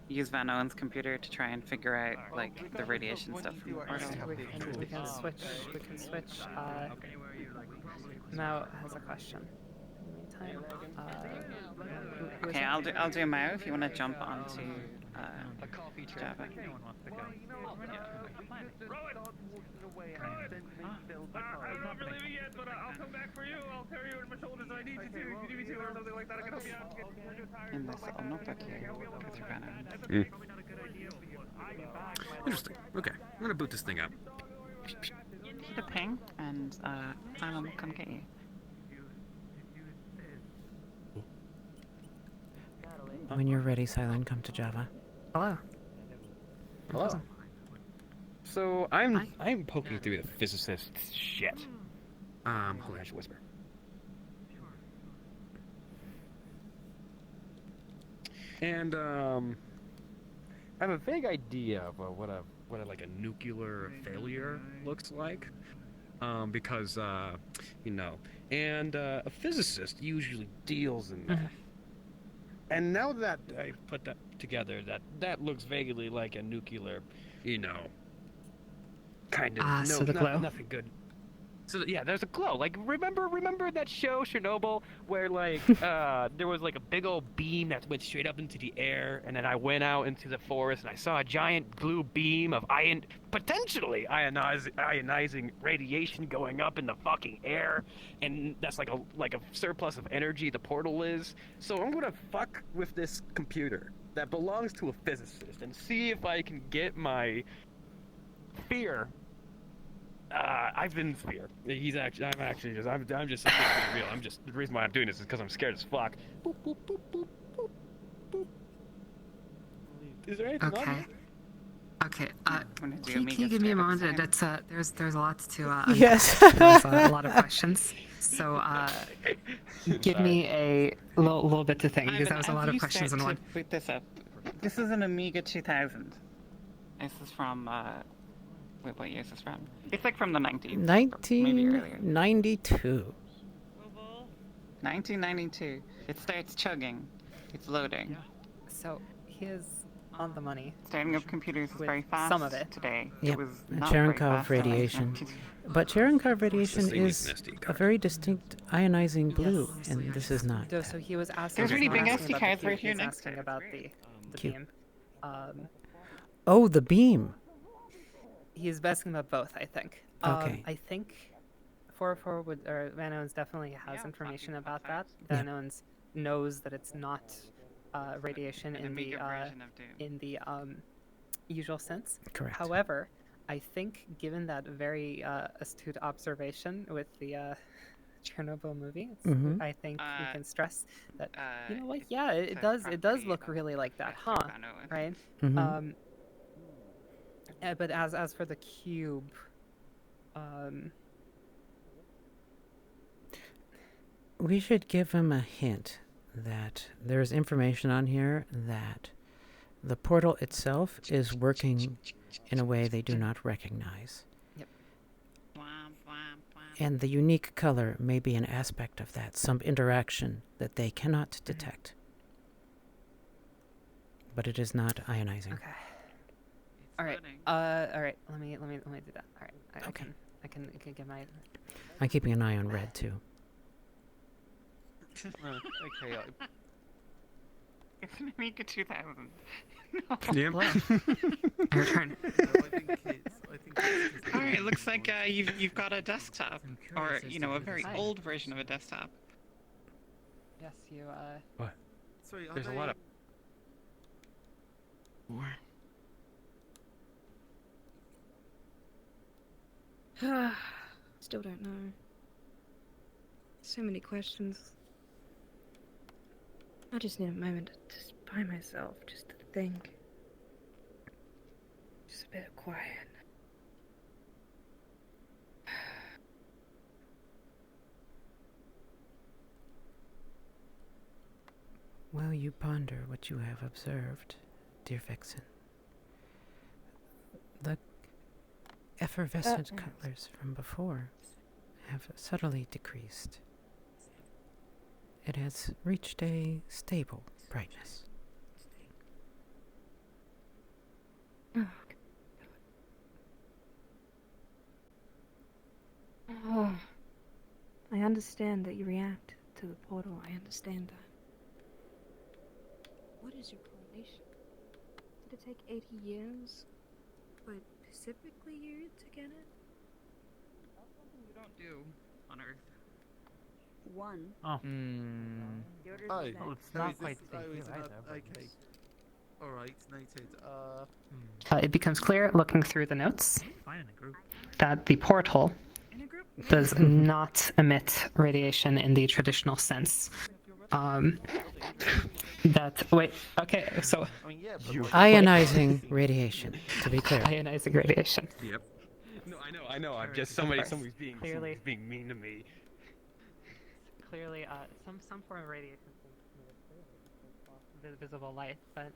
use Van Owen's computer to try and figure out like the radiation stuff from the portal. We can switch. We can switch. Mao has a question. In the meantime, okay, I'll do Mao if you want to jump onto Java. I'm not believing yet, but I'll come back for you. I'll carry you on my shoulders if I need you to. If you need me to or something like that, I can help you out. In this little notebook here, with your Van Owen. Interesting. Okay, I'm gonna boot this thing up. Shoot a ping, and Simon will come get you. When you're ready, Silent, come to Java. Hello. Hello. So I'm poking through the physicist's shit. Hold on, I should whisper. And I have a vague idea of what like a nuclear failure looks like, because you know, and a physicist usually deals in that. And now that I put that together, that looks vaguely like a nuclear, you know, kind of so the glow? Nothing good. So yeah, there's a glow. Like remember that show Chernobyl where like there was like a big old beam that went straight up into the air, and then I went out into the forest and I saw a giant blue beam of potentially ionizing radiation going up in the fucking air, and that's like a surplus of energy the portal is. So I'm gonna fuck with this computer that belongs to a physicist and see if I can get my fear. Ivan's fear. I'm just real. The reason why I'm doing this is because I'm scared as fuck. Boop, boop, boop, boop, boop, boop. Is there anything on here? Okay. Can you give me a moment? That's there's a lot to yes. There's a lot of questions. So give me a little bit to think because that was a lot of questions in one. Put this up. This is an Amiga 2000. This is from wait, what year is this from? It's like from the 90s. 1992. 1992. It starts chugging. It's loading. So he is on the money. Starting up computers is very fast. Some of it today. Yep. It was not Cherenkov very fast radiation. But Cherenkov radiation is a very distinct ionizing blue, and this is not. So he was asking. There's really big asking SD cards right here He's next asking to about the beam. Oh, the beam. He's asking about both, I think. Okay. I think 404 would, or Van Owens definitely has information about that. Van Owens knows that it's not radiation in the usual sense. Correct. However, I think given that very astute observation with the Chernobyl movie, I think we can stress that you know what? Yeah, it does look really like that, huh? Right? But as for the cube, we should give him a hint that there's information on here that the portal itself is working in a way they do not recognize. Yep. And the unique color may be an aspect of that, some interaction that they cannot detect. But it is not ionizing. Okay. All right. All right. Let me do that. All right. I can get my. I'm keeping an eye on red too. Okay. Mika 2000. Yep. Your turn. I think it's All right, looks like you've got a desktop, or a very old version of a desktop. Yes, you. What? Sorry, There's a lot of. Still don't know. So many questions. I just need a moment to just by myself, just to think. Just a bit of quiet. While you ponder what you have observed, dear Vixen, the effervescent colors from before have subtly decreased. It has reached a stable brightness. Oh, I understand that you react to the portal. I understand that. What is your coronation? Did it take 80 years? But specifically you to get it? That's something you don't do on Earth. One. Oh. Well, it's not quite the same it's either. not- okay. Alright, noted. It becomes clear, looking through the notes, Fine in a group. that the portal does not emit radiation in the traditional sense. So Ionizing radiation, to be clear. ionizing radiation. Yep. No, I know. I'm just somebody's being mean to me. Clearly, some form of radiation visible light, but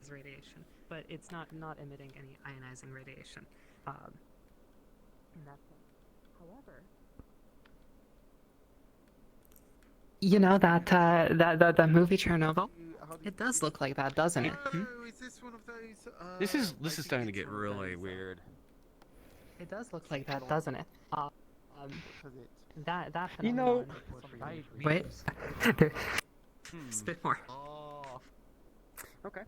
is radiation. But it's not emitting any ionizing radiation. However, that movie Chernobyl. It does look like that, doesn't it? Is this one of those? This is starting to get really weird. It does look like that, doesn't it? That You know. Wait. Spit more. Okay.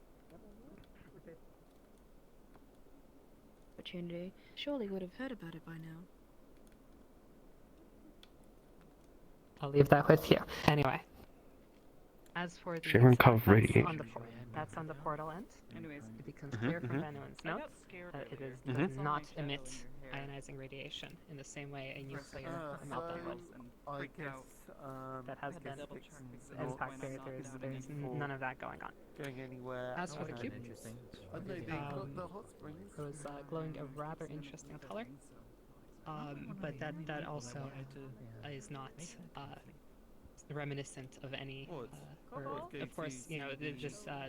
Opportunity. Surely would have heard about it by now. I'll leave that with you. Anyway. As for the Sharon Cove radiation. That's on the portal end. Anyways, it becomes clear from anyone's notes that it does not emit ionizing radiation in the same way a nuclear meltdown would. I guess That has been impact there. There's none of that going on. Going anywhere. As for the cube, I know they got the hot springs. it was glowing a rather interesting color. But that also is not reminiscent of any. Of course,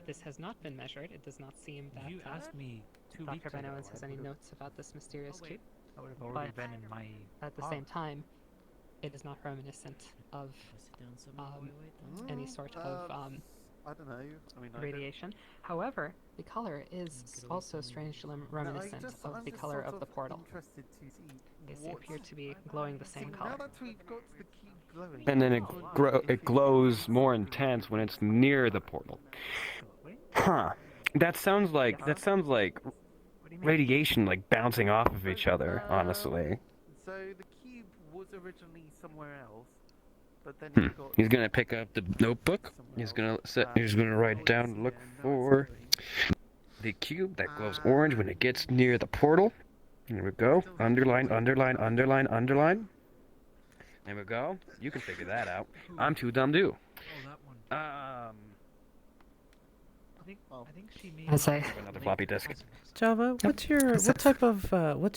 this has not been measured. It does not seem that. You asked me 2 weeks Dr. Van ago. Owens has any notes about this mysterious cube. I would have already been in my. At the same time, it is not reminiscent of any sort of I don't know. I mean, radiation. However, the color is also strangely reminiscent of the color of the portal. They appear to be glowing the same color. And then it glows more intense when it's near the portal. Huh. That sounds like radiation like bouncing off of each other, honestly. So the cube was originally somewhere else, but then it got. He's gonna pick up the notebook. He's gonna write down, look for the cube that glows orange when it gets near the portal. There we go. Underline, underline, underline, underline. There we go. You can figure that out. I'm too dumb to. I think she made. Another floppy disk. Java, what's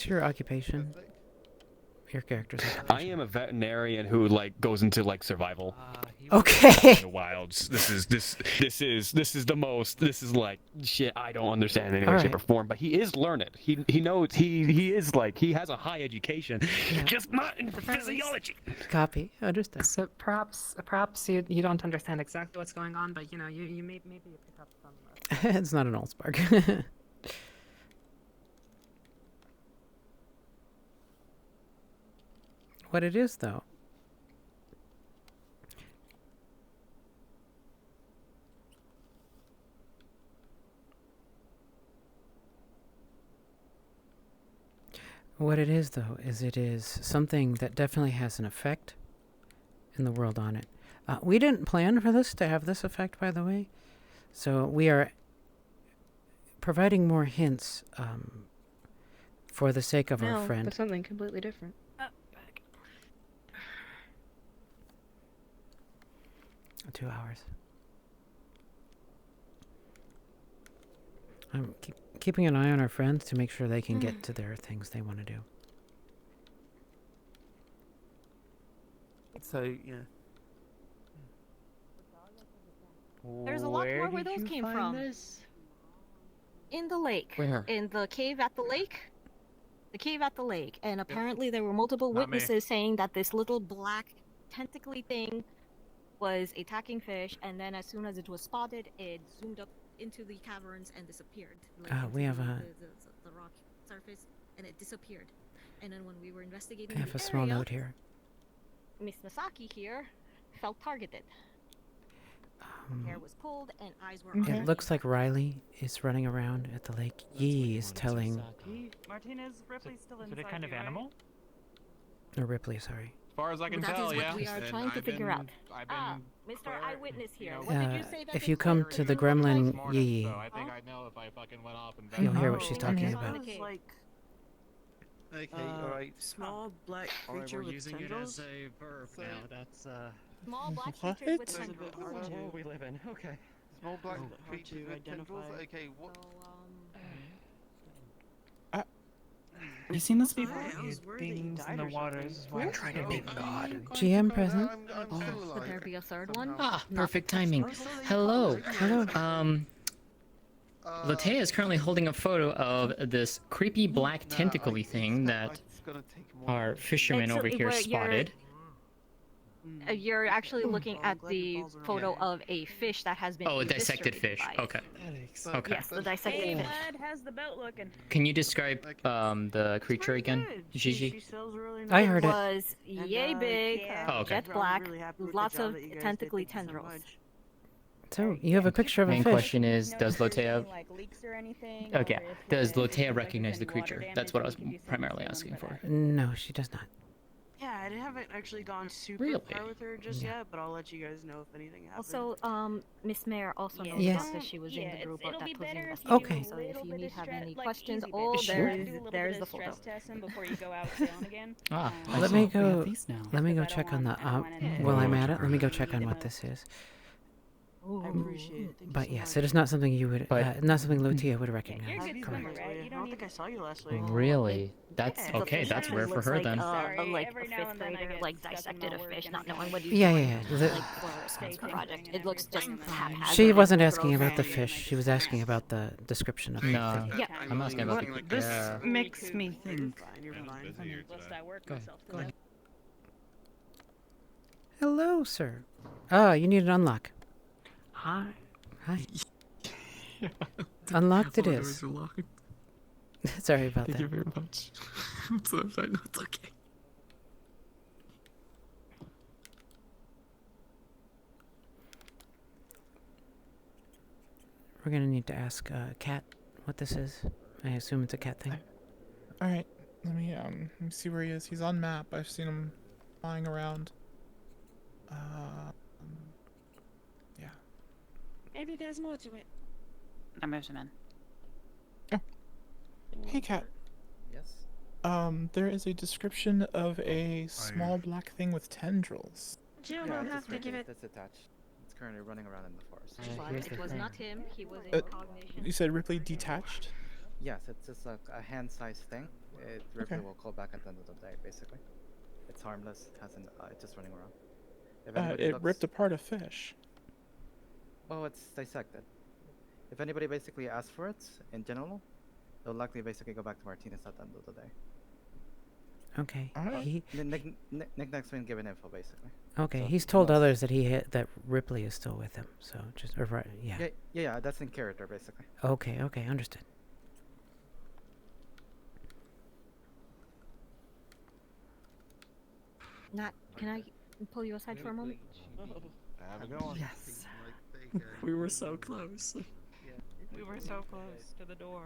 your occupation? Your character's occupation? I am a veterinarian who goes into survival. Okay. In the wilds. This is the most. This is shit I don't understand in any way, shape, or form. But he is learned. He knows. He is he has a high education, just not in physiology. Copy. Understand. So perhaps you don't understand exactly what's going on, but you maybe you pick up some. It's not an Allspark. What it is, though. What it is, though, is it is something that definitely has an effect in the world on it. We didn't plan for this to have this effect, by the way. So we are providing more hints for the sake of our friend. But something completely different. 2 hours. I'm keeping an eye on our friends to make sure they can get to their things they want to do. So, yeah. There's a lot more where those came from. In the lake. Where? In the cave at the lake. The cave at the lake. And apparently there were multiple Not me. witnesses saying that this little black tentacly thing was attacking fish, and then as soon as it was spotted, it zoomed up into the caverns and disappeared. We have the rock surface, and it disappeared. And then when we were investigating I have the a small area, note here. Miss Masaki here felt targeted. Hair was pulled and eyes were on It looks like Riley is running around at the lake. Yi is telling... Martinez, Ripley's still inside. Is it a kind of animal? Or Ripley, sorry. As far as I can That tell, is what yeah. we are And trying to I've figure been- out. I've been Mr. Eyewitness here. know, What did you say that If they you come cleared to the through the gremlin place? Yi, So I think I know if I fucking went off and you'll hear what she's talking Okay. about. Okay, alright. Small black Alright, creature we're with using it tendrils. as a verb now. That's Small black What? creatures with There's a tendrils. bit hard to- we live in. Okay. Small black hard creatures to with tendrils? identify. Okay, what? Have you seen this before? Things in the waters. We're trying to make God. GM present. Would there be a third one? Ah, perfect timing. Hello. Hello. Latea is currently holding a photo of this creepy black tentacly thing that our fisherman over here spotted. You're actually looking at the photo of a fish that has been. Oh, a dissected fish. Okay. Okay. Yes, the dissected fish. How's the boat looking? Can you describe the creature again, Gigi? I heard it. Was yay big, Oh, okay. jet black, lots of tentacly tendrils. So, you have a picture of a Main fish. question is, does Lotea... Like leaks or anything? Okay. Does Lotea recognize the creature? That's what I was primarily asking for. No, she does not. Yeah, I haven't actually gone super Really? far with her just yet, but I'll let you guys know if anything happens. Also, Miss Mayor also knows Yes. about this. She was in the group that was investigating. Okay. So if you need have any questions, Sure. there's the photo. Before you go out sailing again. Ah, Let me go. Let me go Because I check don't on the. want- I don't want it. While I'm at it, let me go check on what this is. I appreciate it. Thank you But so yes, much. it is not something you would. But- not something Lutia would recognize. Have you Correct. been right? I don't think I saw you last week. Really? That's It's a okay. fish That's that rare for looks her like, then. like Every a now fifth and then I grader get like stuck in dissected my a work fish, and not I knowing what Yeah, he's yeah, doing, yeah. like for a science project. It looks just haphazard. She wasn't and asking about the gross. fish. She was asking about the description of No. the thing. Yeah. I'm asking about the... This Yeah. makes me think. Lest I work Go ahead. myself to Go ahead. death. Hello, sir. Ah, you need an unlock. Hi. Hi. Unlocked it All is. doors are locked. Sorry about Thank that. you very much. It's okay. We're gonna need to ask Cat what this is. I assume it's a cat thing. All right, let me see where he is. He's on map. I've seen him flying around. Yeah. Maybe there's more to it. I moved him in. Hey, Cat. Yes? There is a description of a small black thing with tendrils. Jill will have to give it. That's attached. It's currently running around in the forest. But it was not him. He was in cognition. You said Ripley detached? Yes, it's just like a hand-sized thing. Ripley Okay. will call back at the end of the day, basically. It's harmless. It hasn't. It's just running around. If It anybody looks- ripped apart a fish. Well, it's dissected. If anybody basically asks for it, in general, they'll likely basically go back to Martinez at the end of the day. Okay. Alright. He. Nicknack's been given info, basically. Okay. So He's he told knows. others that that Ripley is still with him. So just or right. Yeah. Yeah, that's in character, basically. Okay. Okay. Understood. Not. Can I pull you aside for a moment? Have a good one. Yes. We were so close. We were so close to the door.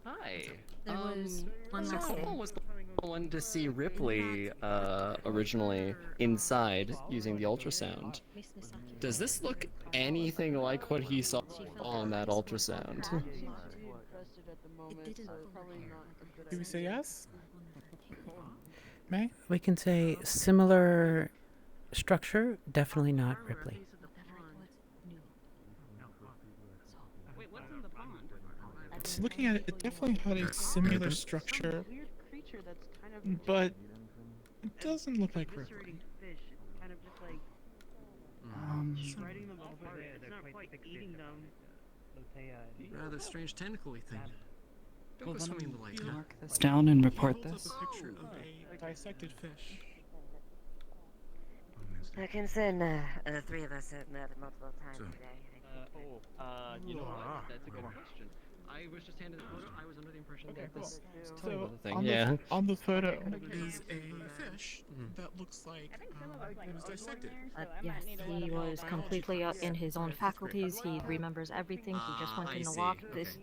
Hi. There was one so last Cole thing. was the one to see Ripley originally inside using the ultrasound. Does this look anything like what he saw on that ultrasound? Do we say yes? May? We can say similar structure, definitely not Ripley. Looking at it, it definitely had a similar structure, but it doesn't look like Ripley. Rather strange tentacly thing. Don't go swimming in the lake, huh? Mark this down and report this. A picture of a dissected fish. I can send the three of us have met multiple times today. You know what? That's a good question. I was just handed a photo. I was under the impression that this So thing. on, Yeah. on the photo is a fish that looks like it was dissected. Yes, he was completely in his own faculties. He remembers everything. He just went in the walk. This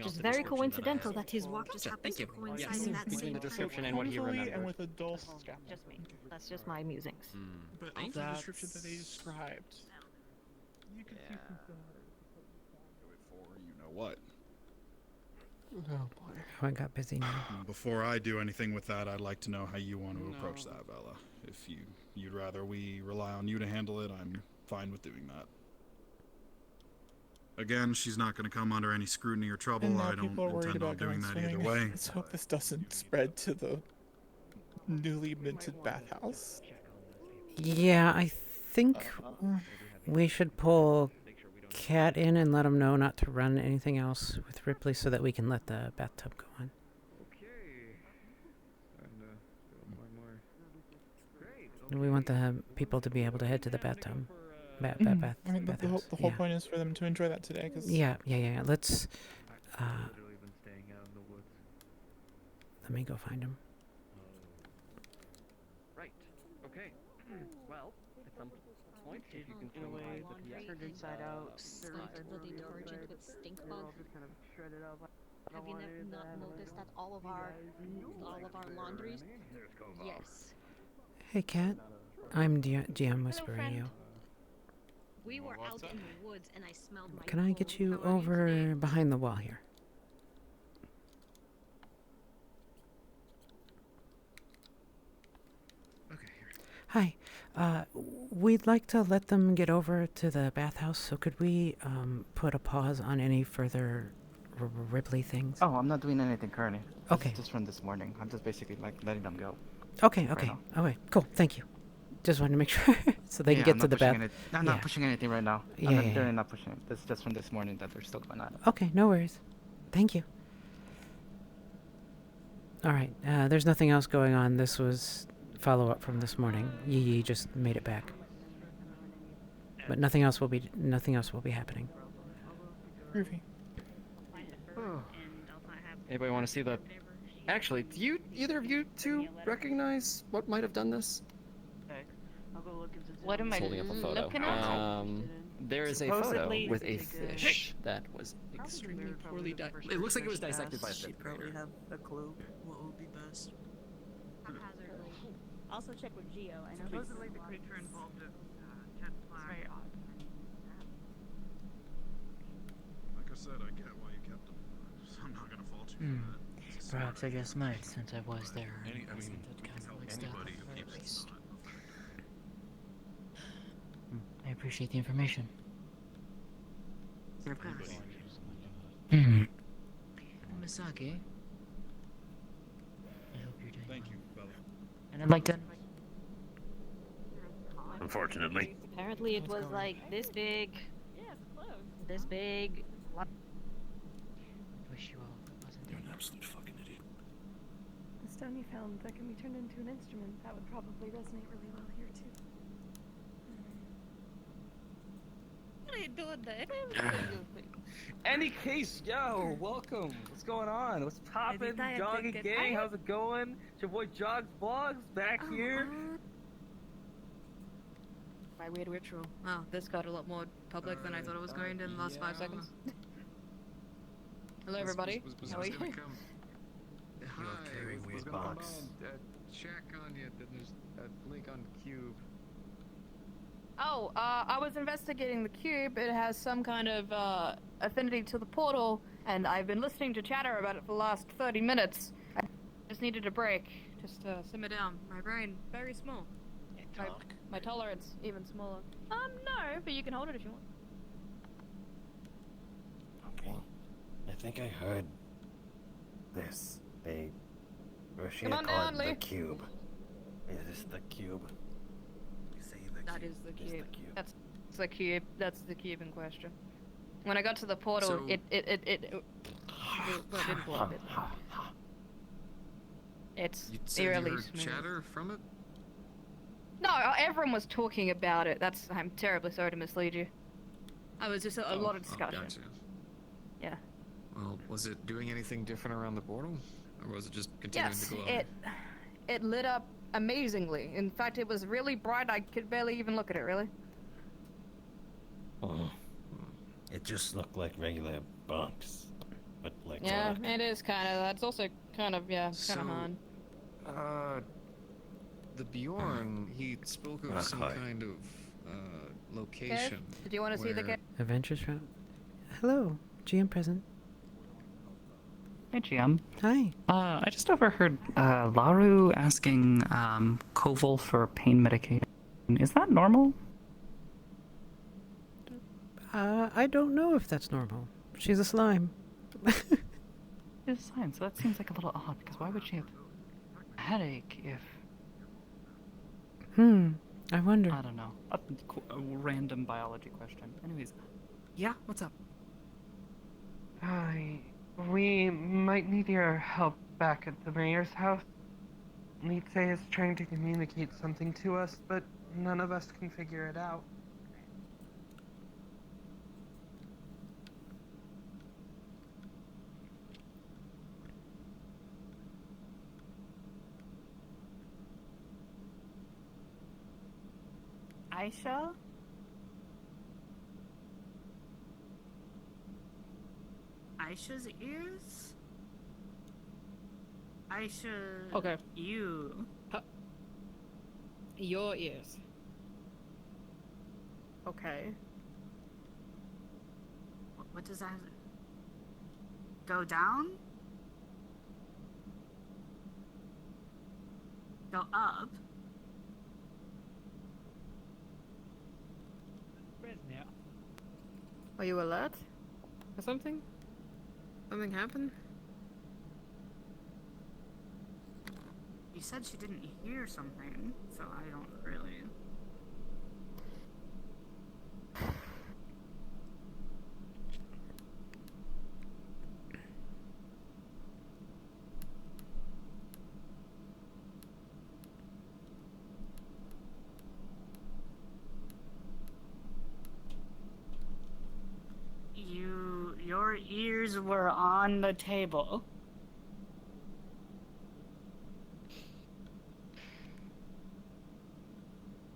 just very coincidental that his walk just happens to coincide in that Between scene. the description and what he Clumsily remembered. and with a dull scalp. Just me. That's just my musings. But on the description that they described, you could see some For you know what? Oh boy. Oh, I got busy now. Before I do anything with that, I'd like to know how you want to approach that, Bella. If you'd rather we rely on you to handle it, I'm fine with doing that. Again, she's not going to come under any scrutiny or trouble. And now I don't people are worried intend on about doing going that either swimming. way. Let's hope this doesn't spread to the newly minted bathhouse. Yeah, I think we should pull Cat in and let him know not to run anything else with Ripley so that we can let the bathtub go on. We want the people to be able to head to the bathtub. I mean, the whole bathhouse. the whole point is for them to enjoy that today. Cause Yeah. Let's. Let me go find him. Right. Okay. Well, at some point, if you can show me the Turned inside out. The detergent with stink bug. Have you not noticed that all of our laundries? Yes. Hey, Cat. I'm GM whispering you. We were out in the woods and I smelled my Can I get you over behind the wall here? Hi. We'd like to let them get over to the bathhouse, so could we put a pause on any further Ripley things? Oh, I'm not doing anything currently. Okay. Just from this morning. I'm just basically like letting them go. Okay, right okay. now. Okay, cool. Thank you. Just wanted to make sure so they can get to the bath. I'm not pushing anything right now. Yeah, I'm yeah, literally yeah. not pushing it. This is just from this morning that they're still going on. Okay, no worries. Thank you. All right. There's nothing else going on. This was follow-up from this morning. Yee just made it back. But nothing else will be happening. Groovy. Anybody want to see the? Actually, do either of you two recognize what might have done this? What am I Holding up a photo. looking at? There is a photo Supposedly- with a fish that was extremely poorly It looks like it was dissected by a She'd fifth probably grader. have a clue what would be best. Also check with Geo. I know Supposedly the creature involved in jet flag. Very odd. Like I said, I get why you kept them. I'm not going to fault you for that. Perhaps I just might, since I was there. I mean, anybody who keeps Least. I appreciate the information. Of course. Misaki. I hope you're doing Thank you, Bella. And I'd like to. Unfortunately. Apparently it was like this big. This big. Wish you all wasn't You're an absolute fucking idiot. The stone you found that can be turned into an instrument, that would probably resonate really well here too. What are you doing there? Any case, yo, welcome. What's going on? What's poppin'? Jogging gang, how's it going? It's your boy Jogs Vlogs back here. My weird ritual. Wow, this got a lot more public than I thought it was going to in the last 5 seconds. Hello, everybody. How are you? Hi, carrying was weird gonna come box. by and check on you. Then there's a link on Cube. Oh, I was investigating the cube. It has some kind of affinity to the portal, and I've been listening to chatter about it for the last 30 minutes. I just needed a break, just to simmer down. My brain, very small. My tolerance, even smaller. No, but you can hold it if you want. Okay. I think I heard this. Rashida Come on called down, it the Lee. cube. Is this the cube? You say the That cube. is the It cube. the cube. That's the cube. That's the cube in question. When I got to the portal, So- it well, it didn't blow up. It's You said eerily you heard smooth. chatter from it? No, everyone was talking about it. I'm terribly sorry to mislead you. I was just a lot of discussion. Gotcha. Yeah. Well, was it doing anything different around the portal, or was it just continuing Yes, to glow? it lit up amazingly. In fact, it was really bright. I could barely even look at it. Really. Oh. It just looked like regular bunks, but like Yeah, rock. it is kind of. That's also kind of kind of hard. The Bjorn, he spoke of Not some quite. kind of location. Did you want to see the where- Adventures route. Hello, GM present. Hey, GM. Hi. I just overheard Laru asking Koval for pain medication. Is that normal? I don't know if that's normal. She's a slime. It's fine, so that seems like a little odd, because why would she have a headache if... I wonder. I don't know. A random biology question. Anyways, yeah, what's up? We might need your help back at the mayor's house. Nietzsche is trying to communicate something to us, but none of us can figure it out. Aisha? Aisha's ears? Aisha... Okay. You. Your ears. Okay. What does that... Go down? Go up? Are you alert? Or something? Something happened? You said she didn't hear something, so I don't really... Your ears were on the table.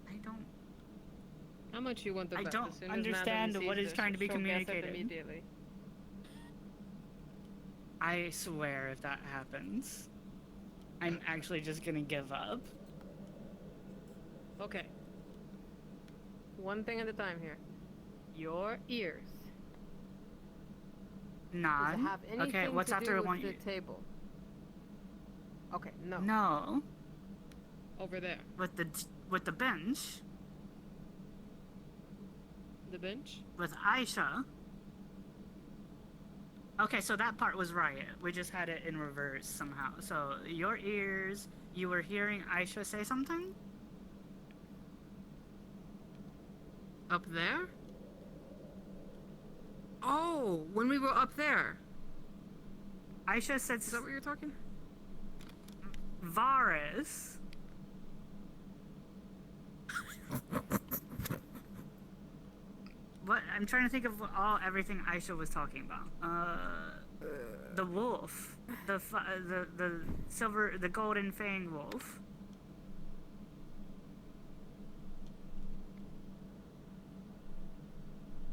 I don't... How much you want the I bet? don't As soon as understand Madam what sees is this, trying to be she'll guess it communicated. immediately. I swear if that happens, I'm actually just gonna give up. Okay. One thing at a time here. Your ears. Does None. it have anything Okay, what's to after do with one the ear? table? Okay, no. No. Over there. With the bench. The bench? With Aisha. Okay, so that part was right. We just had it in reverse somehow. So your ears, you were hearing Aisha say something? Up there? Oh, when we were up there. Aisha said... Is that what you're talking? Varus. What? I'm trying to think of everything Aisha was talking about. The wolf, the silver, the golden fang wolf.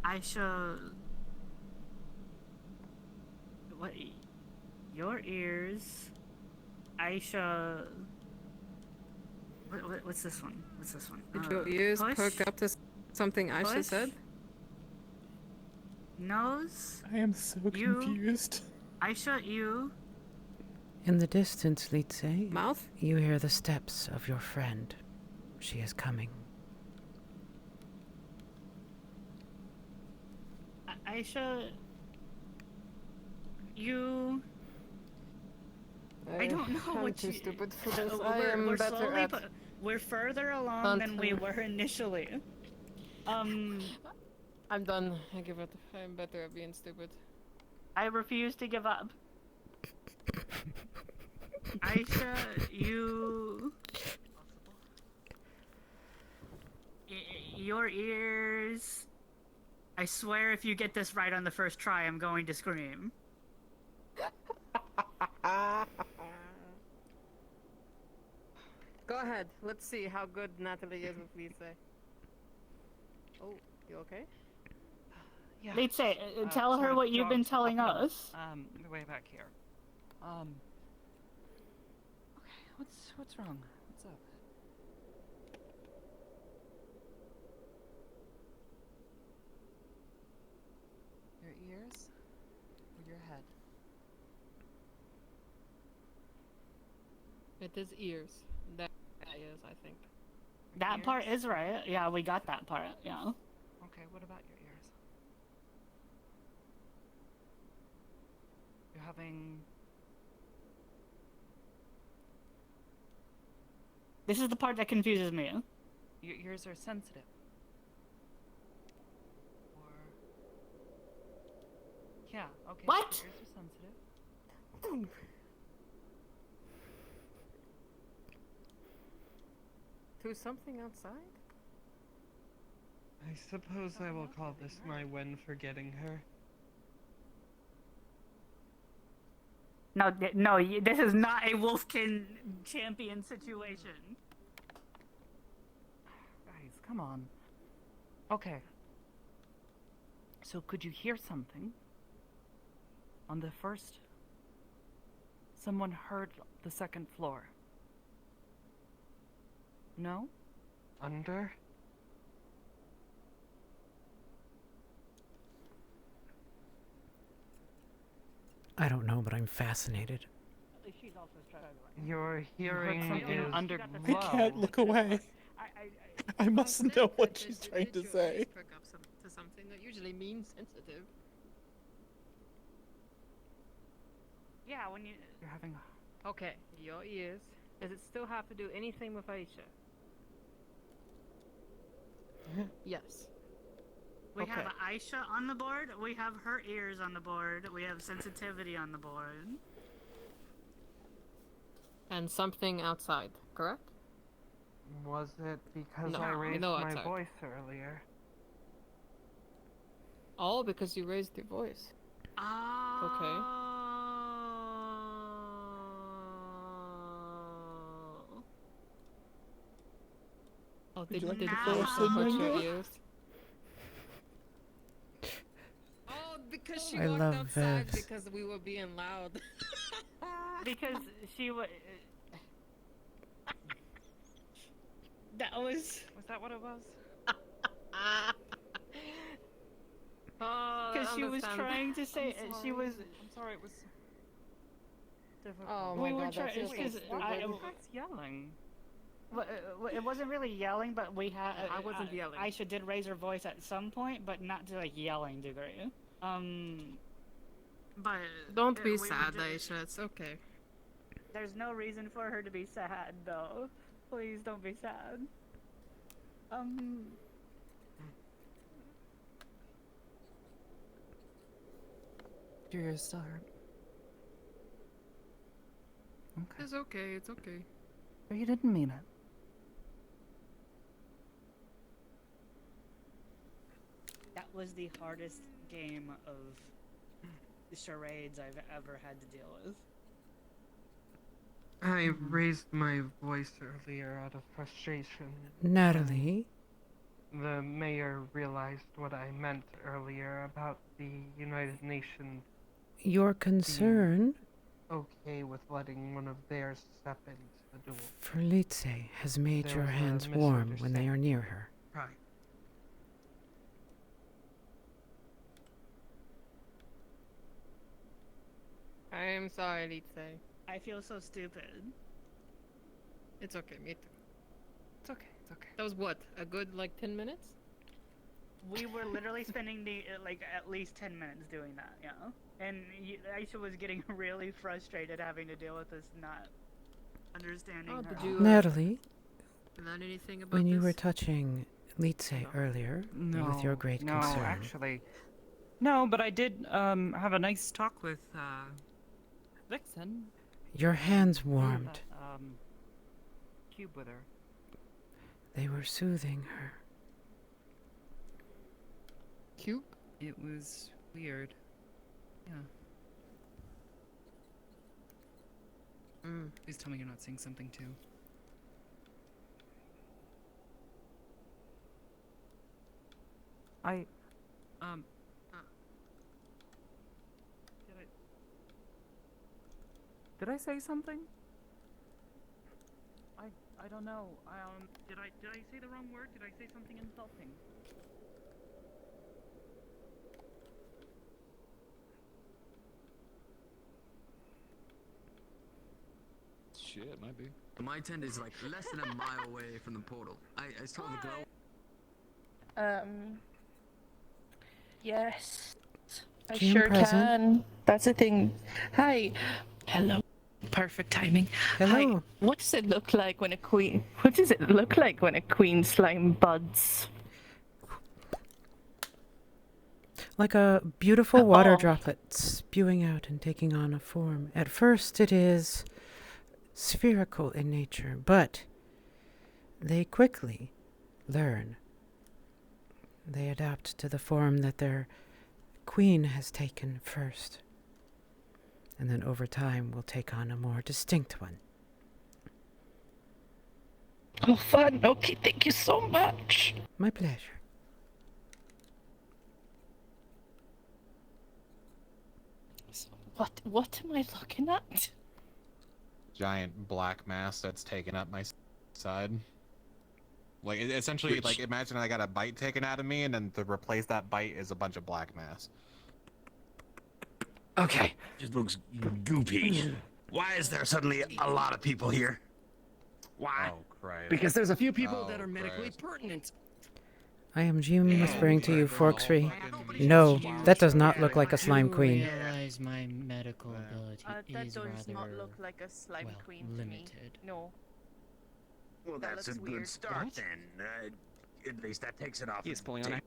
Aisha. What? Your ears, Aisha. What's this one? What's this one? Did your ears push, perk up to something Aisha push, said? Nose. I am so confused. Aisha, you. In the distance, Litze, Mouth? you hear the steps of your friend. She is coming. Aisha, you. I don't know I'm what too you. stupid for this. I am We're better slowly, at we're further along than we hunting. were initially. I'm done. I give up. I'm better at being stupid. I refuse to give up. Aisha, you. Your ears. I swear if you get this right on the first try, I'm going to scream. Go ahead. Let's see how good Natalie is with Lisa. Oh, you okay? Yeah. Let's say, tell her sorry, what you've been Jogs, telling up here. us. Way back here. Okay, what's wrong? What's up? Your ears or your head? It is ears. That is, I think. That Ears? part is right. Yeah, we got that part. Yeah. Okay, what about your ears? You're having... This is the part that confuses me. Your ears are sensitive. Or... Yeah, okay. What? Your ears are sensitive. To something outside? I suppose I will call this my win for getting her. No, this is not a Wolfkin champion situation. Guys, come on. Okay. So could you hear something? On the first... Someone heard the second floor. No? Under? I don't know, but I'm fascinated. Your hearing something is under I can't look away. I must know what she's trying to say. Perk up to something that usually means sensitive. Yeah, when you... You're having... Okay, your ears. Does it still have to do anything with Aisha? Yes. We Okay. have Aisha on the board, we have her ears on the board, we have sensitivity on the board. And something outside, correct? Was it because No, I raised no my outside. voice earlier? All because you raised your voice. Okay. Oh, Would you like did to Aisha fill us in, hurt your Ringo? ears? Oh, because she I walked love outside this. because we were being loud. Because she was... That was... Was that what it was? Oh, Because she was understand. trying to say... I'm She was... I'm sorry, it was... difficult. Oh We my were god, that trying... feels so stupid. That's yelling. It wasn't really yelling, but we had... I wasn't yelling. Aisha did raise her voice at some point, but not to, like, yelling degree. But... Don't be we were sad, just- Aisha. It's okay. There's no reason for her to be sad, though. Please don't be sad. Your ears still hurt. Okay. It's okay. It's okay. But you didn't mean it. That was the hardest game of charades I've ever had to deal with. I raised my voice earlier out of frustration. Natalie? The mayor realized what I meant earlier about the United Nations Your concern Okay with letting one of theirs step into the duel. for Litze has made There your was a hands warm when they are near her. Right. I am sorry, Litze. I feel so stupid. It's okay, me too. It's okay, it's okay. That was what? A good, like, 10 minutes? We were literally spending like at least 10 minutes doing that, you know? And Aisha was getting really frustrated having to deal with this, not understanding her. Did you, Natalie, learn anything about when you this? were touching Litze earlier, with your great no, concern, actually. No, but I did have a nice talk with Vixen. your hands warmed. Cube with her. They were soothing her. Cube? It was weird. Yeah. Please tell me you're not seeing something too. I Did I say something? I don't know. Did I say the wrong word? Did I say something insulting? Shit, might be. My tent is like less than a mile away from the portal. I saw the glow. Yes. I Jim sure present. can. That's the thing. Hi. Hello. Perfect timing. Hello. Hi. What does it look like when a queen? What does it look like when a queen slime buds? Like a beautiful water Oh. droplet spewing out and taking on a form. At first it is spherical in nature, but they quickly learn. They adapt to the form that their queen has taken first, and then over time will take on a more distinct one. Oh, fun. Okay, thank you so much. My pleasure. What am I looking at? Giant black mass that's taken up my side. Like, essentially, like, imagine I got a bite taken out of me, and then to replace that bite is a bunch of black mass. Okay, just looks goopy. Why is there suddenly a lot of people here? Why? Oh, Christ. Because there's a few people that Oh, are medically Christ. pertinent. I am Jim whispering to you, Forksree. No, that does not look like a slime queen. Realize my medical ability That is does rather not look like a slime well, queen to me. limited. No. Well, That that's a looks good weird. start What? then. At least that takes it off. He's pulling on the it.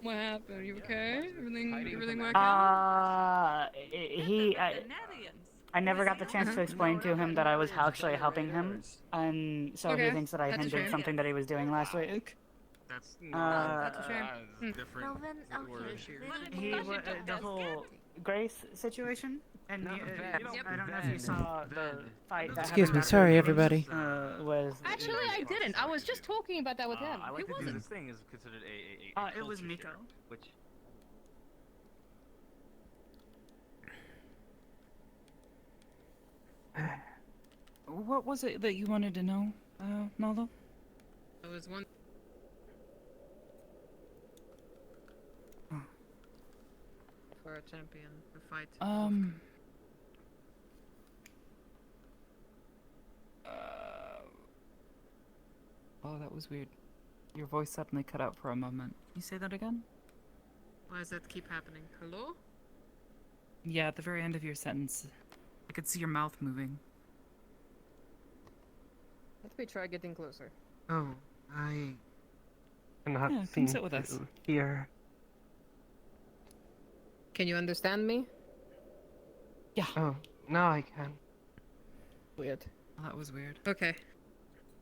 What happened? You okay? Everything working out? I never got the chance to explain to him that I was actually helping him, and so Okay, he thinks that I that's a hindered shame. something that he was doing last week. That's That's a shame. different. The whole Grace situation, and I don't know if you saw the fight. That Excuse me, happened sorry, after the everybody. meeting, Was Actually, I didn't. I was just talking about that with him. I like Who to do wasn't? this thing is considered a it was culture Miko. share, which What was it that you wanted to know, Naldo? I was one. For a champion, a fight. Oh, that was weird. Your voice suddenly cut out for a moment. You say that again? Why does that keep happening? Hello? Yeah, at the very end of your sentence. I could see your mouth moving. Let me try getting closer. Oh, I cannot Yeah, come seem sit with to us. hear. Can you understand me? Yeah. Oh, now I can. Weird. Oh, that was weird. Okay.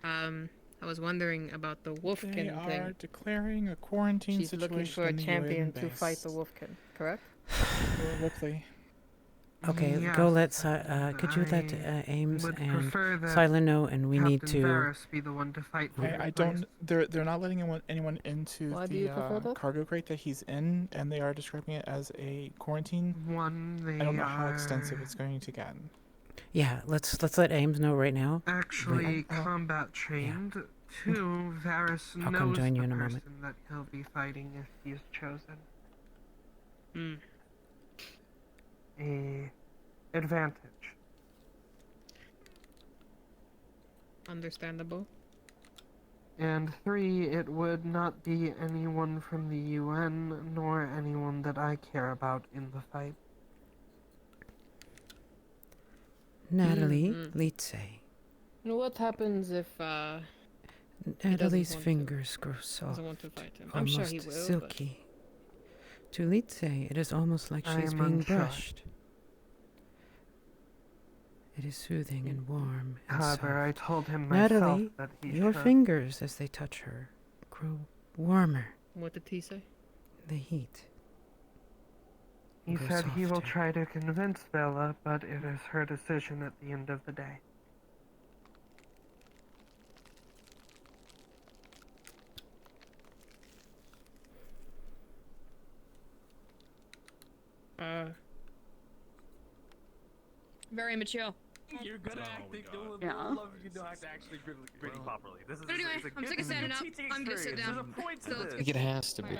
I was wondering about the They Wolfkin are thing. declaring a quarantine She's situation looking for a in the champion UN to base. fight the Wolfkin, correct? Ripley. Okay, Yes, go let could you let Ames would and prefer that Silent know, and we need Captain to. Varys be the one to fight for your I place. don't. They're not letting anyone into Why do the you prefer that? cargo crate that he's in, and they are describing it as a quarantine. They I don't know how are extensive it's going to get. Yeah, let's let Ames know right now. actually combat trained. Two, Varys I'll knows come join you the in a person moment. that he'll be fighting if he is chosen. A advantage. Understandable. And three, it would not be anyone from the UN nor anyone that I care about in the fight. Natalie, Mhm. let's say. And what happens if Natalie's want to- fingers grow soft, doesn't want to fight him? I'm sure he almost will, silky. To Litze, it is almost like I she's am being unsure. brushed. It is soothing and warm and soft. However, I told him myself Natalie, that he your should. fingers, as they touch her, grow warmer. What did he say? The heat. He grows said he will softer. try to convince Bella, but it is her decision at the end of the day. Very mature. You're good at acting. Yeah. I love you know how to actually really properly. This is But anyway, it's a I'm good, sick of it's a standing good up. teaching I'm gonna sit experience. down. There's a point to So this. I think it has to be.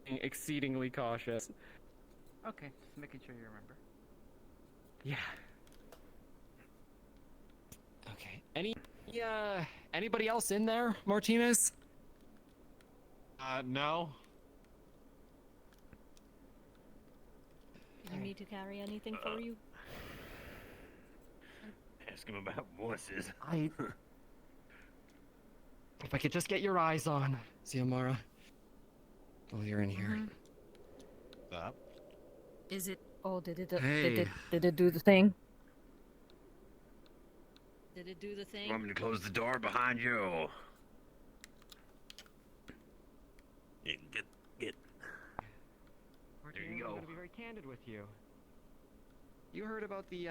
Exceedingly cautious. Okay, just making sure you remember. Yeah. Okay. Anybody else in there, Martinez? No. You need to carry anything for you? Ask him about voices. If I could just get your eyes on Xiomara. While you're in here. Stop. Is it? Oh, did it? Hey. Did it do the thing? Did it do the thing? Want me to close the door behind you? Yeah, get. There you I'm go. gonna be very candid with you. You heard about the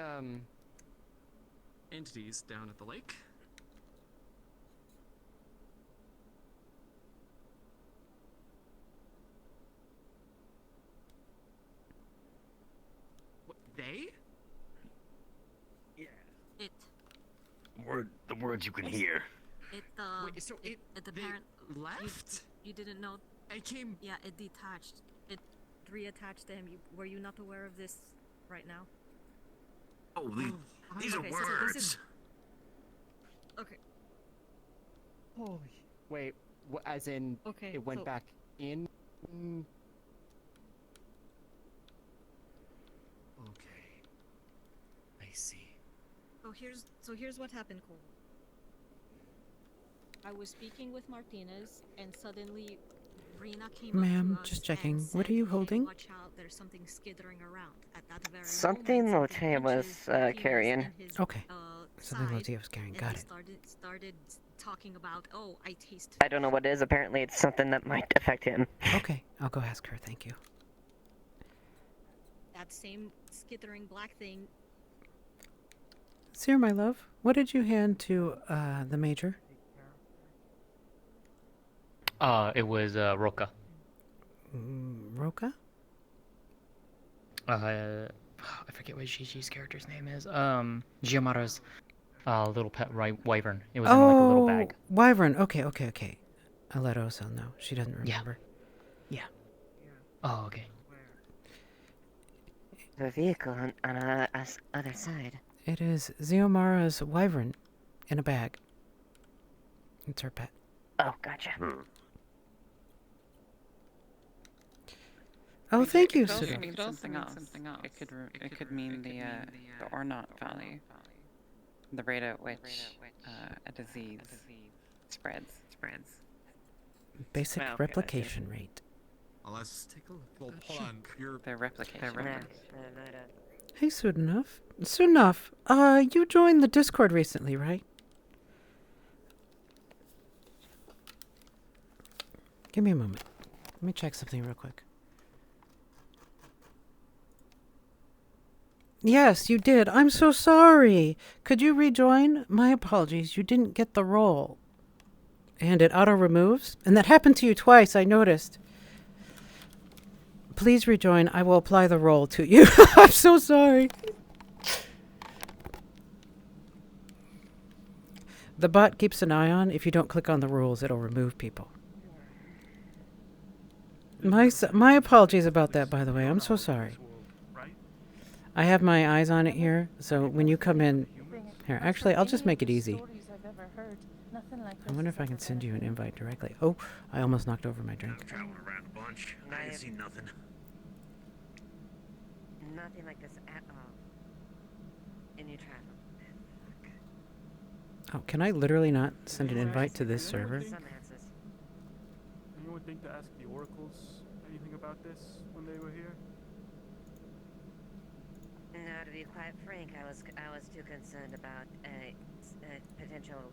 entities down at the lake? What, they? Yeah. It. The words you can hear. It. Wait, so it apparent left? You didn't know. I came. Yeah, it detached. It reattached to him. Were you not aware of this right now? Oh, these are Okay, so words. this is- Okay. Holy. Wait, as in Okay, it went so- back in? Okay. I see. So here's what happened, Cole. I was speaking with Martinez, and suddenly Rena came Ma'am, up to us just checking. and What said, are you "Hey, holding?" watch out, there's something skittering around. At that very Something moment, Lotte was carrying. Okay. Something Lottie was carrying. Got it. Started talking about, oh, I taste. I don't know what it is. Apparently, it's something that might affect him. Okay, I'll go ask her. Thank you. That same skittering black thing. Sir, my love, what did you hand to the major? It was Roka. Roka? I forget what Gigi's character's name is. Giamara's little pet wyvern. It was in like a little bag. Wyvern. Okay. I'll let Osel know. She doesn't remember. Yeah. Oh, okay. The vehicle on the other side. It is Xiomara's wyvern in a bag. It's her pet. Oh, gotcha. Oh, thank you, It could sir. also mean something else. It could mean the Ornat Valley, the rate at which a disease spreads. Basic Well, replication rate. Unless. Well, hold on. You're. Their replication. Hey, Sudanov. Sudanov, you joined the Discord recently, right? Give me a moment. Let me check something real quick. Yes, you did. I'm so sorry. Could you rejoin? My apologies. You didn't get the role. And it auto-removes. And that happened to you twice, I noticed. Please rejoin. I will apply the role to you. I'm so sorry. The bot keeps an eye on. If you don't click on the rules, it'll remove people. My apologies about that, by the way. I'm so sorry. I have my eyes on it here, so when you come in... Here, actually, I'll just make it easy. I wonder if I can send you an invite directly. Oh, I almost knocked over my drink. I've traveled around a bunch. I ain't seen nothing. Nothing like this at all. In your travel. Oh, can I literally not send an invite to this server? Anyone think to ask the oracles anything about this when they were here? No, to be quite frank, I was too concerned about potential.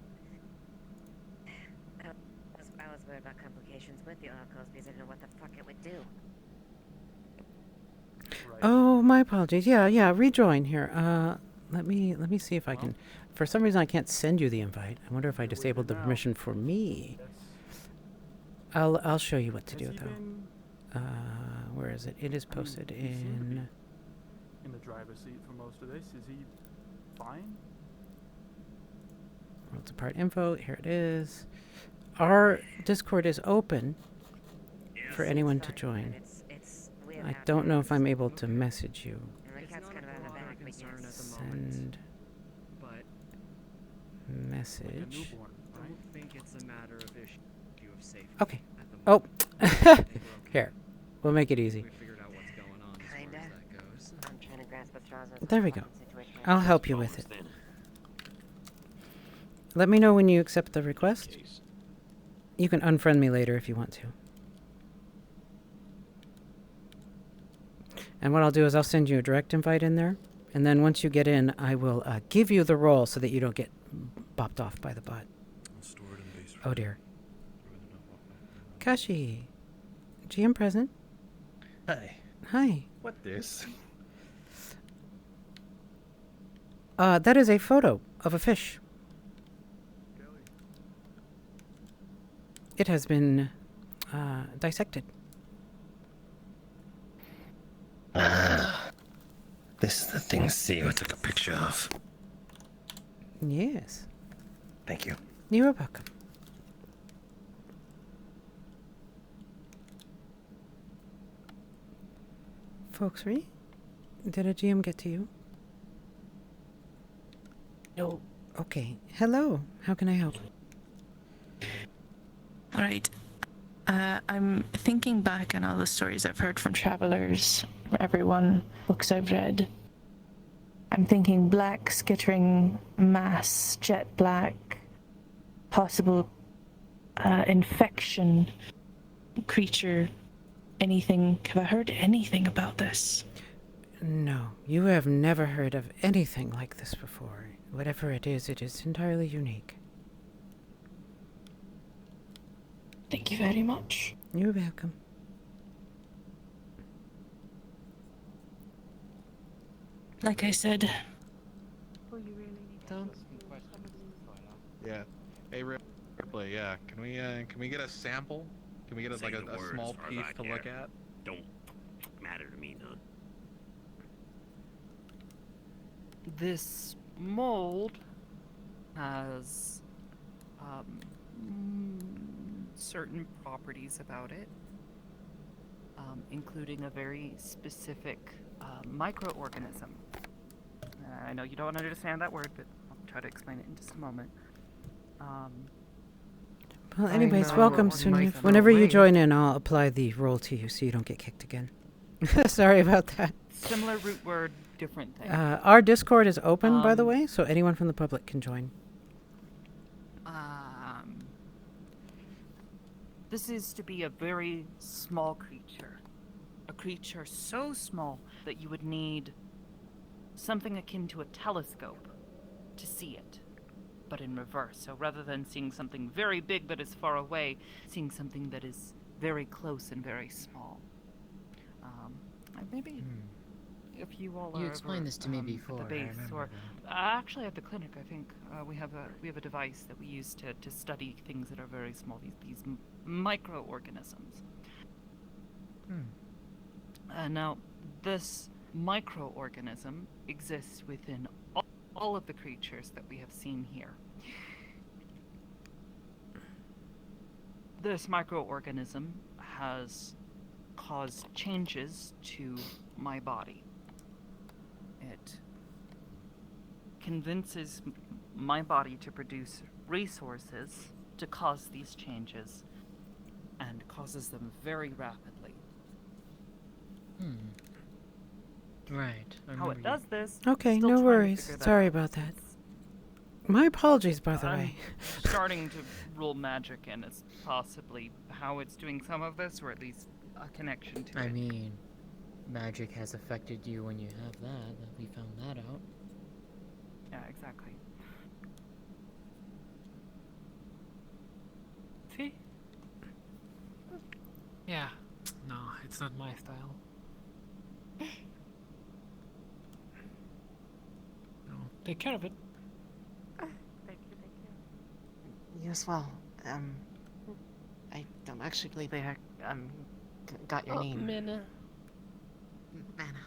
I was worried about complications with the oracles because I didn't know what the fuck it would do. Oh, my apologies. Yeah, rejoin here. Let me see if I can... For some reason, I can't send you the invite. I wonder if I disabled the permission for me. I'll show you what to do, though. Where is it? It is posted in the driver's seat for most of this. Is he fine? Worlds Apart info. Here it is. Our Discord is open for anyone to join. I don't know if I'm able to message you. Send message. I think it's a matter of issue of safety. Okay. Oh, here. We'll make it easy. Kinda. I'm trying to grasp at straws. There we go. I'll help you with it. Let me know when you accept the request. You can unfriend me later if you want to. And what I'll do is I'll send you a direct invite in there. And then once you get in, I will give you the role so that you don't get bopped off by the bot. Oh dear. Kashi. GM present. Hi. Hi. What this? That is a photo of a fish. It has been dissected. This is the thing Seo took a picture of. Yes. Thank you. You are welcome. Folksry, did a GM get to you? No. Okay. Hello. How can I help? Alright. I'm thinking back on all the stories I've heard from travelers, from everyone, books I've read. I'm thinking black, skittering mass, jet black, possible infection, creature, anything. Have I heard anything about this? No, you have never heard of anything like this before. Whatever it is entirely unique. Thank you very much. You're welcome. Like I said. Yeah. Hey, Ripley. Yeah. Can we get a sample? Can we get a small piece to look at? Don't matter to me none. This mold has certain properties about it, including a very specific microorganism. I know you don't understand that word, but I'll try to explain it in just a moment. Well, anyways, welcome, Sunyif. Whenever you join in, I'll apply the role to you so you don't get kicked again. Sorry about that. Similar root word, different thing. Our Discord is open, by the way, so anyone from the public can join. This is to be a very small creature. A creature so small that you would need something akin to a telescope to see it, but in reverse. So rather than seeing something very big that is far away, seeing something that is very close and very small. Maybe if you all You are explained ever, this to me at before, the I base remember or actually at the clinic, I think we have a device that we use to study things that are very small. These microorganisms. Now, this microorganism exists within all of the creatures that we have seen here. This microorganism has caused changes to my body. It convinces my body to produce resources to cause these changes and causes them very rapidly. Right. I How it remember does this? Okay, still no trying to worries. figure that Sorry out. about that. My apologies, by the I'm way. starting to rule magic in as possibly how it's doing some of this, or at least a connection to I it. mean, magic has affected you when you have that. We found that out. Yeah, exactly. See? Yeah. No, it's not my style. No, take care of it. Thank you, thank you. Yes, well, I don't actually believe I got your name. Minna. Manna.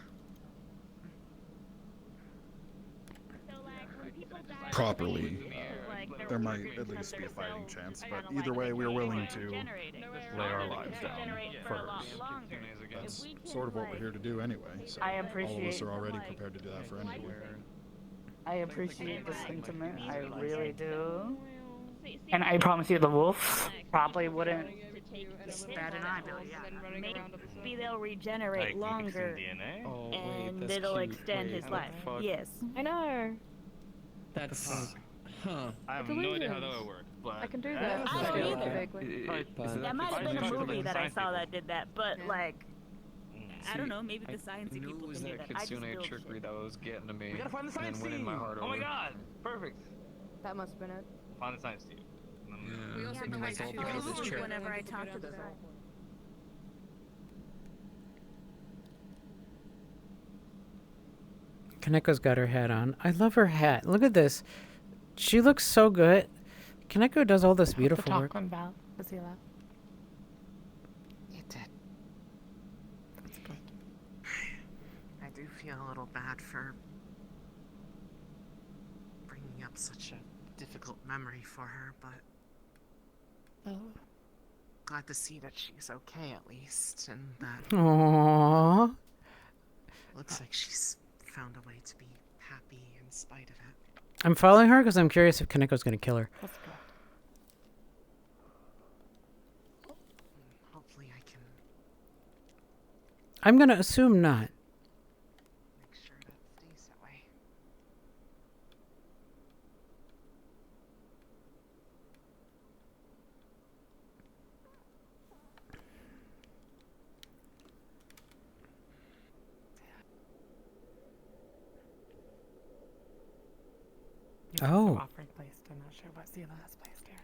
Properly, there might at least be a fighting chance, but either way, we are willing to lay our lives down first. That's sort of what we're here to do anyway, so I all of us appreciate- are already prepared to do that for anyone. I appreciate the sentiment, I really do. And I promise you the wolf probably wouldn't bat an eye, but yeah. Maybe they'll regenerate longer, Oh, wait, and that's it'll cute. extend Wait, his what life. the fuck? Yes. I know. That's... Huh. I have no idea how that would work, but I can do that. I don't either. But- That might have been a movie that I saw that did that, but Yeah. like, I don't See, know, maybe the sciencey I knew people it was can do that that. I just Kitsune build trickery shit. that was getting to me. we gotta find the and science then winning my team. heart Oh my over. god, perfect. That must have been it. Find the science team. We also and then I that's all feel because of this asleep chick. whenever I talk to the girl. Kaneko's got her hat on. I love her hat. Look at this. She looks so good. Kaneko does all this beautiful work. About Basila. It did. That's good. I do feel a little bad for bringing up such a difficult memory for her, but Oh. glad to see that she's okay at least, and that Aww. looks like she's found a way to be happy in spite of it. I'm following her because I'm curious if Kaneko's gonna kill her. That's good. Hopefully I can I'm gonna assume not. make sure that stays that way. Oh. Offering placed. I'm not sure what Zila has placed here.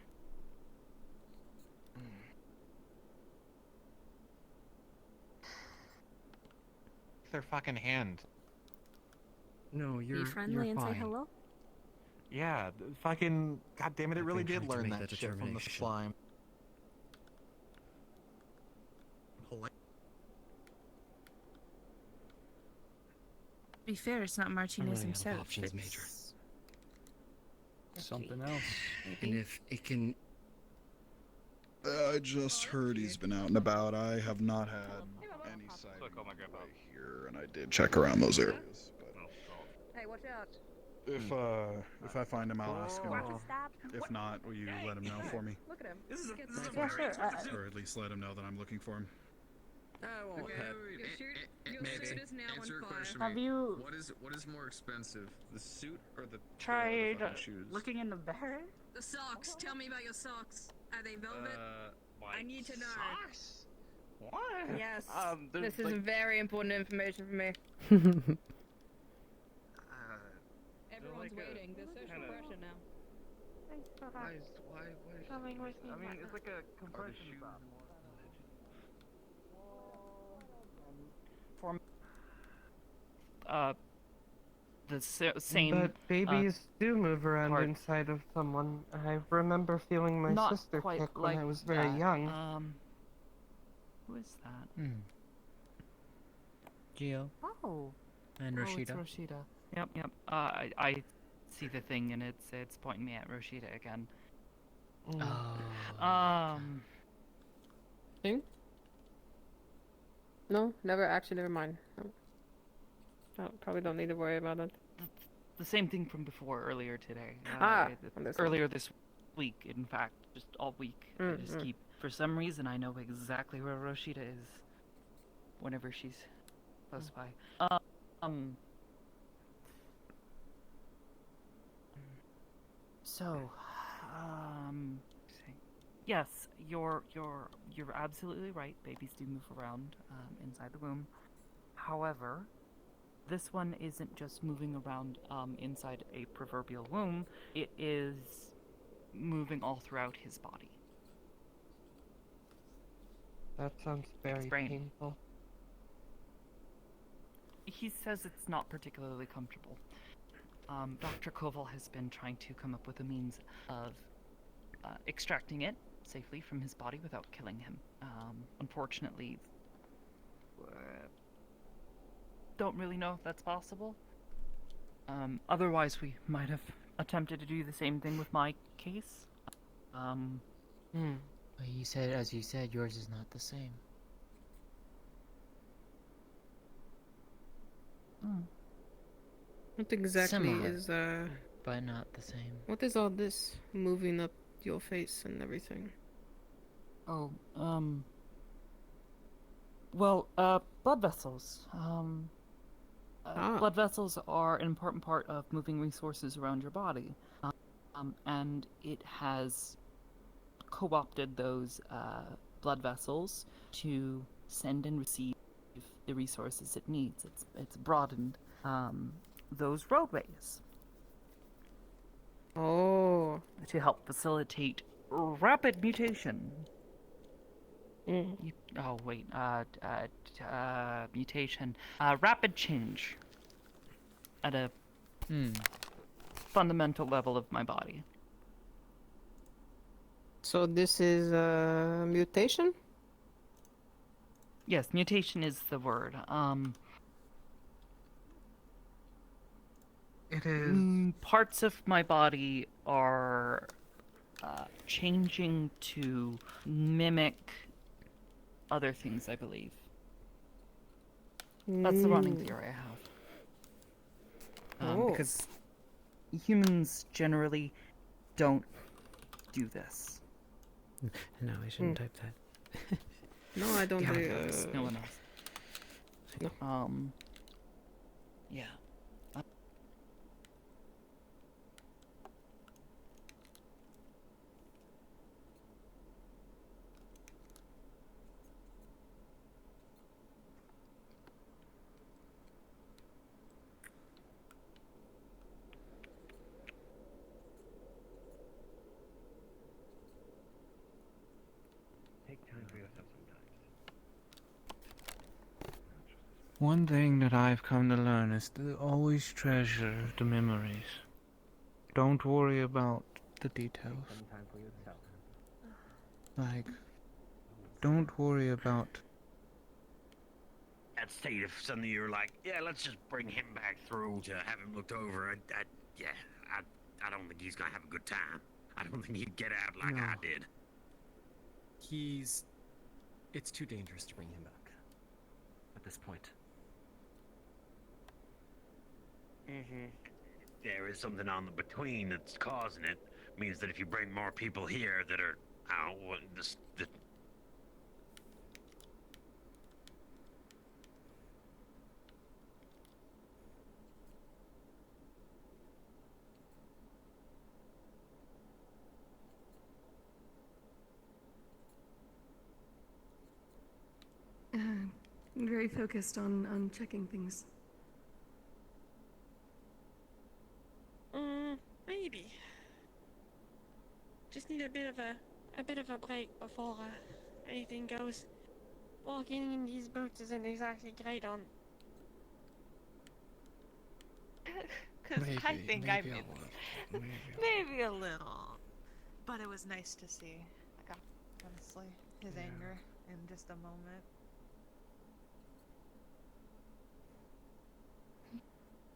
Their fucking hand. No, Be you're friendly and say fine. hello. Yeah, fucking. God damn it! It I've really been did trying to learn make that that shit from the determination. slime. To be fair, it's not Martinez running out of himself. options, Major. Something else. And if it can... I just heard he's been out and about. I have not had any sight So I called my grandpa. here, and I did check around those areas. But Hey, watch out. if I find him, I'll ask him. Stop. If not, will you let him know for me? Look at him. This is a Yeah, sure. Or at least let him know that I'm looking for him. I won't have... Your suit is now on Answer a fire. question. Have you What is more expensive, the suit or the tried fucking shoes? looking in the barrel? The socks. Tell me about your socks. Are they velvet? I need to know. Socks? What? Yes. There's This is like, very important information for me. Everyone's like a waiting. There's social kinda- pressure now. Why is she Coming with me. I mean, it's like a compression shoes top. same. But babies do move around part. inside of someone. I remember feeling my Not sister quite kick when like I was very that. young. Who is that? Geo Oh. and Oh, it's Rashida. Rashida. Yep. I see the thing and it's pointing me at Rashida again. Thing? No, never mind. No, probably don't need to worry about it. The same thing from before, earlier today. Understand. Earlier this week, in fact, just all week. I just Mm. keep, for some reason, I know exactly where Rashida is whenever she's close by. So, yes, you're absolutely right. Babies do move around inside the womb. However, this one isn't just moving around inside a proverbial womb. It is moving all throughout his body. That sounds very brain. painful. He says it's not particularly comfortable. Dr. Koval has been trying to come up with a means of extracting it safely from his body without killing him. Unfortunately, don't really know if that's possible. Otherwise, we might have attempted to do the same thing with my case. But as you said, yours is not the same. What exactly Similar, is but not the same. what is all this moving up your face and everything? Oh, well, blood vessels. Blood vessels are an important part of moving resources around your body. And it has co-opted those blood vessels to send and receive the resources it needs. It's broadened those roadways. Oh. To help facilitate rapid mutation. Oh wait, mutation. Rapid change at a fundamental level of my body. So this is a mutation? Yes, mutation is the word. It is. Parts of my body are changing to mimic other things, I believe. That's the running theory I have. Because humans generally don't do this. No, I shouldn't type that. No, I don't Yeah, do no one else. No. Yeah. One thing that I've come to learn is to always treasure the memories. Don't worry about the details. Like, don't worry about That state if suddenly you're like, yeah, let's just bring him back through to have him looked over. I don't think he's gonna have a good time. I don't think he'd get out like I did. It's too dangerous to bring him back at this point. There is something on the between that's causing it. Means that if you bring more people here that are, I don't know, I'm very focused on checking things. Maybe. Just need a bit of a break before anything goes. Walking in these boots isn't exactly great on Because I think I've been. Maybe. Maybe a little. But it was nice to see. I got, honestly, his anger in just a moment.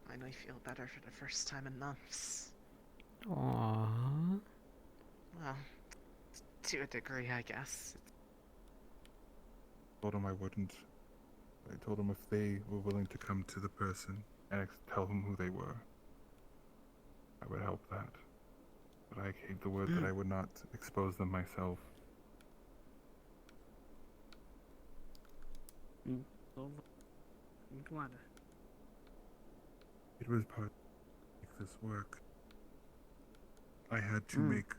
I feel better for the first time in months. Aww. Well, to a degree, I guess. Told him I wouldn't. I told him if they were willing to come to the person and tell him who they were, I would help that. But I gave the word that I would not expose them myself. Glad. It was part of this work. I had to make.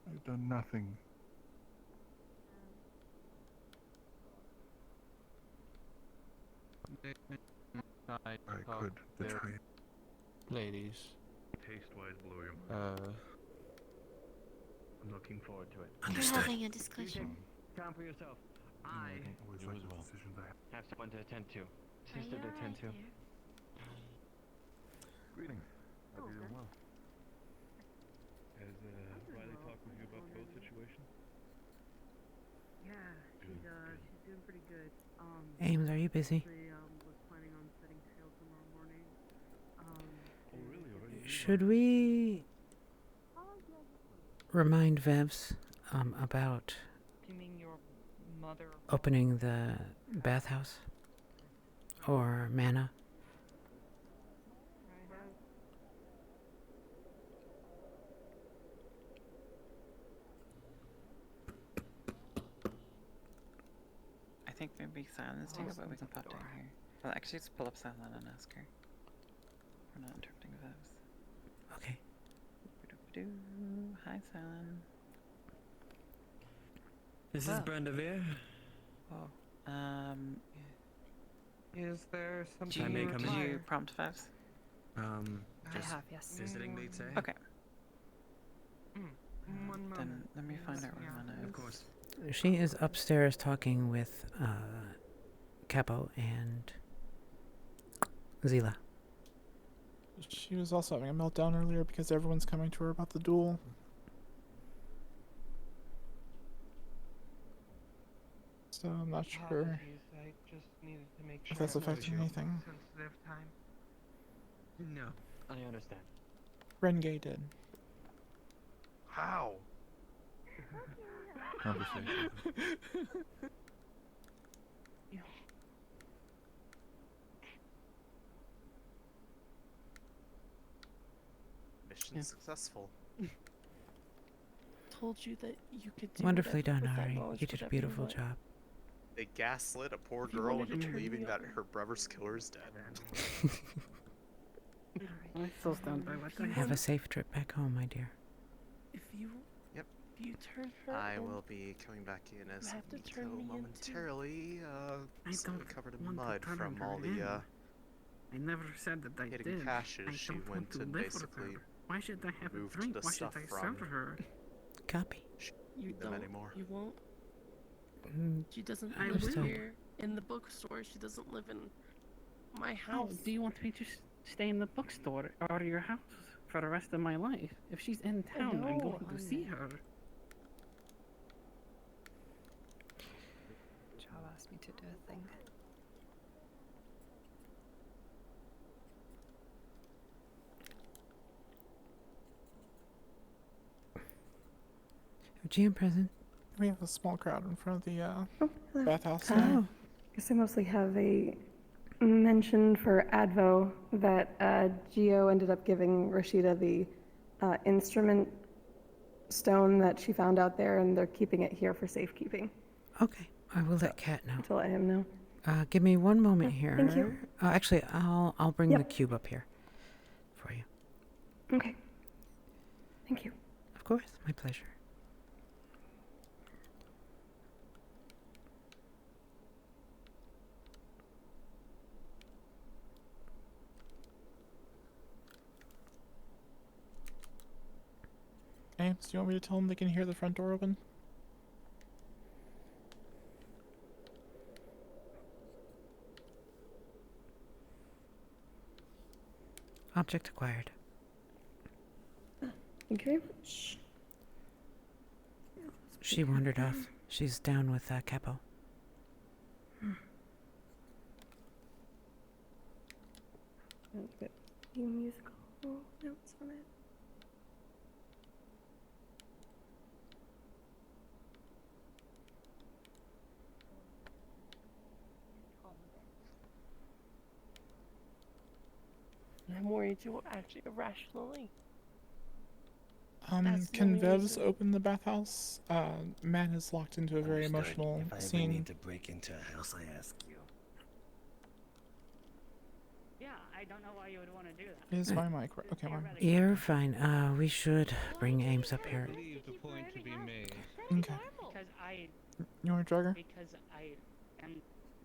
I've done nothing. I could betray. Ladies. Taste-wise, William. I'm looking forward to it. We're having a discussion. Time for yourself. I always like the decisions I have someone to attend to. Sister to attend to. Greetings. Hope you're doing well. Has Riley talked with you about the boat situation? Yeah, she's doing pretty good. Ames, are you busy? Was planning on setting sail tomorrow morning. Oh, really? Already? Should we remind Vevs about You mean your mother? opening the bathhouse? Or Mana? I think maybe Silence take it, but we can pop down here. Well, actually, let's pull up Silent and ask her. We're not interrupting those. Okay. Hi, Silent. This is Brandavir. Oh. Is there something I may come in. Did you prompt Vevs? Just have, yes. visiting, they'd say. Okay. One moment. Then let me find out where Mana is. Of course. She is upstairs talking with Capo and Zila. She was also having a meltdown earlier because everyone's coming to her about the duel. So I'm not sure Apologies, I just needed to make sure if that's it wasn't affecting anything. sensitive time. No, I understand. Rengay did. How? Conversation. Mission successful. Told you that you could do Wonderfully whatever- done, with that Ari. knowledge, You did a whatever you beautiful want. job. They gaslit a poor If you girl wanted into to turn me believing that over. her brother's killer is dead. I still stand by what I Have a safe trip back home, my dear. If you Yep. if you turn her I in, will be coming back in as you have to Miko turn me in, too. momentarily, I slightly don't covered in want to mud turn from her all in. the I never said that I hitting did. caches I she don't want went to and live with basically her. Why should I have a moved drink? the Why should stuff I from. serve her? Copy. you Need them don't. anymore. You won't. Mm, She doesn't I live will. here in the bookstore. She doesn't live in my How house. do you want me to stay in the bookstore or your house for the rest of my life? If she's in town, I'm No, going to see her. Job asked me to do a thing. GM present. We have a small crowd in front of the hello. bathhouse. Oh. Guess I mostly have a mention for Advo that Geo ended up giving Rashida the instrument stone that she found out there, and they're keeping it here for safekeeping. Okay, I will let Kat know. To let him know. Give me one moment here. Thank you. Actually, I'll bring the cube up here for you. Okay. Thank you. Of course, my pleasure. Ames, do you want me to tell them they can hear the front door open? Object acquired. Thank you very much. She wandered off. She's down with Capo. New musical notes on it. I'm worried you will actually irrationally. Can Vevs open the bathhouse? Matt is locked into a very emotional If I ever scene. need to break into a house, I ask you. Yeah, I don't know why you would want to do that. Is my mic right? Okay, my You're fine. We should bring Ames up here. I believe the point to be made. Okay. Because I. You want to drag her? Because I am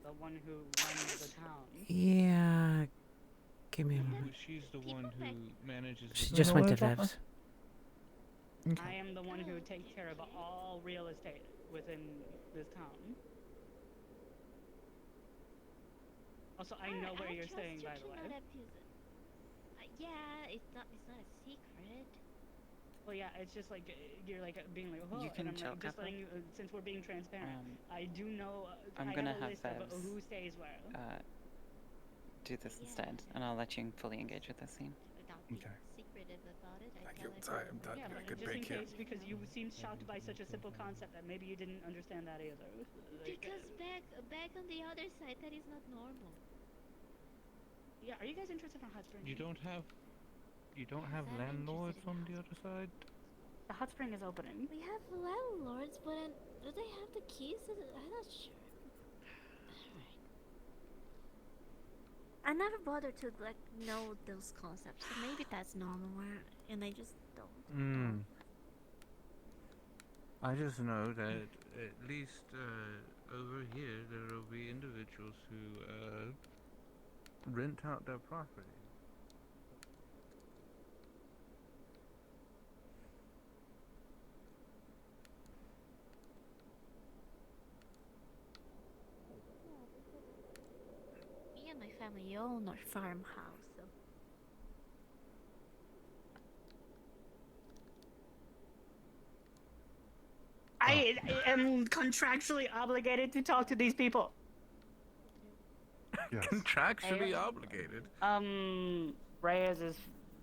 the one who runs the town. Yeah. Give me a moment. She's the one who manages. She just went to Vevs. I am the one who takes care of all real estate within this town. Also, I know where you're staying, by the way. Yeah, it's not a secret. Well, yeah, it's just like you're like being like, oh, You can and I'm chill, like, just Kappa. letting you. Since we're being transparent, I do know. I'm I gonna have a have list of Vevs, who stays where. Do this instead, and I'll let you fully engage with this scene. Okay. Secretive about it. Thank you. Sorry, I'm done. Yeah, I but could just in break here. case, because you seemed shocked by such a simple concept that maybe you didn't understand that either. Like, Because back on the other side, that is not normal. yeah, are you guys interested in hot spring? You don't have landlords on the other side? The hot spring is opening. We have landlords, but do they have the keys? I'm not sure. I never bothered to know those concepts, so maybe that's normal, and I just don't. I just know that at least over here there will be individuals who rent out their property. Me and my family own our farmhouse, so. I am contractually obligated to talk to these people. Contractually obligated. Reyes is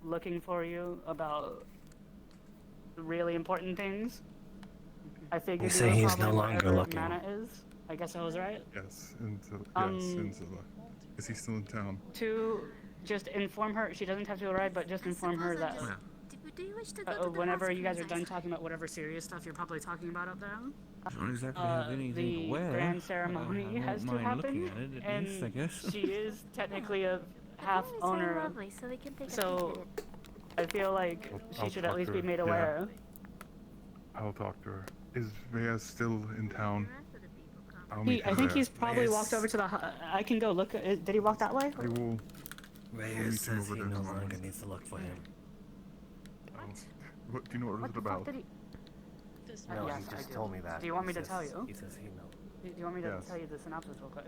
looking for you about really important things. I figured You say were he's no probably longer wherever looking. Mana is. I guess I was right. Yes, Inzilla. Um, Yes, Inzilla. Is he still in town? To just inform her, she doesn't have to arrive, but just inform her that Do you wish to go to the whenever hot you guys are springs? done talking about whatever serious stuff you're probably talking about up there, Don't exactly have anything the to wear. grand ceremony I has won't to mind looking happen, at it, at and least, I guess. she is technically a half It's very owner. lovely, so we can take a So picture. I feel like I'll she should at talk least to be her, made yeah. aware. I'll talk to her. Is Reyes still in town? I'll meet I him think there. he's probably walked over to the. I can go look. Did he walk that way? I will. Reyes says he no longer needs to look for him. What, do you know what it was about? No, Yes, he I just do. told me that. Do you want me He to says- tell you? He says he knows. Do you want me to Yes. tell you the synopsis real quick?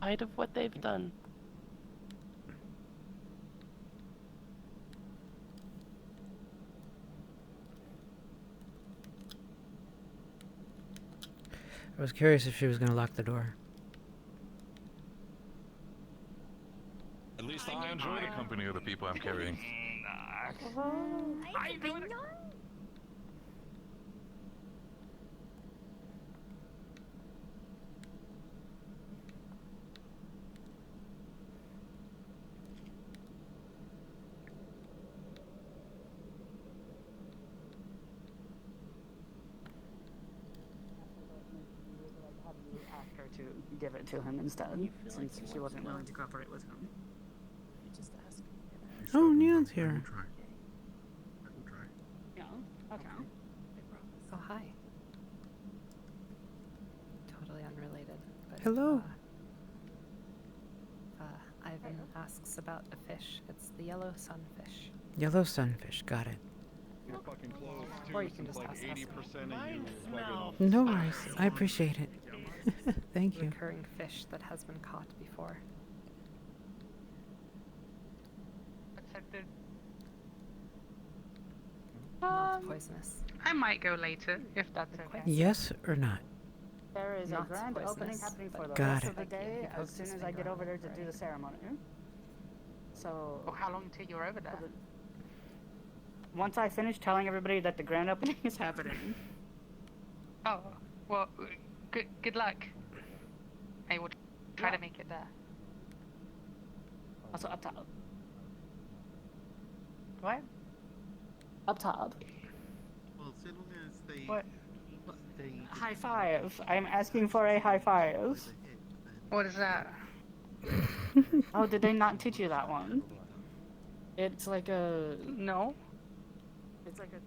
Light of what they've done. I was curious if she was going to lock the door. At least I enjoy the company of the people I'm carrying. Ask her to give it to him instead, since she wasn't willing to cooperate with him. Oh, Neil's here. Yeah. Okay. Oh, hi. Totally unrelated. But, Hello. Ivan asks about a fish. It's the yellow sunfish. Yellow sunfish. Got it. Or you can just ask us. No worries. I appreciate it. Thank you. recurring fish that has been caught before. Not poisonous. I might go later, if that's okay. Yes or not? There is a Not grand opening poisonous, happening for the Got rest it. of the day He as poked soon his as I get finger over on there it, to do right. the ceremony. So. Oh, how long till you're over there? Once I finish telling everybody that the grand opening is happening. Oh, well, good luck. I will try to make it there. Also up top. What? Up top. Well, so long as they. What? High five. I'm asking for a high five. What is that? Oh, did they not teach you that one? It's like a. No. It's like a.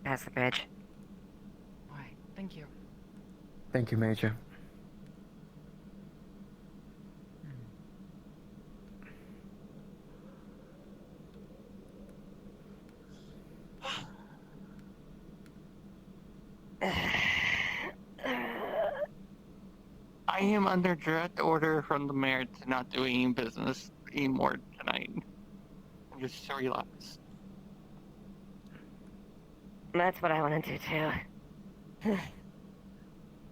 Pass the badge. Alright, thank you. Thank you, Major. I am under direct order from the mayor to not do any business anymore tonight. Just to relax. That's what I want to do too.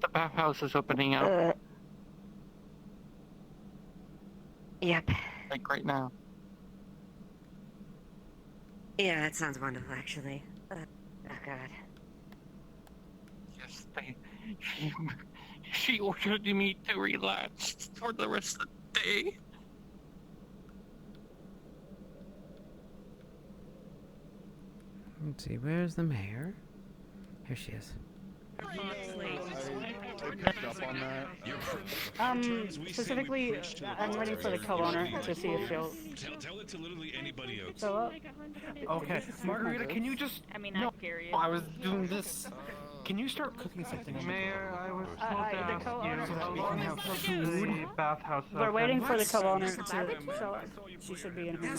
The bathhouse is opening up. Yep. Like right now. Yeah, that sounds wonderful, actually. Oh God. Yes, she ordered me to relax for the rest of the day. Let's see, where's the mayor? Here she is. I picked up on that. Specifically, I'm waiting for the co-owner to see if she'll. Tell it to literally anybody else. show up. Okay, Margarita, can you just? I mean, no, I'm curious. I was doing this. Can you start cooking something? Mayor, I was told to the ask co-owner- you So that how we long can have is food. the bathhouse We're open? waiting for the What? co-owner to show up. She should be in here.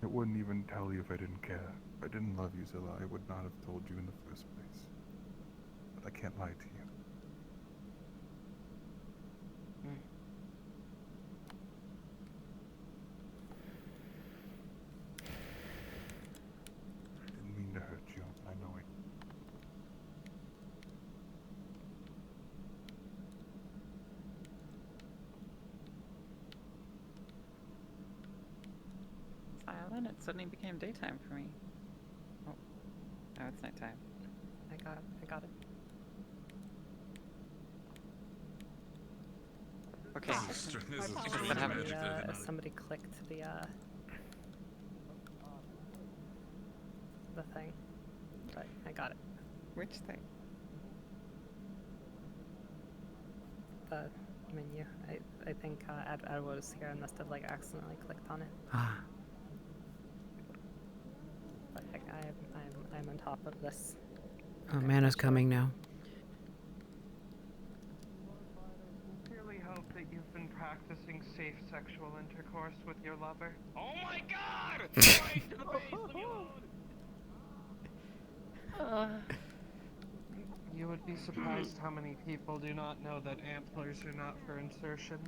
It wouldn't even tell you if I didn't care. If I didn't love you, Zilla, I would not have told you in the first place. But I can't lie to you. I didn't mean to hurt you. I know it. Silent, it suddenly became daytime for me. Oh, now it's nighttime. I got it. Okay. Somebody clicked the thing, but I got it. Which thing? The menu. I think Ed was here and must have like accidentally clicked on it. Ah. But I'm on top of this. Oh, Mana's coming now. Sincerely hope that you've been practicing safe sexual intercourse with your lover. Oh my God! Right to the base, leave me alone. You would be surprised how many people do not know that antlers are not for insertion.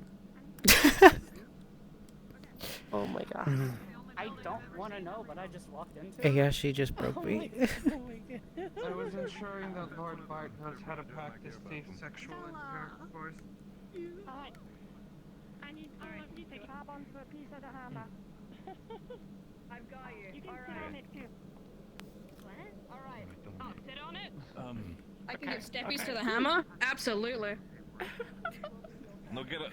Oh my god. I don't want to know, but I just walked into it. Yeah, she just broke me. I was ensuring that Lord Bart knows how to practice safe sexual intercourse. I need you to grab onto a piece of the hammer. I've got you. You can sit on it too. What? Alright. Oh, sit on it? I can give steppies to the hammer? Absolutely. No, get it.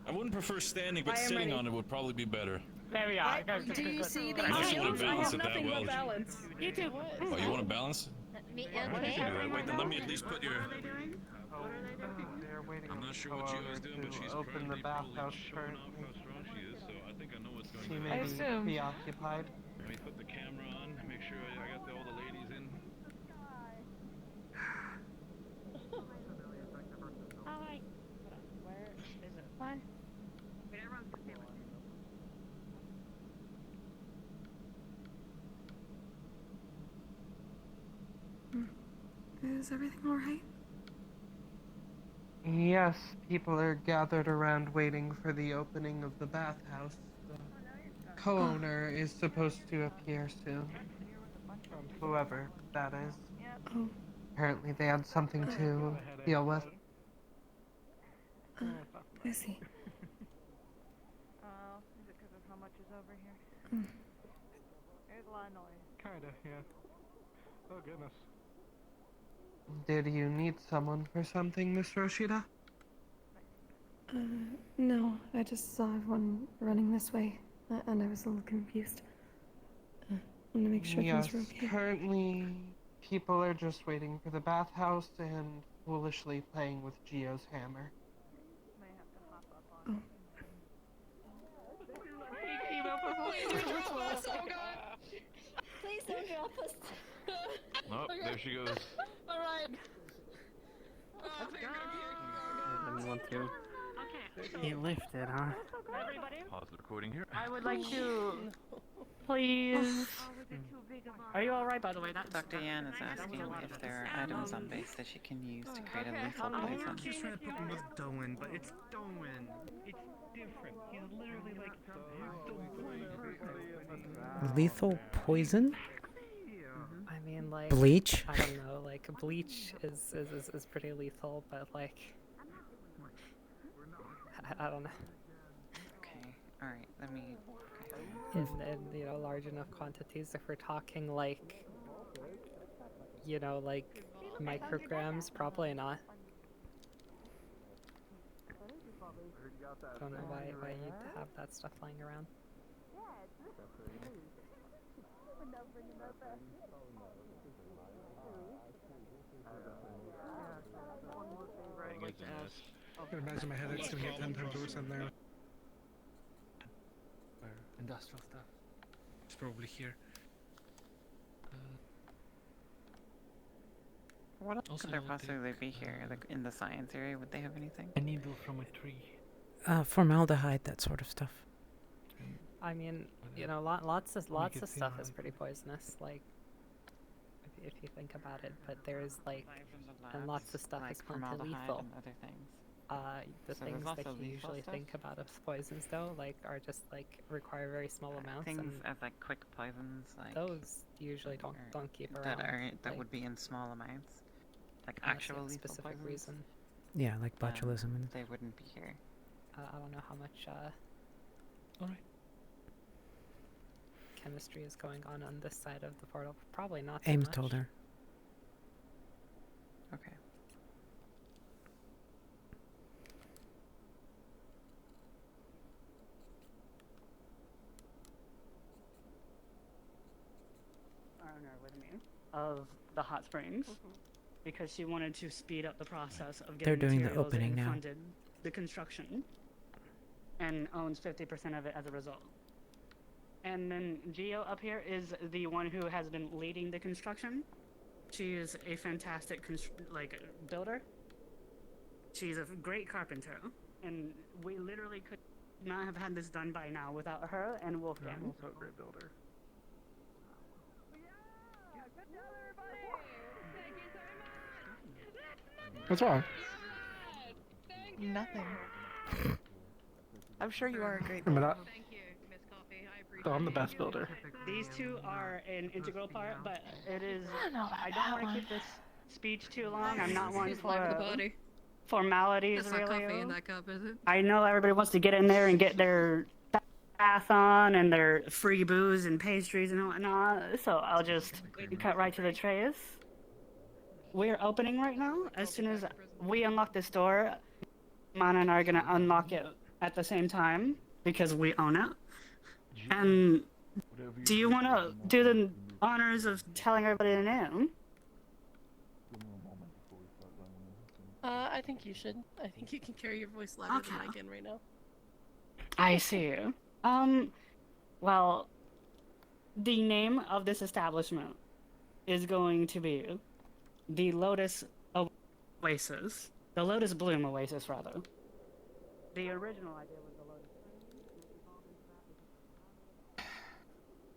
I wouldn't prefer standing, but I am sitting ready. on it would probably be better. There we are. Do you see the Unless you want issues? to I balance have it that nothing well. but balance. You too. Oh, you want to balance? Me, You okay. can do that. Wait, then let me at least put your. Oh, they're waiting I'm on not the sure what you co-owner guys doing, but to she's open the currently probably bathhouse showing off currently. how strong she is, so I think I know what's going She on. may be preoccupied. Let me put the camera on, make sure I got all the ladies in. Hi. Hold on. Where is it? Why? Wait, everyone's the same. Is everything alright? Yes, people are gathered around waiting for the opening of the bathhouse. The co-owner is supposed to appear soon. From whoever that is. Oh. Apparently they had something to deal with. I see. Oh, is it because of how much is over here? Mm. There's a lot of noise. Kinda, yeah. Oh goodness. Did you need someone for something, Miss Roshida? No, I just saw everyone running this way, and I was a little confused. Want to make sure Yes, things were okay. currently people are just waiting for the bathhouse and foolishly playing with Gio's hammer. May have to hop up on Please don't drop us. Oh, there she goes. Alright. Anyone too? Okay. He lifted, huh? Everybody? Pause the recording here. I would like to... Please. Are you alright, by the way? Dr. Yan is asking if there are items on base that she can use to create a lethal poison. She's trying to put them with Doan, but it's Doan. It's different. He's literally like the one person. Lethal poison? I mean, like Bleach? I don't know. Like bleach is pretty lethal, but like I don't know. Okay. All right. Let me. In you know large enough quantities, if we're talking like you know like micrograms, probably not. Don't know why you'd have that stuff lying around. I can imagine my headache's gonna get 10 times worse in there. Or industrial stuff. It's probably here. What else Also, could there I possibly be here? Like in the science area, would they have anything? A needle from a tree. Formaldehyde, that sort of stuff. I mean, you know, lots of stuff is pretty poisonous. Like, if you think about it, but there's like, and lots of stuff is plenty lethal. And other things. The So things there's that also you lethal usually stuff? think about as poisons, though, like, are just like require very small amounts. Things and as like quick poisons, like those usually don't keep around. that like, would be in small amounts, like unless you actual have a lethal specific poisons. reason. Yeah, like botulism and... They wouldn't be here. I don't know how much Alright. chemistry is going on this side of the portal. Probably not so Ames much. told her. Okay. Owner with me of the hot springs because she wanted to speed up the process of They're getting doing the materials opening and now. funded the construction and owns 50% of it as a result. And then Gio up here is the one who has been leading the construction. She is a fantastic builder. She's a great carpenter, and we literally could not have had this done by now without her and Wolfgang. I'm also a great builder. What's wrong? Nothing. I'm sure you are a great But builder. I- Oh, I'm the best builder. These two are an integral part, but it is. I don't know about I don't that want to one. keep this speech too long. I'm not one It's flavor of the for body. formalities, That's not really. coffee in that cup, is it? I know everybody wants to get in there and get their bath on and their free booze and pastries and whatnot, so I'll just cut right to the chase. We're opening right now. As soon as we unlock this door, Mana and I are gonna unlock it at the same time because we own it. And do you want to do the honors of telling everybody the name? I think you should. I think you can carry your voice louder than I can right now. I see. Well, the name of this establishment is going to be the Lotus Oasis. The Lotus Bloom Oasis, rather. The original idea was the Lotus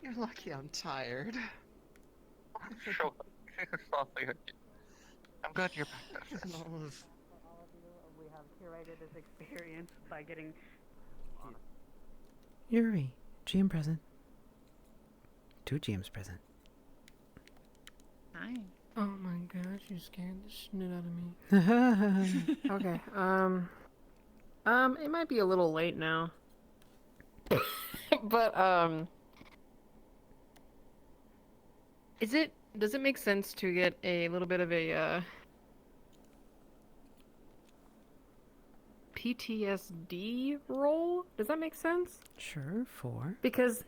You're lucky I'm tired. Sure. I'm glad you're back, Duchess. We have curated this experience by getting. Yuri, GM present. 2 GMs present. Hi. Oh my gosh, you scared the shit out of me. Okay, it might be a little late now. But, does it make sense to get a little bit of a, PTSD roll? Does that make sense? Sure, 4. Because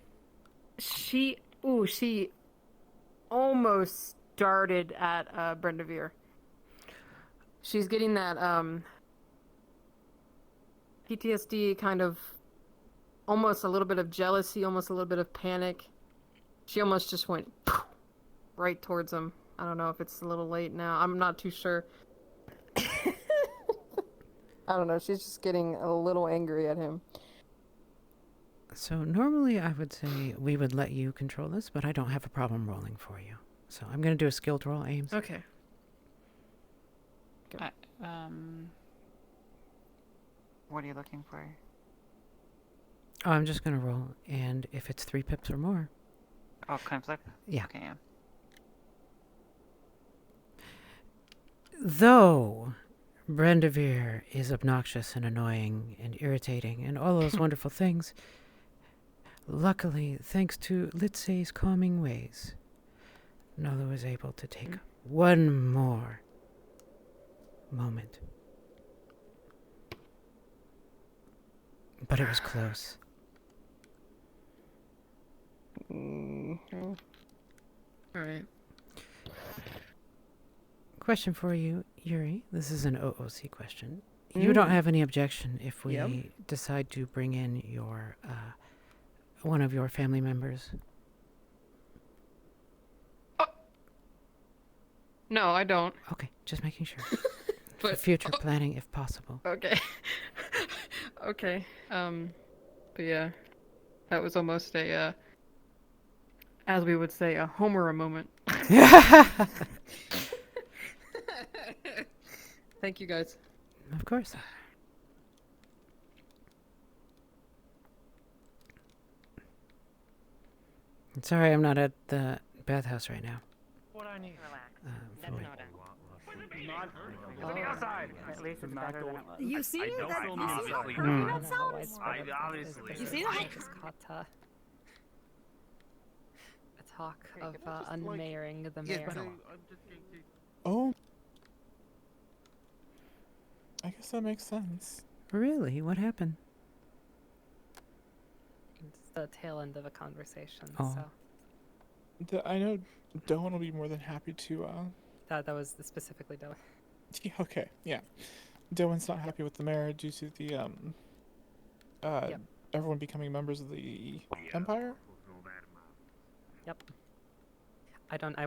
she almost started at Brendavere. She's getting that PTSD, kind of almost a little bit of jealousy, almost a little bit of panic. She almost just went right towards him. I don't know if it's a little late now. I'm not too sure. I don't know. She's just getting a little angry at him. So normally I would say we would let you control this, but I don't have a problem rolling for you. So I'm going to do a skilled roll, Ames. Okay. What are you looking for? Oh, I'm just going to roll, and if it's 3 pips or more. Oh, conflict? Yeah. Okay, yeah. Though Brendavere is obnoxious and annoying and irritating and all those wonderful things, luckily, thanks to Litzay's calming ways, Nola was able to take one more moment. But it was close. Alright. Question for you, Yuri. This is an OOC question. You don't have any objection if we decide to bring in your one of your family members? No, I don't. Okay, just making sure. But for future planning, if possible. Okay. Okay. But yeah, that was almost a, as we would say, a Homer moment. Thank you, guys. Of course. Sorry, I'm not at the bathhouse right now. What I need. Fully. To the outside. At least it's better than it was. You see that? You see that sounds? Obviously. You see that? Just caught a talk of unmayoring the mayor. Oh. I guess that makes sense. Really? What happened? It's the tail end of a conversation, Oh. so. I know Doan will be more than happy to, That was specifically Dylan. Yeah, okay, yeah. Doan's not happy with the mayor due to the, everyone becoming members of the Empire? Yep.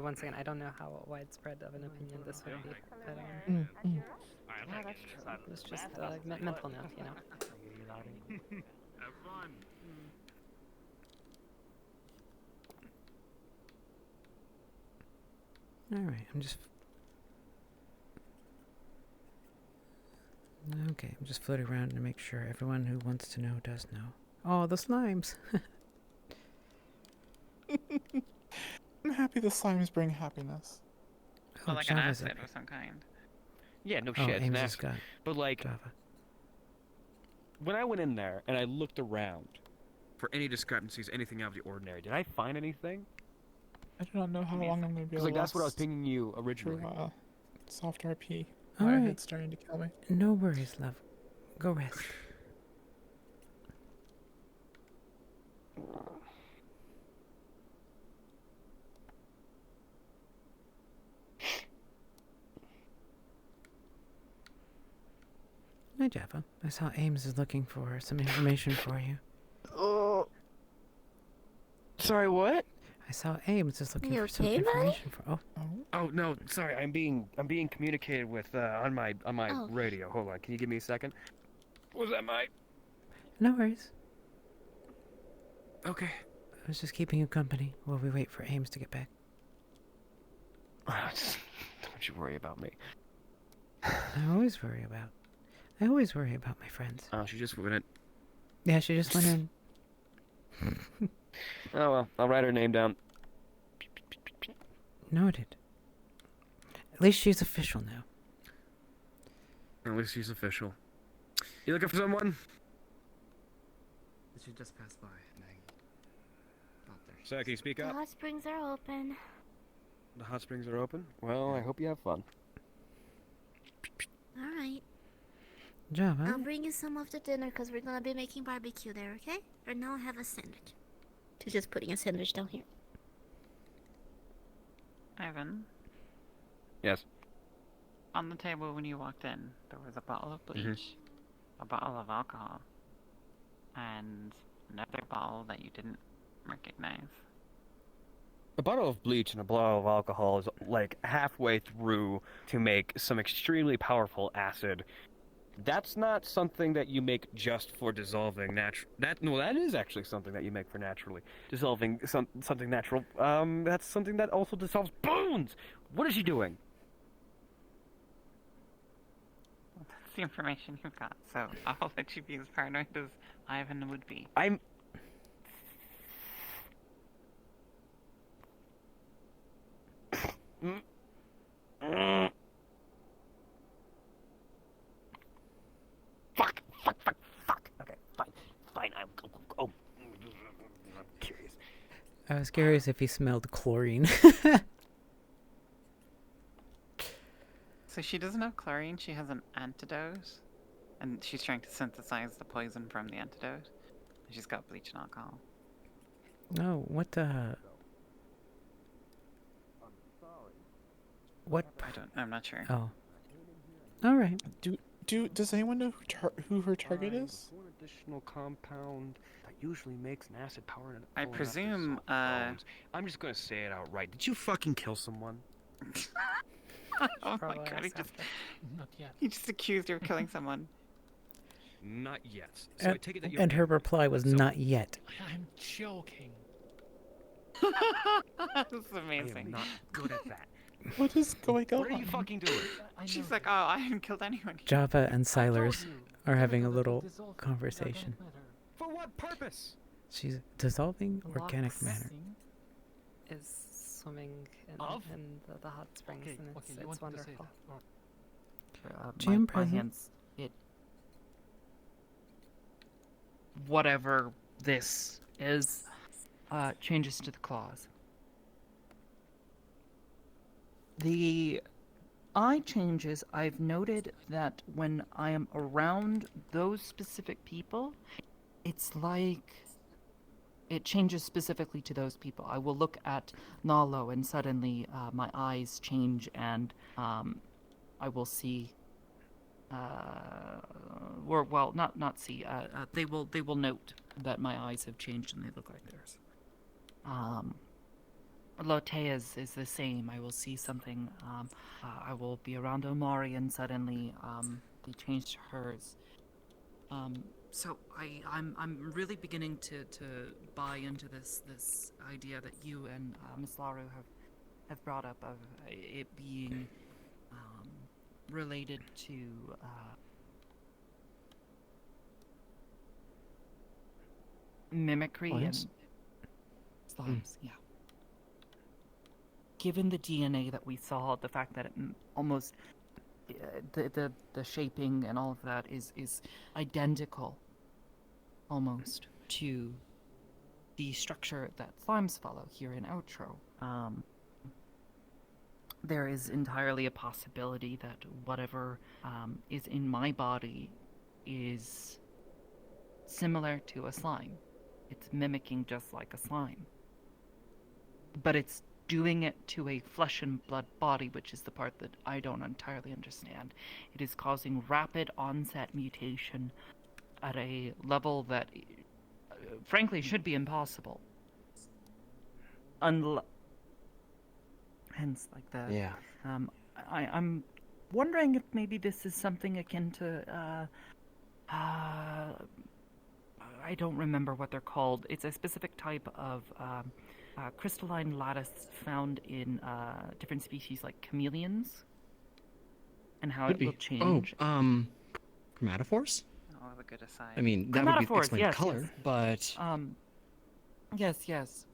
Once again, I don't know how widespread of an opinion this would be, but, Yeah, that's true. it's just mental enough, you know. Have fun. Alright, Okay, I'm just floating around to make sure everyone who wants to know does know. Oh, the slimes! I'm happy the slimes bring happiness. Well, like an acid of some kind. Yeah, no Oh, shit. Ames it's has an got acid. But like, Java. when I went in there and I looked around for any discrepancies, anything out of the ordinary, did I find anything? I do not know how long I'm going to be Because able like to that's what I was last pinging you originally. through, soft RP. All My right. head's starting to kill me. No worries, love. Go rest. Hi, Java. I saw Ames is looking for some information for you. Oh. Sorry, what? I saw Ames is looking You for some okay, buddy? information for. Oh no, sorry. I'm being communicated with on my Oh. radio. Hold on. Can you give me a second? Was that my? No worries. Okay. I was just keeping you company while we wait for Ames to get back. Don't you worry about me. I always worry about my friends. Oh, she just went in. Yeah, she just went in. Oh well, I'll write her name down. Noted. At least she's official now. At least she's official. You looking for someone? She just passed by. Saki, speak The up. hot springs are open. The hot springs are open. Well, I hope you have fun. All right. Job, huh? I'll bring you some after dinner because we're gonna be making barbecue there, okay? Or now I have a sandwich. To just putting a sandwich down here. Ivan, Yes. on the table when you walked in, there was a bottle of bleach, a bottle of alcohol, and another bottle that you didn't recognize. A bottle of bleach and a bottle of alcohol is like halfway through to make some extremely powerful acid. That's not something that you make just for dissolving natural. That is actually something that you make for naturally dissolving something natural. That's something that also dissolves bones. What is she doing? Well, that's the information you've got, so I'll let you be as paranoid as Ivan would be. I'm. Fuck. Okay, fine. I'm curious. I was curious if he smelled chlorine. So she doesn't have chlorine, she has an antidote. And she's trying to synthesize the poison from the antidote. She's got bleach and alcohol. Oh, what the... What? I'm not sure. Oh. Alright. Does anyone know who her target is? One additional compound that usually makes an acid power. I presume, I'm just gonna say it outright. Did you fucking kill someone? Oh my god, Not yet. he just accused her of killing someone. Not yet. So I take it that you. And her reply was not yet. I'm joking. That's amazing. I am not good at that. What is going on? What are you fucking doing? She's like, oh, I haven't killed anyone. Java and Silers are having a little conversation. For what purpose? She's dissolving organic matter. Is swimming in the hot springs, and it's wonderful. Jam my present. hands, whatever this is, changes to the claws. The eye changes, I've noted that when I am around those specific people, it's like it changes specifically to those people. I will look at Nalo and suddenly my eyes change and I will see or well not see they will note that my eyes have changed and they look like theirs. Lotea's is the same. I will see something. I will be around Omari and suddenly they changed hers. So I'm really beginning to buy into this idea that you and Miss Laru have brought up of it being related to mimicry and slimes. Yeah. Given the DNA that we saw, the fact that it almost the shaping and all of that is identical almost to the structure that slimes follow here in Outro. There is entirely a possibility that whatever is in my body is similar to a slime. It's mimicking just like a slime. But it's doing it to a flesh and blood body, which is the part that I don't entirely understand. It is causing rapid onset mutation at a level that frankly should be impossible. hence like the Yeah. I'm wondering if maybe this is something akin to I don't remember what they're called. It's a specific type of crystalline lattice found in different species like chameleons, and how Could it be. will change. Chromatophores? Oh, a good aside. I mean, that would be Chromatophores, explain yes, color, yes. but Yes.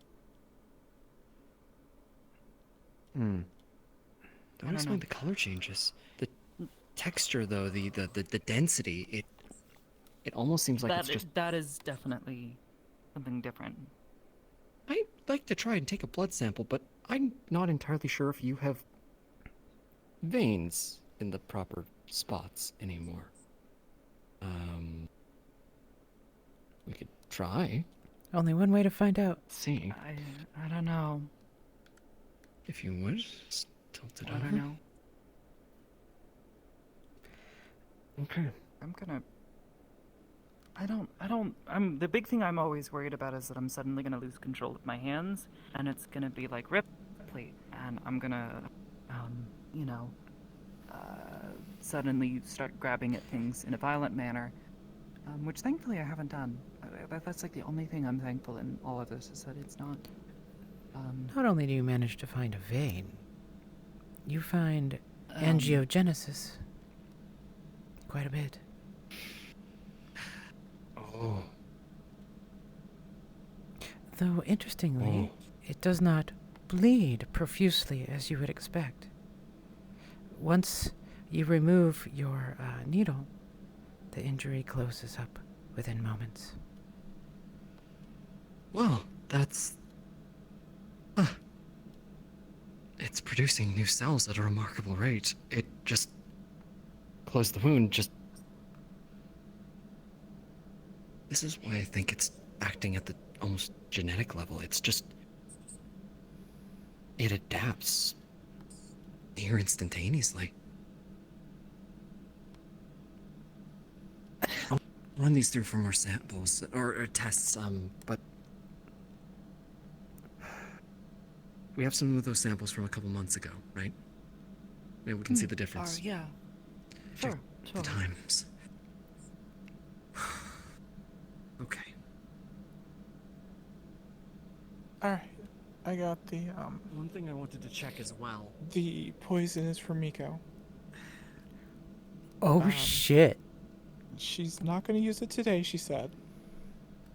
Don't don't explain know. the color changes. The texture, though, the density, it almost seems like it's just. That is definitely something different. I'd like to try and take a blood sample, but I'm not entirely sure if you have veins in the proper spots anymore. We could try. Only one way to find out. See. I don't know. If you would, just tilt it I over. don't know. Okay. The big thing I'm always worried about is that I'm suddenly gonna lose control of my hands, and it's gonna be like Ripley, and I'm gonna, suddenly start grabbing at things in a violent manner, which thankfully I haven't done. That's like the only thing I'm thankful in all of this, is that it's not. Not only do you manage to find a vein, you find angiogenesis. Quite a bit. Oh. Though, interestingly, it does not bleed profusely as you would expect. Once you remove your needle, the injury closes up within moments. Well, that's. It's producing new cells at a remarkable rate. It just closed the wound, This is why I think it's acting at the almost genetic level. It's just. It adapts near instantaneously. I'll run these through for more samples or tests, but we have some of those samples from a couple months ago, right? Maybe we can see the difference. Yeah. Check the times. Okay. Alright. I got the, One thing I wanted to check as well. The poison is for Miko. Oh, shit. She's not going to use it today, she said.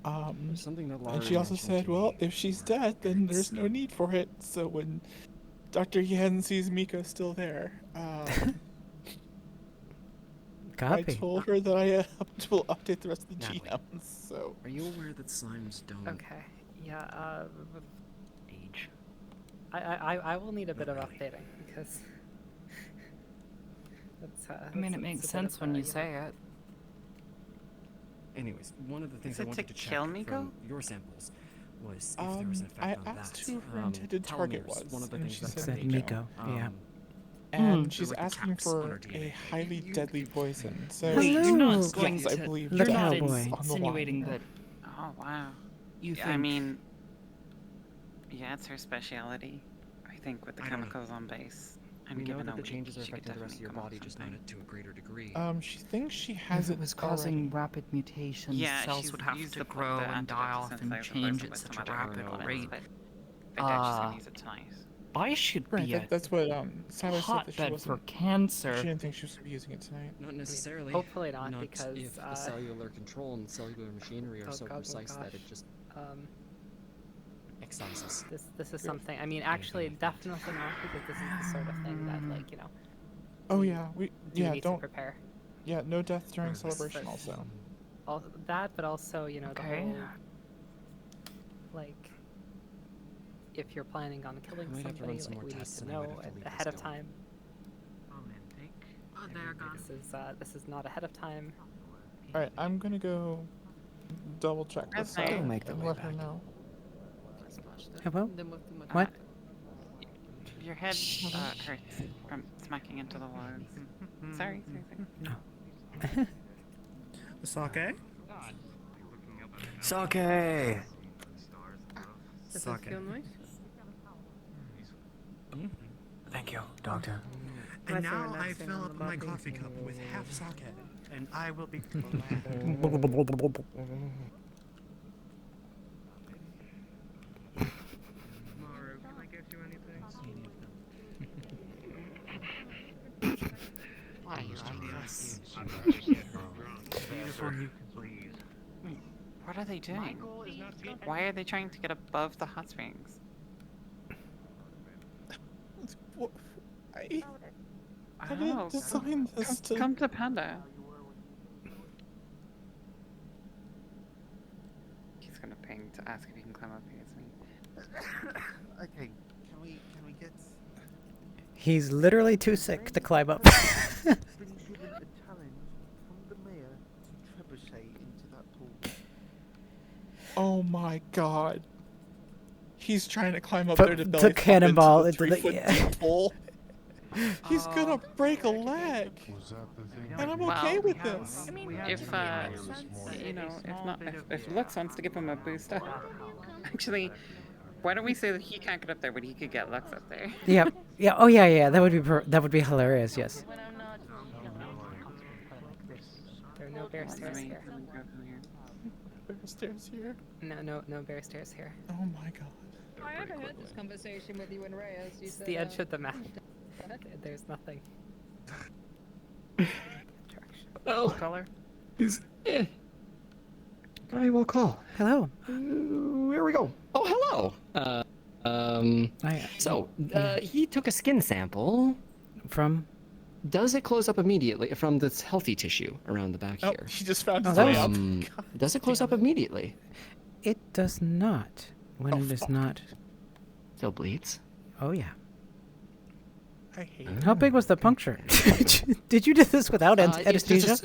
Something that And Laura she also mentioned said, to well, me. if she's dead, then there's no need for it. So when Dr. Yen sees Miko still there, I Copy. told her that I will update the rest of the Natalie, GMs, so... Are you aware that slimes don't... Okay. Yeah, age. I will need a bit of updating, because... I mean, it makes sense when you say it. Anyways, one of the things Is I it wanted to to check kill Miko? from your samples was if there was an effect I on asked that. who her intended target telomeres, was, one of the and things she that said Miko, yeah. And they're she's like the asking caps on our for DNA. a highly deadly poison. So Wait, you're not yes, going I to. believe You're that not is on the insinuating line. that. Oh wow. You Yeah, I think- mean, yeah, it's her speciality. I think with the I don't know. chemicals on base, and We know given that a the week, changes are she could affecting the rest of your definitely come up body, with just not something. to a greater degree. She thinks she has If it was causing rapid mutations, Yeah, cells she's would have used to the grow the and die antidote to off and synthesize change with at some such a other rapid components, rate. but I doubt she's gonna use it tonight. I should Right, be a that's what Silas said that she hotbed wasn't. for cancer. She didn't think she was gonna be using it tonight. Not necessarily. Hopefully not, because, if the cellular control and cellular machinery are oh so god, oh precise that it gosh. just excises. This is something. I mean, actually, definitely not, because this is the sort of thing that, like, you know. Oh yeah, we do need don't to prepare. Yeah, no death during But- celebration also. That, but also, you know, the Okay. whole, like, if you're planning on killing We might have to run somebody, some like, more we need tests to and I know might have to leave ahead this of going. time. Oh, they're gone. This is not ahead of time. Alright, I'm gonna go double check this Okay. out They'll and let her know. Hello? Uh, What? Your head hurts from smacking into the wall. Sorry. Sake? Sake! Does that feel nice? Thank you, Doctor. And now I fill up my coffee cup with half sake, and I will be Maru, can I get you anything? Why you Yes. Beautiful you please. What are they doing? Why are they trying to get above the hot springs? I didn't design this to... Come to Panda. He's gonna ping to ask if he can climb up here with me. Okay, can we get... He's literally too sick to climb up. been given a challenge from the mayor to trebuchet into that pool. Oh my god. He's trying to climb up But there to to belly flop cannonball into the into the- 3 foot deep hole. He's gonna break a leg. And I'm okay with this. I mean, if you know, if Lux wants to give him a boost up, actually, why don't we say that he can't get up there, but he could get Lux up there? Yeah. Yeah. Oh yeah. Yeah. That would be hilarious. Yes. There are no bear stairs here. Bear stairs here? No bear stairs here. Oh my god. I had this conversation with you and Reyes. You It's said, the edge of the map. There's nothing. Oh, color? I will call. Hello. Here we go. Oh, hello. So, he took a skin sample. From? Does it close up immediately from this healthy tissue around the back here? He just found his way up. Does it close up immediately? It does not. When it is not. Still bleeds? Oh yeah. I hate How big was the puncture? Did you do this without anesthesia?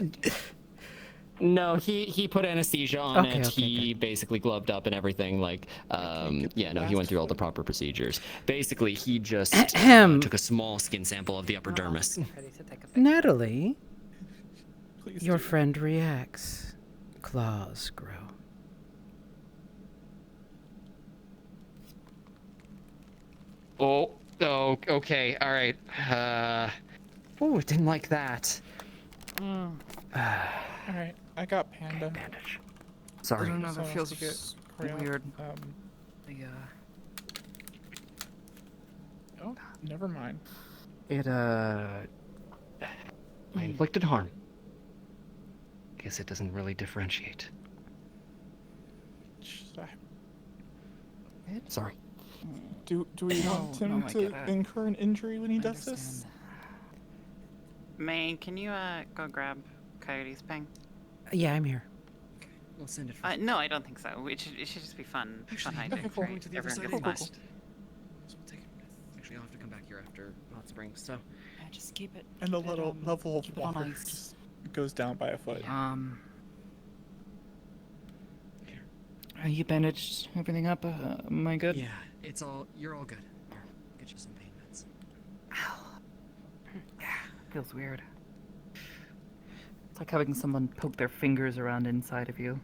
No, he put anesthesia on Okay, it. okay, He basically gloved up and everything. Like, yeah, no, he went through all the proper procedures. Basically, he just took a small skin sample of the upper dermis. Natalie, Please your do. friend reacts. Claws grow. Oh, okay, all right. Oh, didn't like that. Alright, I got Panda. Bandage. Sorry. I don't know, that feels weird. Oh, never mind. It, I inflicted harm. Guess it doesn't really differentiate. Sorry. Do we want him to incur an injury when he does this? May, can you go grab Coyote's ping? Yeah, I'm here. We'll send it. No, I don't think so. It should just be fun. Fun hijinks, We're right? going to the other Everyone side of gets the smashed. So we'll take actually, I'll have to come back here after Hot Springs. So just keep it. And the level of keep it on water ice. just goes down by a foot. Are you bandaged everything up? Am I good? yeah, it's all. You're all good. Here, get you some pain meds. Feels weird. It's like having someone poke their fingers around inside of you.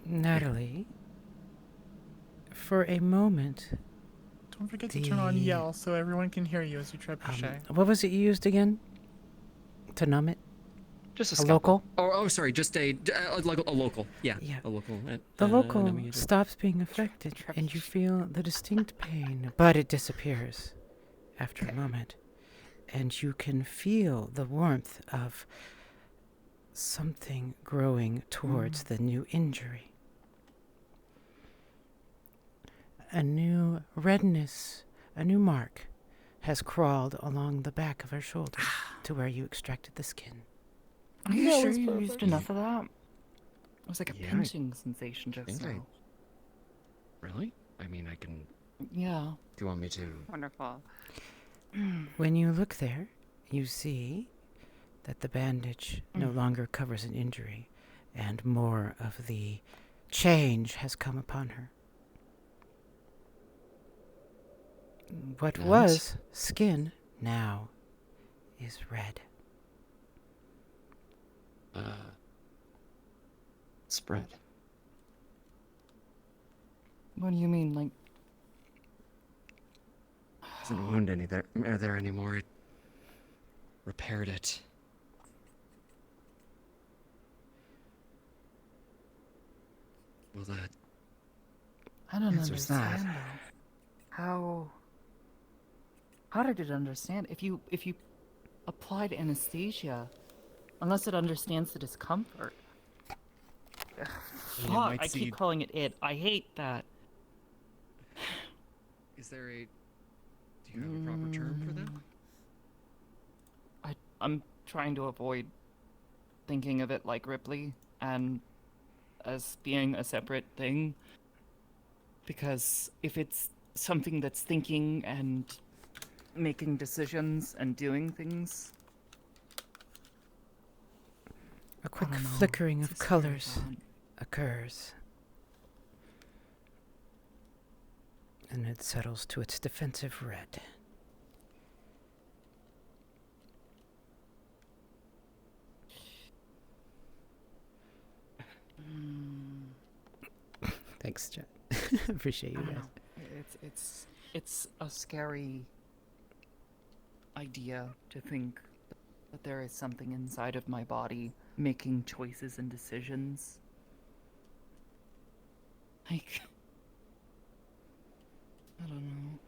Natalie, for a moment. Don't forget to turn on yell so everyone can hear you as you trebuchet. What was it you used again? To numb it? Just a A scalpel. local? Oh, sorry, just like a local. Yeah, Yeah. a local. The local numbing agent. stops being affected, and you feel the distinct pain, but it disappears after a moment. And you can feel the warmth of something growing towards the new injury. A new redness, a new mark has crawled along the back of her shoulder to where you extracted the skin. Are you sure you used enough of that? It was like a Yeah, pinching sensation just think I- now. Really? I mean, I can. Yeah. Do you want me to? Wonderful. When you look there, you see that the bandage no longer covers an injury, and more of the change has come upon her. What Nice. was skin now is red. Spread. What do you mean, like? Doesn't wound any there anymore. It repaired it. Well, that I don't answers that. understand though. How did it understand? If you applied anesthesia, unless it understands the discomfort. Ugh, Yeah, fuck, might I see- keep calling it it. I hate that. Is there a... Do you have a proper term for them? I'm trying to avoid thinking of it like Ripley and as being a separate thing. Because if it's something that's thinking and making decisions and doing things... A quick don't know. flickering It's of a scary colors thought. occurs. And it settles to its defensive red. Thanks, Jen. Appreciate you I don't guys. know. It's a scary idea to think that there is something inside of my body making choices and decisions. Like, I don't know.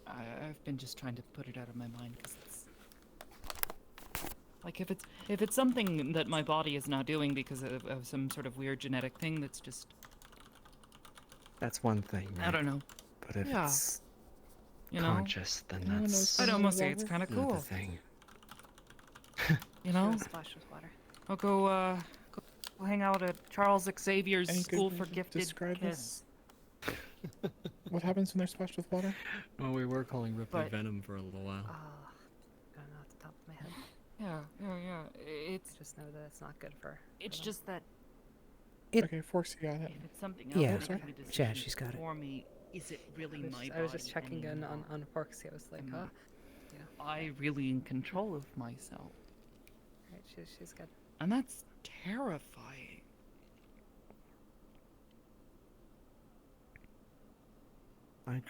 I've been just trying to put it out of my mind because it's like if it's something that my body is not doing because of some sort of weird genetic thing that's just That's one thing, right? I don't know. But if Yeah. it's You know? conscious, then No one knows that's I'd almost say it's Robert. kind of another cool. thing. You know? Splash with water. I'll go hang out at Charles Xavier's Any good School way for to Gifted describe Kids. What happens when they're splashed with water? Well, we were calling Ripley But- Venom for a little while. I don't know off the top of my head. Yeah. It's I just know that it's not good for. it's just that Okay, Forks, you got it. if it's something Yeah. else making the Yeah, decision she's got it. for me, is it really my body? I was just checking in anymore? on Forksy. I was like, Am huh? I really in control of myself? Right, she's good. And that's terrifying. I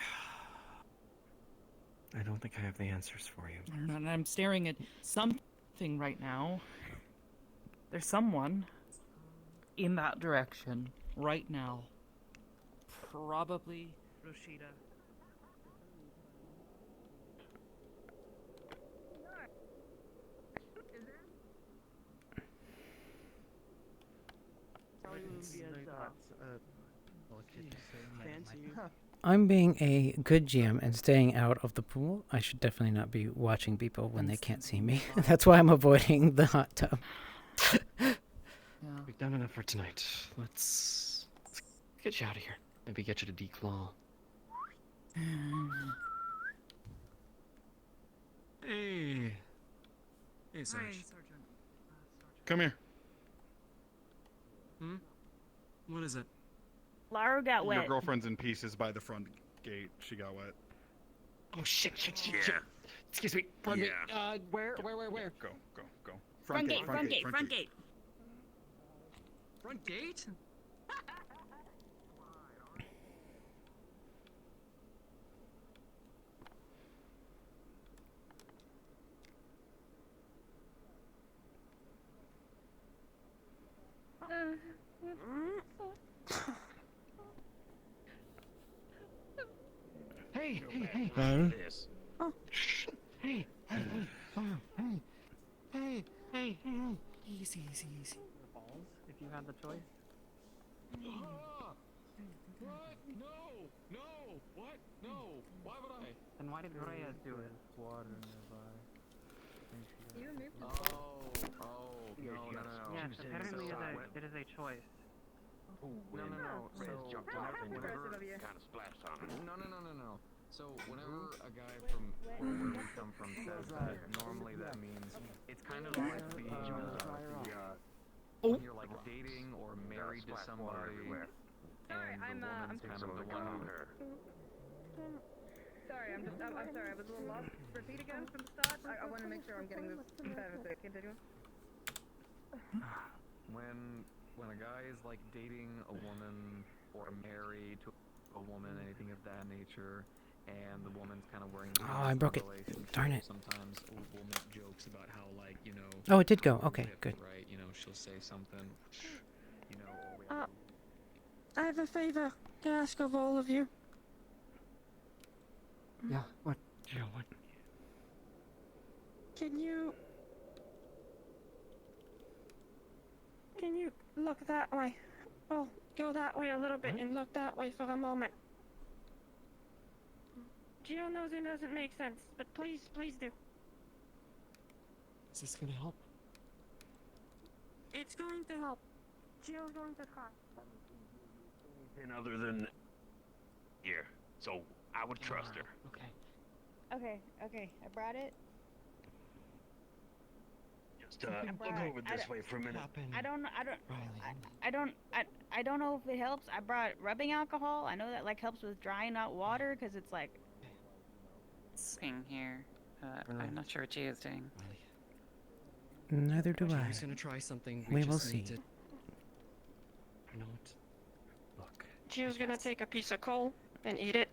don't think I have the answers for you. I don't know, and I'm staring at something right now. There's someone in that direction right now. Probably Rashida. I'm being a good GM and staying out of the pool. I should definitely not be watching people when they can't see me. That's why I'm avoiding the hot tub. We've done enough for tonight. Let's get you out of here. Maybe get you to declaw. Hey. Hey, Sarge. Come here. Hmm? What is it? Lara got Your wet. girlfriend's in pieces by the front gate. She got wet. Oh, shit. Excuse me. Pardon me. Where? Go. Front gate. Front gate? Hey. Hello? Oh, shh. Hey. Easy. Balls, if you had the choice. What? No! What? No! Why would I? Then why did Rhea do it? Water nearby. No. Yes, apparently it is a choice. No. So whenever kind of splashed on it. No. So whenever a guy from where we come from says that, normally that means it's kind of like when you're like dating or married to somebody, and the woman's kind of the one who. Sorry, I'm sorry, I was a little lost. Repeat again from the start. I want to make sure I'm getting this. Continue. When a guy is like dating a woman or married to a woman, anything of that nature, and the woman's kind of wearing. Oh, I broke it. Darn it. Sometimes we'll make jokes about how, like, you know. Oh, it did go. Okay, good. Right, you know, she'll say something, you know. I have a favor to ask of all of you. Yeah, what? Jill, what? Can you look that way? Well, go that way a little bit and look that way for a moment. Jill knows it doesn't make sense, but please do. Is this gonna help? It's going to help. Jill's going to cry. Anything other than here, so I would trust her. Okay. Okay, I brought it. Just look over this way for a minute. I don't know if it helps. I brought rubbing alcohol. I know that like helps with drying out water because it's like. Seeing here, I'm not sure what she is doing. Neither do I. He's gonna try something. We will just see. need to- You know what? Look. Jill's gonna take a piece of coal and eat it.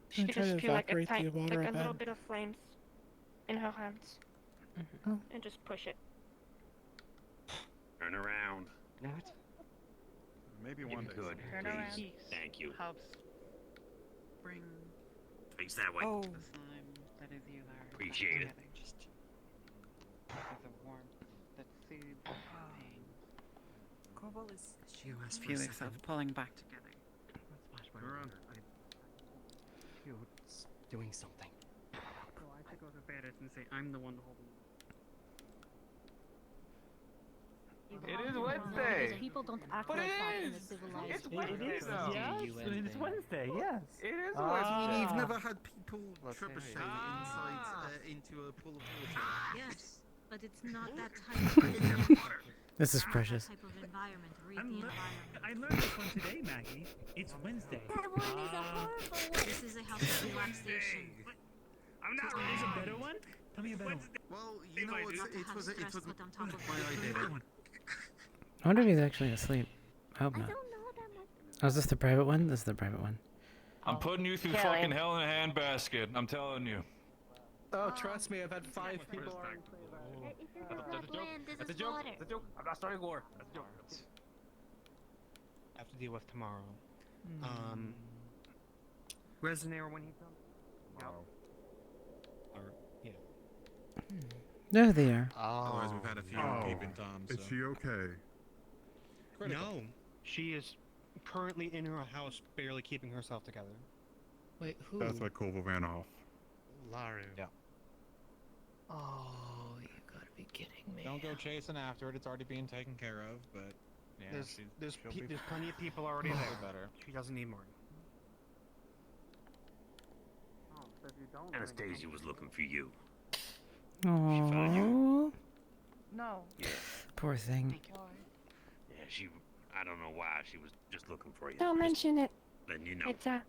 She I'm could trying just to feel like a evaporate the water little again. bit of flames in her hands, and just push it. Turn around. What? Maybe one could. Turn Please. around. Thank you. Helps bring Face that way. the slime that is you there. Appreciate it. together, just with a warmth that soothes the pain. Koval is. She asked for Feel a yourself second. pulling back together. It's doing something. So I should go to Barrett and say I'm the one holding. It is Wednesday. People don't act But like it that in a is. civilized It's way. Wednesday, though. Yes, it's Wednesday, yes. It is You mean you've Wednesday. never had people trebuchet inside into a pool of water? Yes, but it's not that type of This is precious. type of environment. Read the environment. I learned this one today, Maggie. It's Wednesday. That one is a horrible one. This is a house of relaxation. I'm not ready. There's a better one? Tell me a better one. Well, you know what? It was my idea. I wonder if he's actually asleep. I hope not. Oh, is this the private one? This is the private one. I'm putting you through Kelly. fucking hell in a handbasket. I'm telling you. Oh, trust me, I've had 5 people already. That's a joke. That's a joke. I'm not starting war. That's a joke. Have to deal with tomorrow. Resonator when he comes. Or yeah. There they are. Otherwise, we've had a few peeping toms. Is she okay? No, she is currently in her house, barely keeping herself together. Wait, who? That's why Koval ran off. Laru. Yeah. Oh, you gotta be kidding me. Don't go chasing after it. It's already being taken care of. But yeah, There's she'll be plenty of people already she'll there. be better. She doesn't need more. Anastasia was looking for you. Aww. No. Yeah. Poor thing. Yeah, I don't know why. She was just looking for you. Don't mention it. Then you know. It's a.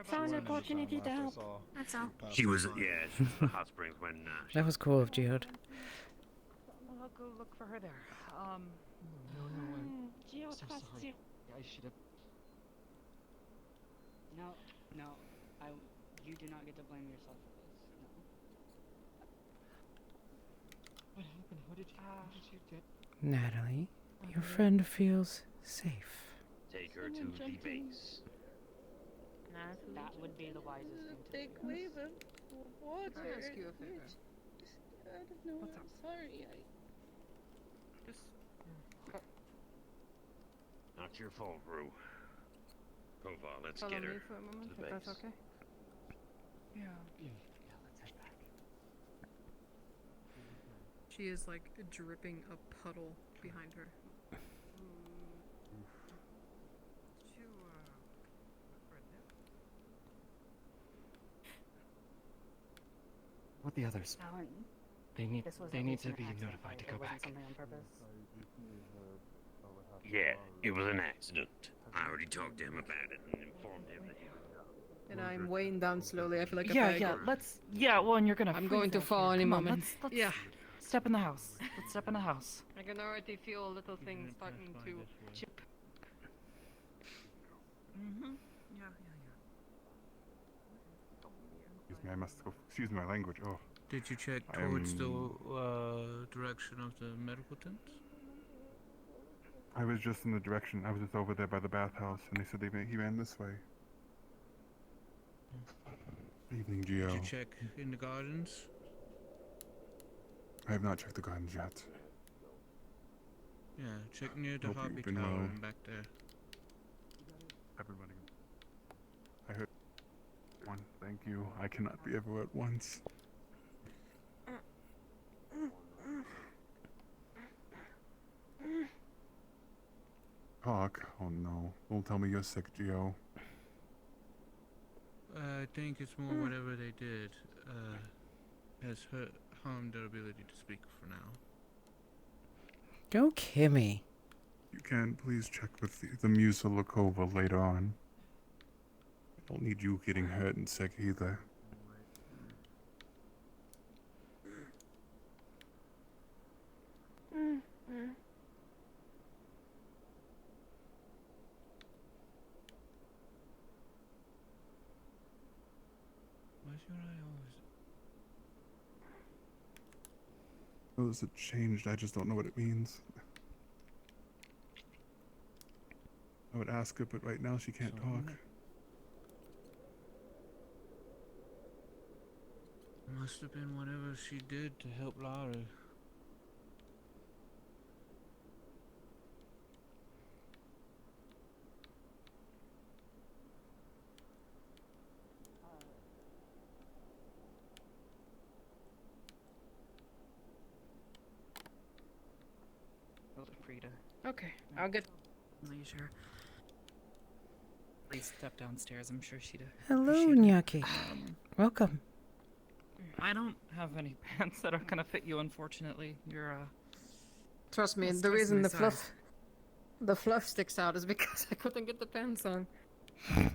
Found an opportunity to help. That's all. She was in the hot springs when. That was cool of Geode. I'll go look for her there. Jill trusts you. I should have. No, you do not get to blame yourself for this. No. What happened? How did you get? Natalie, your friend feels safe. Take her to the base. That would be the wisest thing to Take do. me the water. Can I ask you a favor? I don't know. I'm sorry. Not your fault, Rue. Koval, let's Follow get her me for a moment, to the if base. that's okay. Yeah. Let's head back. She is like dripping a puddle behind her. What the others? Alan, They need this was they at need least to an be accident, notified to right? go It wasn't back. something on purpose. Yeah, it was an accident. I already talked to him about it and informed him that And I'm weighing down slowly. I feel like a Yeah, bag. yeah. Well, and you're gonna. I'm freeze going to out fall here. any Come on, moment. let's Yeah. step in the house. Let's step in the house. I can already feel little things starting to chip. Mm-hmm. Excuse me, I must go. Excuse my language. Oh. Did you check towards the direction of the medical tent? I was just in the direction. I was just over there by the bathhouse, and they said he ran this way. Evening, Geo. Did you check in the gardens? I have not checked the gardens yet. Yeah, check near the Hope hobby you've been tower well. and back there. I've been running. I heard one. Thank you. I cannot be everywhere at once. Talk? Oh no. Don't tell me you're sick, Geo. I think it's more whatever they did has harmed their ability to speak for now. Go, Kimmy. You can please check with the Musa Lakova later on. I don't need you getting hurt and sick either. Why's your eye always... Those it changed, I just don't know what it means. I would ask her, but right now she can't talk. Must have been whatever she did to help Lara. Frida. Okay, I'll get. Leisure. Please step downstairs. I'm sure she'd. Hello, appreciate it. Nyaki. Welcome. I don't have any pants that are gonna fit you, unfortunately. You're Trust me, That's the twice reason my the fluff sticks out is because I couldn't get the pants on. No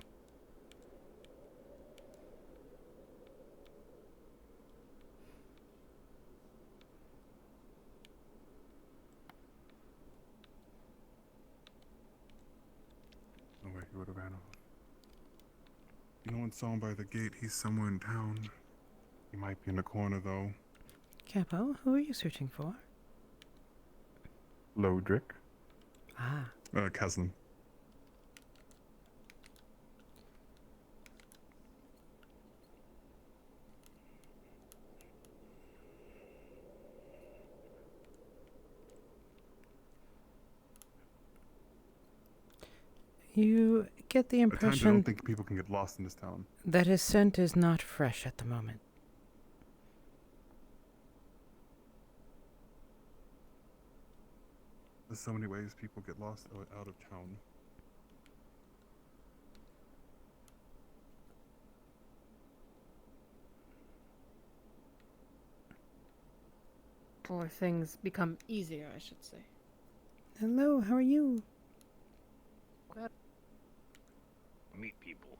way, he would have ran off. No one saw him by the gate. He's somewhere in town. He might be in the corner, though. Capo, who are you searching for? Lodrick. Ah. Caslin. You get the At times, I impression don't think people can get lost in this town. that his scent is not fresh at the moment. There's so many ways people get lost out of town. Or things become easier, I should say. Hello, how are you? Glad. Meet people.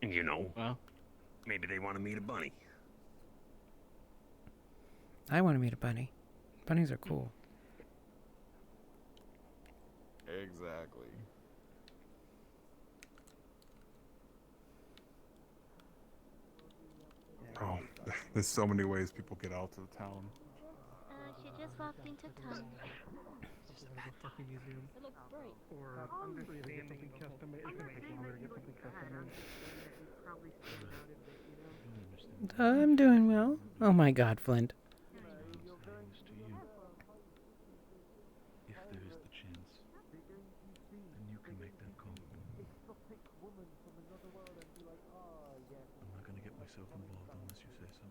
And you know, well, maybe they want to meet a bunny. I want to meet a bunny. Bunnies are cool. Exactly. Oh, there's so many ways people get out of the town. She just walked into town. Just a bad fucking museum. It looks great. Or understanding custom made. It's gonna take longer to get something custom made. I'm doing well. Oh my god, Flint. If there is the chance, then you can make that call. I'm not gonna get myself involved unless you say so.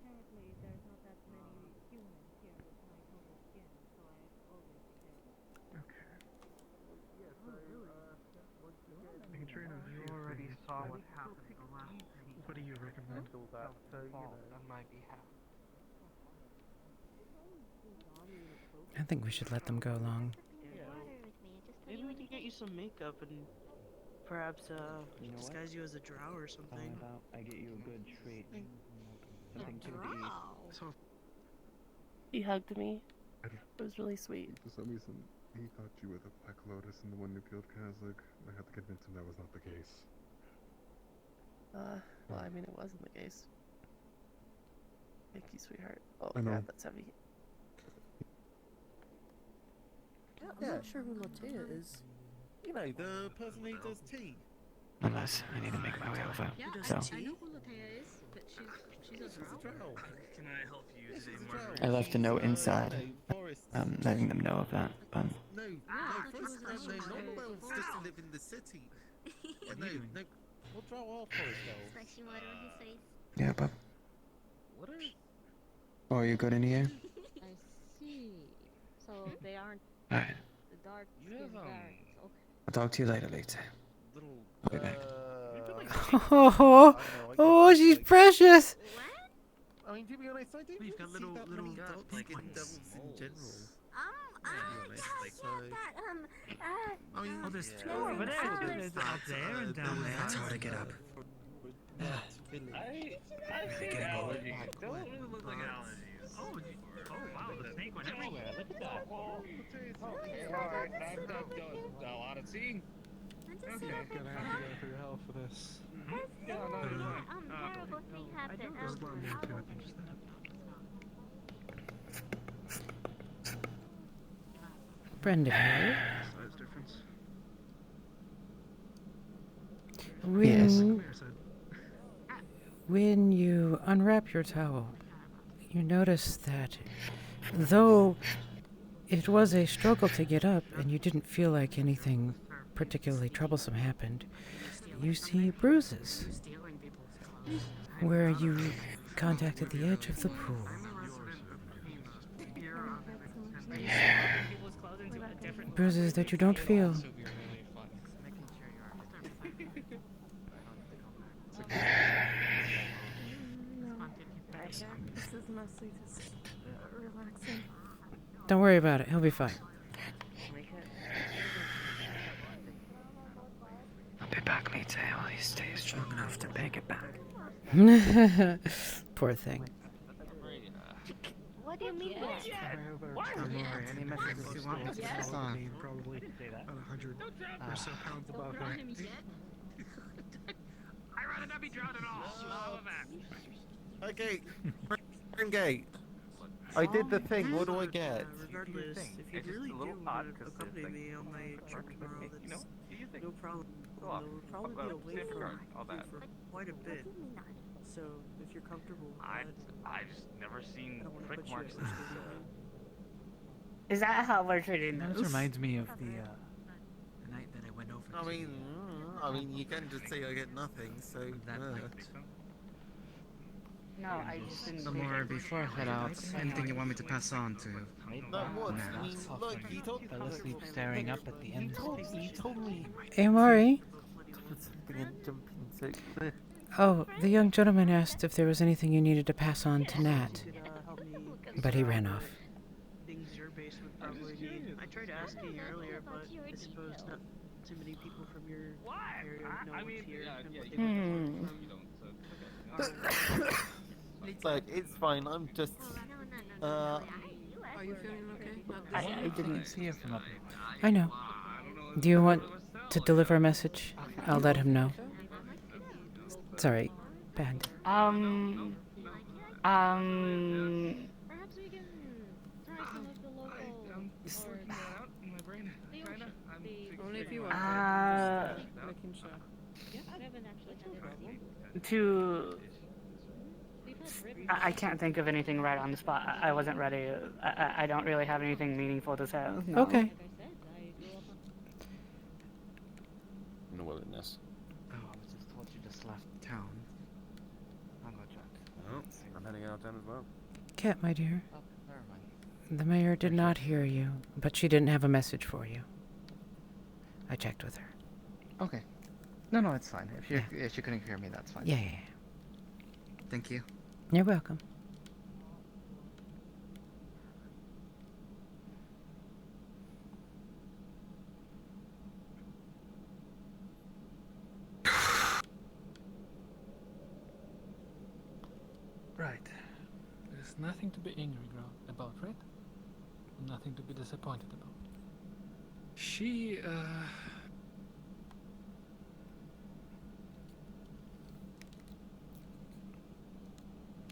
Apparently, there's not that many humans here with my total skin, so I've always said. Okay. Katrina, you already saw what happened the last time. What do you recommend that on my behalf? I think we should let them go along. Maybe we can get you some makeup and perhaps You know disguise you as a drow or How something. about I get you a good treat? Something to eat. So He hugged me. It was really sweet. For some reason, he thought you were the Black Lotus and the one who killed Kazakh. I had to convince him that was not the case. Well, I mean, it wasn't the case. Thank you, sweetheart. Oh, I know. God, that's heavy. I'm not sure who Latea is. You know, the person who does tea. Unless I need to make my way over. Yeah, So I know who Latea is, but she's a drow. Can I help you Yes, today, she's a drow. Margaret? I left a note inside, letting them know of that. But No, Forest no, not the ones just to live in the city. No, what drow are Forest elves? Splashing water on his face. yeah, but What are... oh, you good in here? I see. So they aren't All right. the dark skin variants. Okay. I'll talk to you later, later. Little, I'll be back. Oh, she's precious. I mean, to be honest, I don't We've got really see that little many dark dark-skinned spots. devils in general. Oh, there's two Yeah. over there. There's up there and down there. That's how to get up. I think allergies don't really look like allergies. Oh, wow, the snake went everywhere. Look at that. Okay, alright, I've done a lot of seeing. Okay, gonna have to go through hell for this. Yeah, no, you're fine. Terrible thing happened. Brenda here. Size difference. When you unwrap your towel, you notice that though it was a struggle to get up and you didn't feel like anything particularly troublesome happened, you see bruises where you contacted the edge of the pool. Bruises that you don't feel. This is mostly just relaxing. Don't worry about it, he'll be fine. I'll be back later while he stays strong enough to make it back. Poor thing. What do you mean? Any messages you want me to pass on? Probably about 100 or so pounds above her. I'd rather not be drowned at all. All of that. Okay, Gate. I did the thing. What do I get? Regardless, if you really do want to accompany me on my trip tomorrow, that's no problem. We'll probably be away from you for quite a bit. So, if you're comfortable with that, I just never seen I don't want to prick put you marks at in risk this. or something. Is that how we're treating This those? reminds me of the night that I went over I mean, you can just say I get nothing. So that night. No, I just didn't. Somewhere before I head out, anything you want me to pass on to? No, what? I mean, look, you told me. Fell asleep staring up at the end. You told me. Hey, Mari. Put something in jumping so. Oh, the young gentleman asked if there was anything you needed to pass on to Nat, but he ran off. Things your base would probably need. I tried asking earlier, but I suppose not too many people from your area know what's here and what they want. Look, it's fine. I'm just. Are you feeling okay? I didn't see it from up here. I know. Do you want to deliver a message? I'll let him know. Sorry, bad. Perhaps we can try some of the local Only if you want. Making sure. We haven't actually had it. I can't think of anything right on the spot. I wasn't ready. I don't really have anything meaningful to say. No. Okay. In the wilderness. Oh, I was just told you just left town. I'll go check. Oh, I'm heading out then as well. Cat, my dear. Oh, never mind. The mayor did not hear you, but she didn't have a message for you. I checked with her. Okay. No, it's fine. If you couldn't hear me, that's fine. Yeah, yeah, yeah. Thank you. You're welcome. right. There's nothing to be angry about, right? Nothing to be disappointed about. She,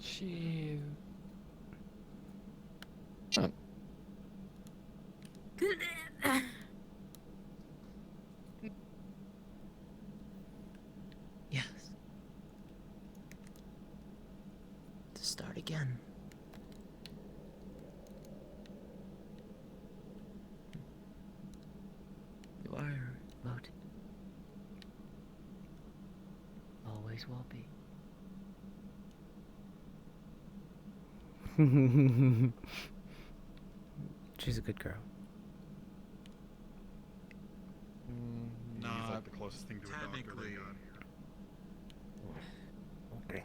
She... Shut. Yes. To start again. You are voted. Always will be. She's a good girl. He's like the closest thing to a doctor they got here. Okay.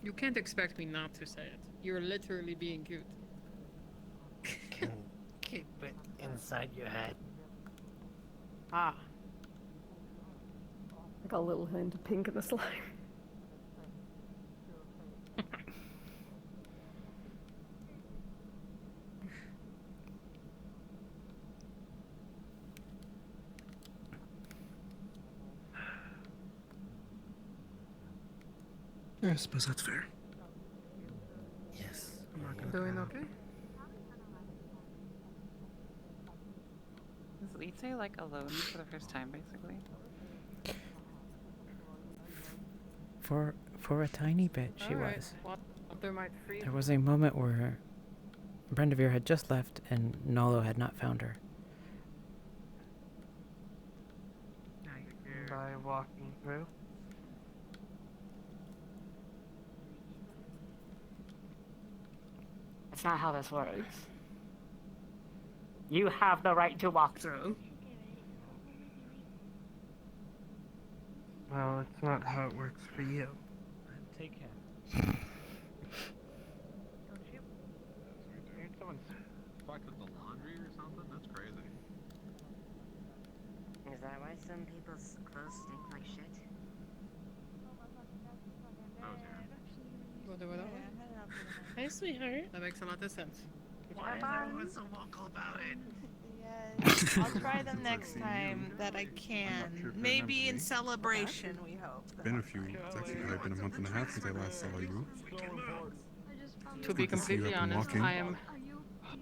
You can't expect me not to say it. You're literally being cute. Keep it inside your head. Ah. I got a little hint of pink in the slime. I suppose that's fair. Yes. I'm not gonna Doing cry. okay? Is Lisa like alone for the first time, basically? For a tiny bit, she Alright, was. There might free. There was a moment where Brendavir had just left and Nolo had not found her. By walking through. That's not how this works. You have the right to walk through. Well, it's not how it works for you. Take care. Heard someone fucked with the laundry or something? That's crazy. Is that why some people's clothes stink like shit? Hey, sweetheart. That makes a lot of sense. Why is everyone so vocal about it? Yes, I'll try them next time that I can. Maybe in celebration, we hope. Been a few. It's actually probably been a month and a half since I last saw you. To be Good to see you completely up and honest, walking. I am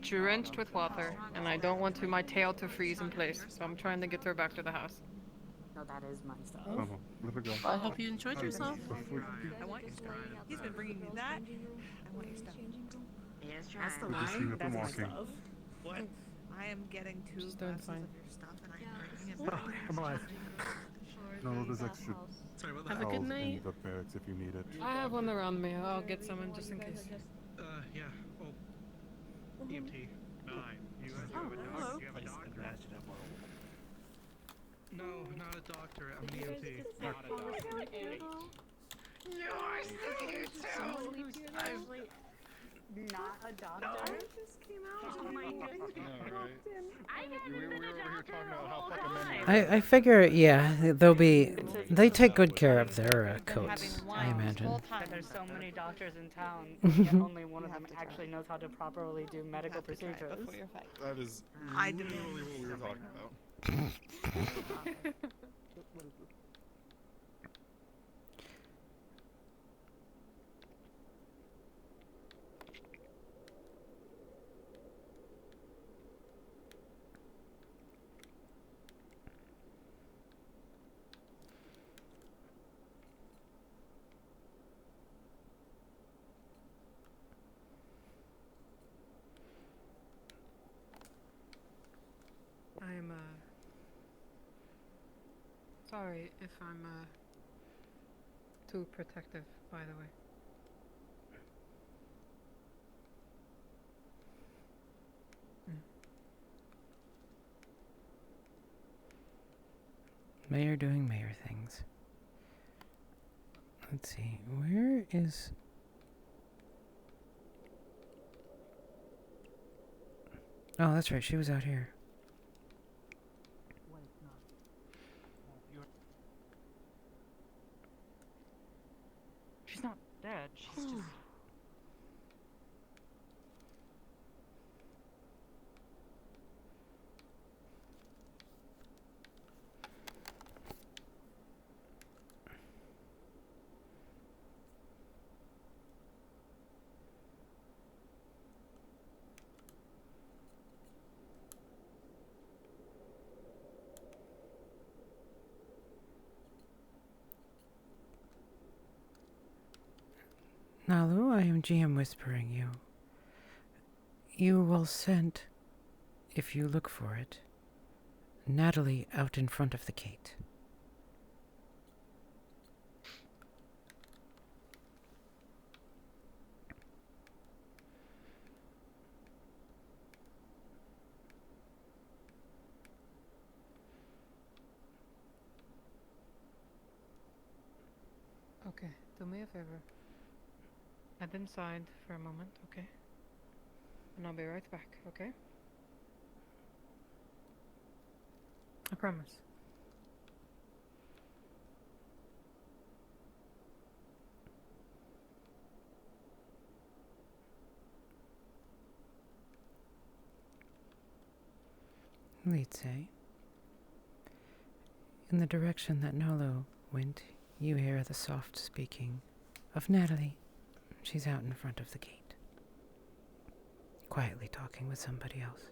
drenched with water, and I don't want my tail to freeze in place, so I'm trying to get her back to the house. No, that is my stuff. Oh, let her go. I hope you enjoyed yourself. Before- I want your stuff. He's been bringing me that. I want your stuff. Yes, That's the Good to see you up and walking. What? I am getting two She's doing boxes fine. of your stuff, and I am bringing it back. I'm alive. No, there's extra Have a good towels in night. the barracks if you need it. I have one around me. I'll get someone just in case. Yeah. Oh. EMT. 9. You have a hello. You have a doctor? No, not a doctor. I'm an EMT. Not a doctor. You're here too. Not a doctor? Just came out. Oh my goodness. We were over here talking about how fucking many. I figure, yeah, they take good care of their coats, I imagine. There's so many doctors in town, yet only one of them actually knows how to properly do medical procedures. That is I didn't literally what we were talking about. I'm, sorry if I'm, too protective, by the way. Mayor doing mayor things. Let's see, where is... Oh, that's right. She was out here. She's not dead. She's just. Nalu, I am GM whispering you. You will send, if you look for it, Natalie out in front of the gate. Okay, do me a favor. Head inside for a moment, okay? And I'll be right back, okay? I promise. Let's say, in the direction that Nolo went, you hear the soft speaking of Natalie. She's out in front of the gate, quietly talking with somebody else.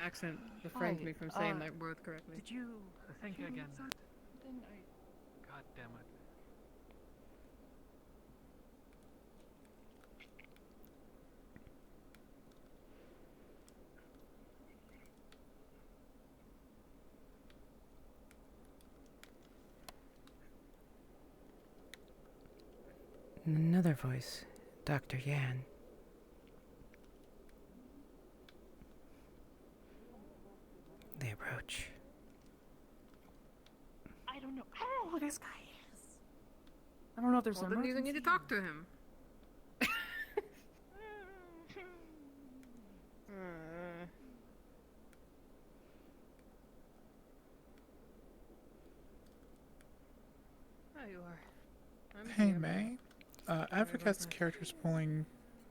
Accent refrained me from saying that word correctly. Did you think again? Then I. God damn it. Another voice, Dr. Yan. They approach. I don't know who this guy is. I don't know if there's Well, an then you need to talk to him. There you are. I'm Hey, here. May. Advocate's character's pulling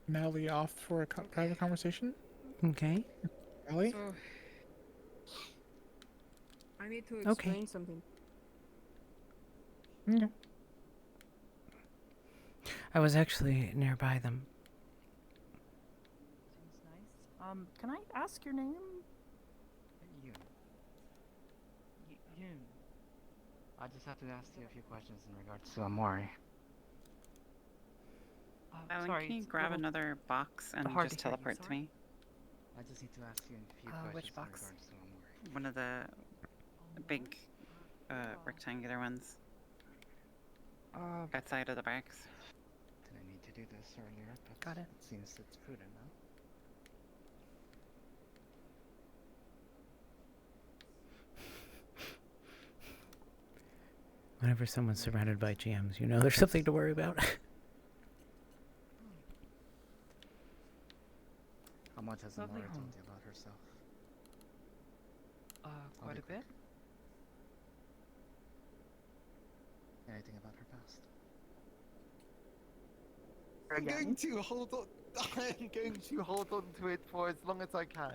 Natalie off for a private conversation. Okay. Ellie? So, I need to Okay. explain something. Okay. I was actually nearby them. Seems nice. Can I ask your name? You. You. I just have to ask you a few questions in regards to Amori. Alan, sorry, can you it's a grab little another box and hard just to hear you, teleport to sorry. me? I just need to ask you a few Which questions box? in regards to Amori. One of the big rectangular ones. Outside of the box. Did I need to do this earlier? But Got it. Seems it's prudent now. Whenever someone's surrounded by GMs, you know there's something to worry about. How much has Lovely Amori told home. you about herself? Quite a bit. Anything about her past? I'm going to hold on. I'm going to hold on to it for as long as I can.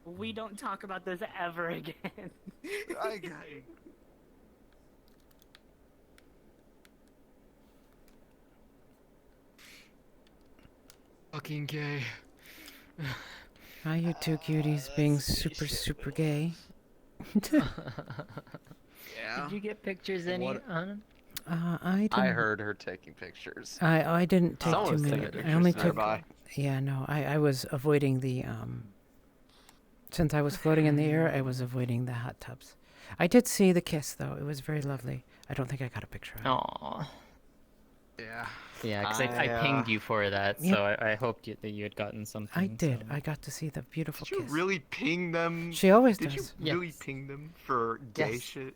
We don't talk about this ever again. Okay. Fucking gay. Are you two cuties being super gay? Yeah. Did you get pictures any What- on? I didn't. I heard her taking pictures. I didn't take Someone too was many. taking I only pictures took. nearby. Yeah, no. I was avoiding the Since I was floating in the air, I was avoiding the hot tubs. I did see the kiss though. It was very lovely. I don't think I got a picture of it. Aww. Yeah. Yeah, because I pinged you for that, so I hoped that you had gotten something. I did. So. I got to see the beautiful Did you kiss. really ping them? She always Did does. you really ping them for gay shit?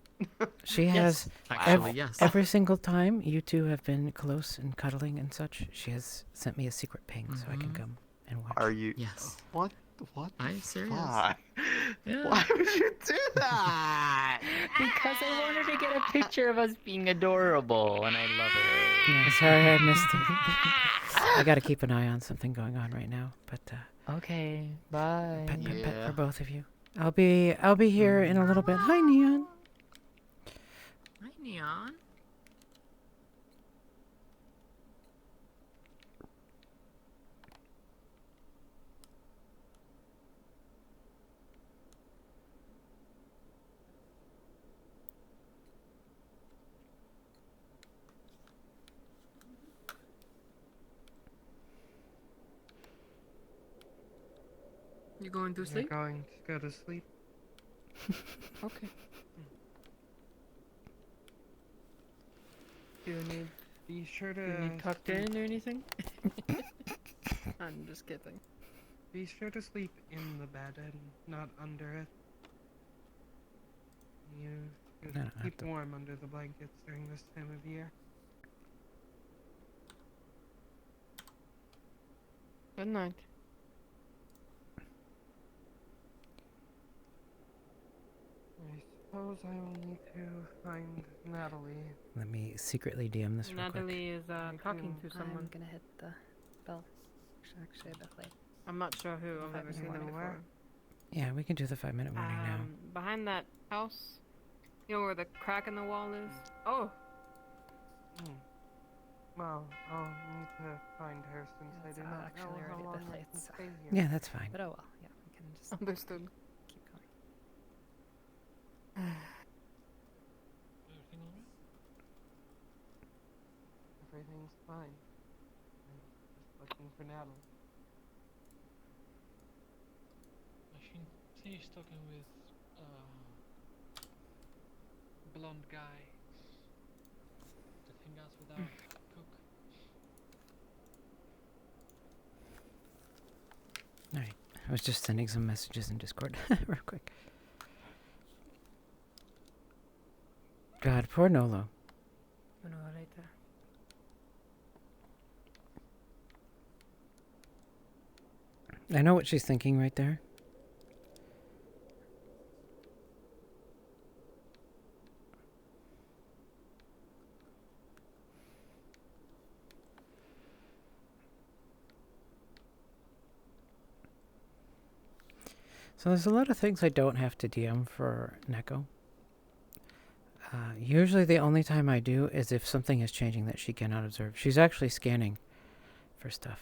She has Actually, every single time you two have been close and cuddling and such, she has sent me a secret ping so I can come and watch. Are you? Yes. What? What? I'm serious. Why? Yeah. Why would you do that? Because I wanted to get a picture of us being adorable, and I love it. Yeah, sorry I missed it. I gotta keep an eye on something going on right now, but Okay, bye. Pet for both of you. I'll be here in a little bit. Hi, Neon. Hi, Neon. You going to You're sleep? going to go to sleep. Okay. Do you need? Be sure Do to. you need tucked in or anything? I'm just kidding. Be sure to sleep in the bed and not under it. You No, I keep warm under the blankets during this time of year. Good night. I suppose I will need to find Natalie. Let me secretly DM this real quick. Natalie is talking to someone. I'm gonna hit the bell. Actually, a bit late. I'm not sure who. I've never seen them before. Yeah, we can do the 5-minute warning now. Behind that house, you know where the crack in the wall is? Oh. Well, I'll need to find her since I do not know actually how already a long bit I late. can So. stay here. Yeah, that's fine. But oh well, yeah, we can just Understood. keep going. Everything alright? Everything's fine. I'm just looking for Natalie. I think she's talking with blonde guy that hangs out with our cook. Alright. I was just sending some messages in Discord real quick. God, poor Nolo. Bueno, later. I know what she's thinking right there. So there's a lot of things I don't have to DM for Neko. Usually the only time I do is if something is changing that she cannot observe. She's actually scanning for stuff.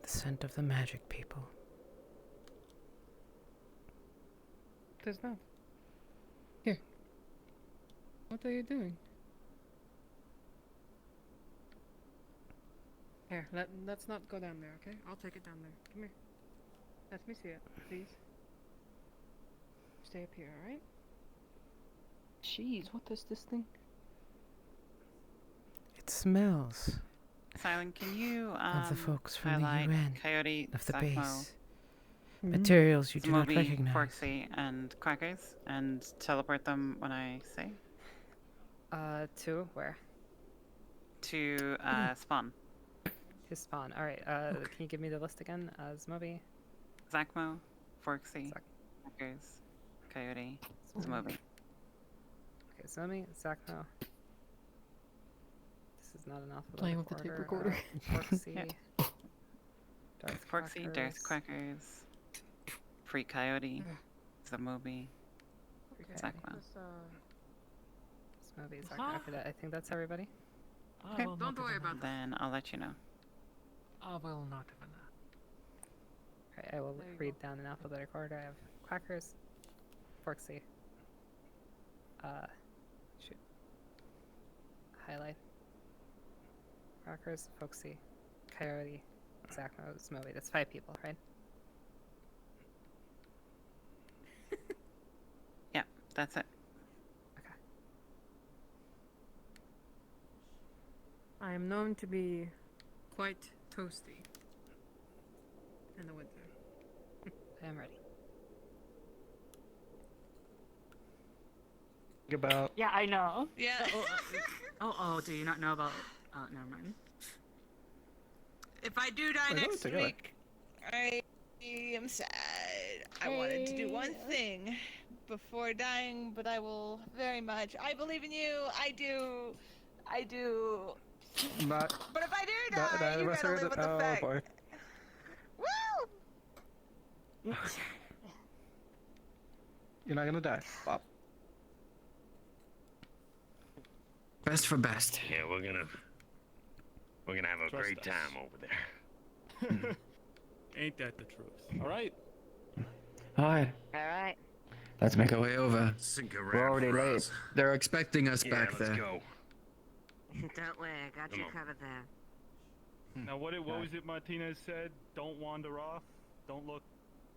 The scent of the magic people. There's not. Here. What are you doing? Here, let's not go down there, okay? I'll take it down there. Come here. Let me see it, please. Stay up here, alright? Jeez, what is this thing? It smells Silent, can you of the folks from the highlight UN, Coyote, of the Sakmo, base. Materials you do not Smoby, recognize. Forksy, and Quackers, and teleport them when I say? To where? To, spawn. To spawn. Alright, can you give me the list again? Smoby? Zakmo, Forksy, Quackers, Coyote, Smoby. Okay, Smoby, Zakmo. This is not an alphabetical Playing with the tape recorder. Forksy. Yeah. Darth Forksy, Darth Quackers. Quackers, Free Coyote, Zamobi, Zakmo. Smoby, Zakmo. Okay, I think that's everybody. Okay, don't worry about that. Then I'll let you know. I will not even. Alright, I will read down in alphabetical order. I have Quackers, Forksy, shoot, highlight. Rockers, Folksy, Coyote, Zacmo, Smoey. That's 5 people, right? Yeah, that's it. I am known to be quite toasty in the winter. I am ready. About. Yeah, I know. Yeah. Oh, do you not know about? Never mind. If I do die I know next it's together. week, I am sad. I wanted to do one thing before dying, but I will very much. I believe in you. I do. Not. But if I do Not die, you gotta heard live it. with the Oh fact. boy. Woo! You're not gonna die. Bob. Best for best. Yeah, we're gonna have a Trust great us. time over there. Ain't that the truth? All right. Alright, Alright. let's make our way over. Sink We're around already for late. us. They're expecting us Yeah, back let's there. go. Don't worry, I got you Come on. covered there. Now, what was it Martinez said? Don't wander off. Don't look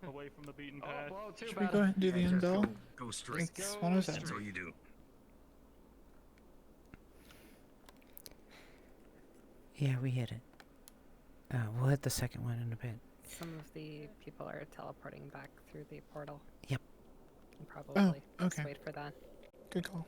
away from the beaten path. Should we go ahead and do the end bell? Go straight. It's 107. That's all you do. Yeah, we hit it. We'll hit the second one in a bit. Some of the people are teleporting back through the portal. Yep. And probably okay. wait for that. Good call.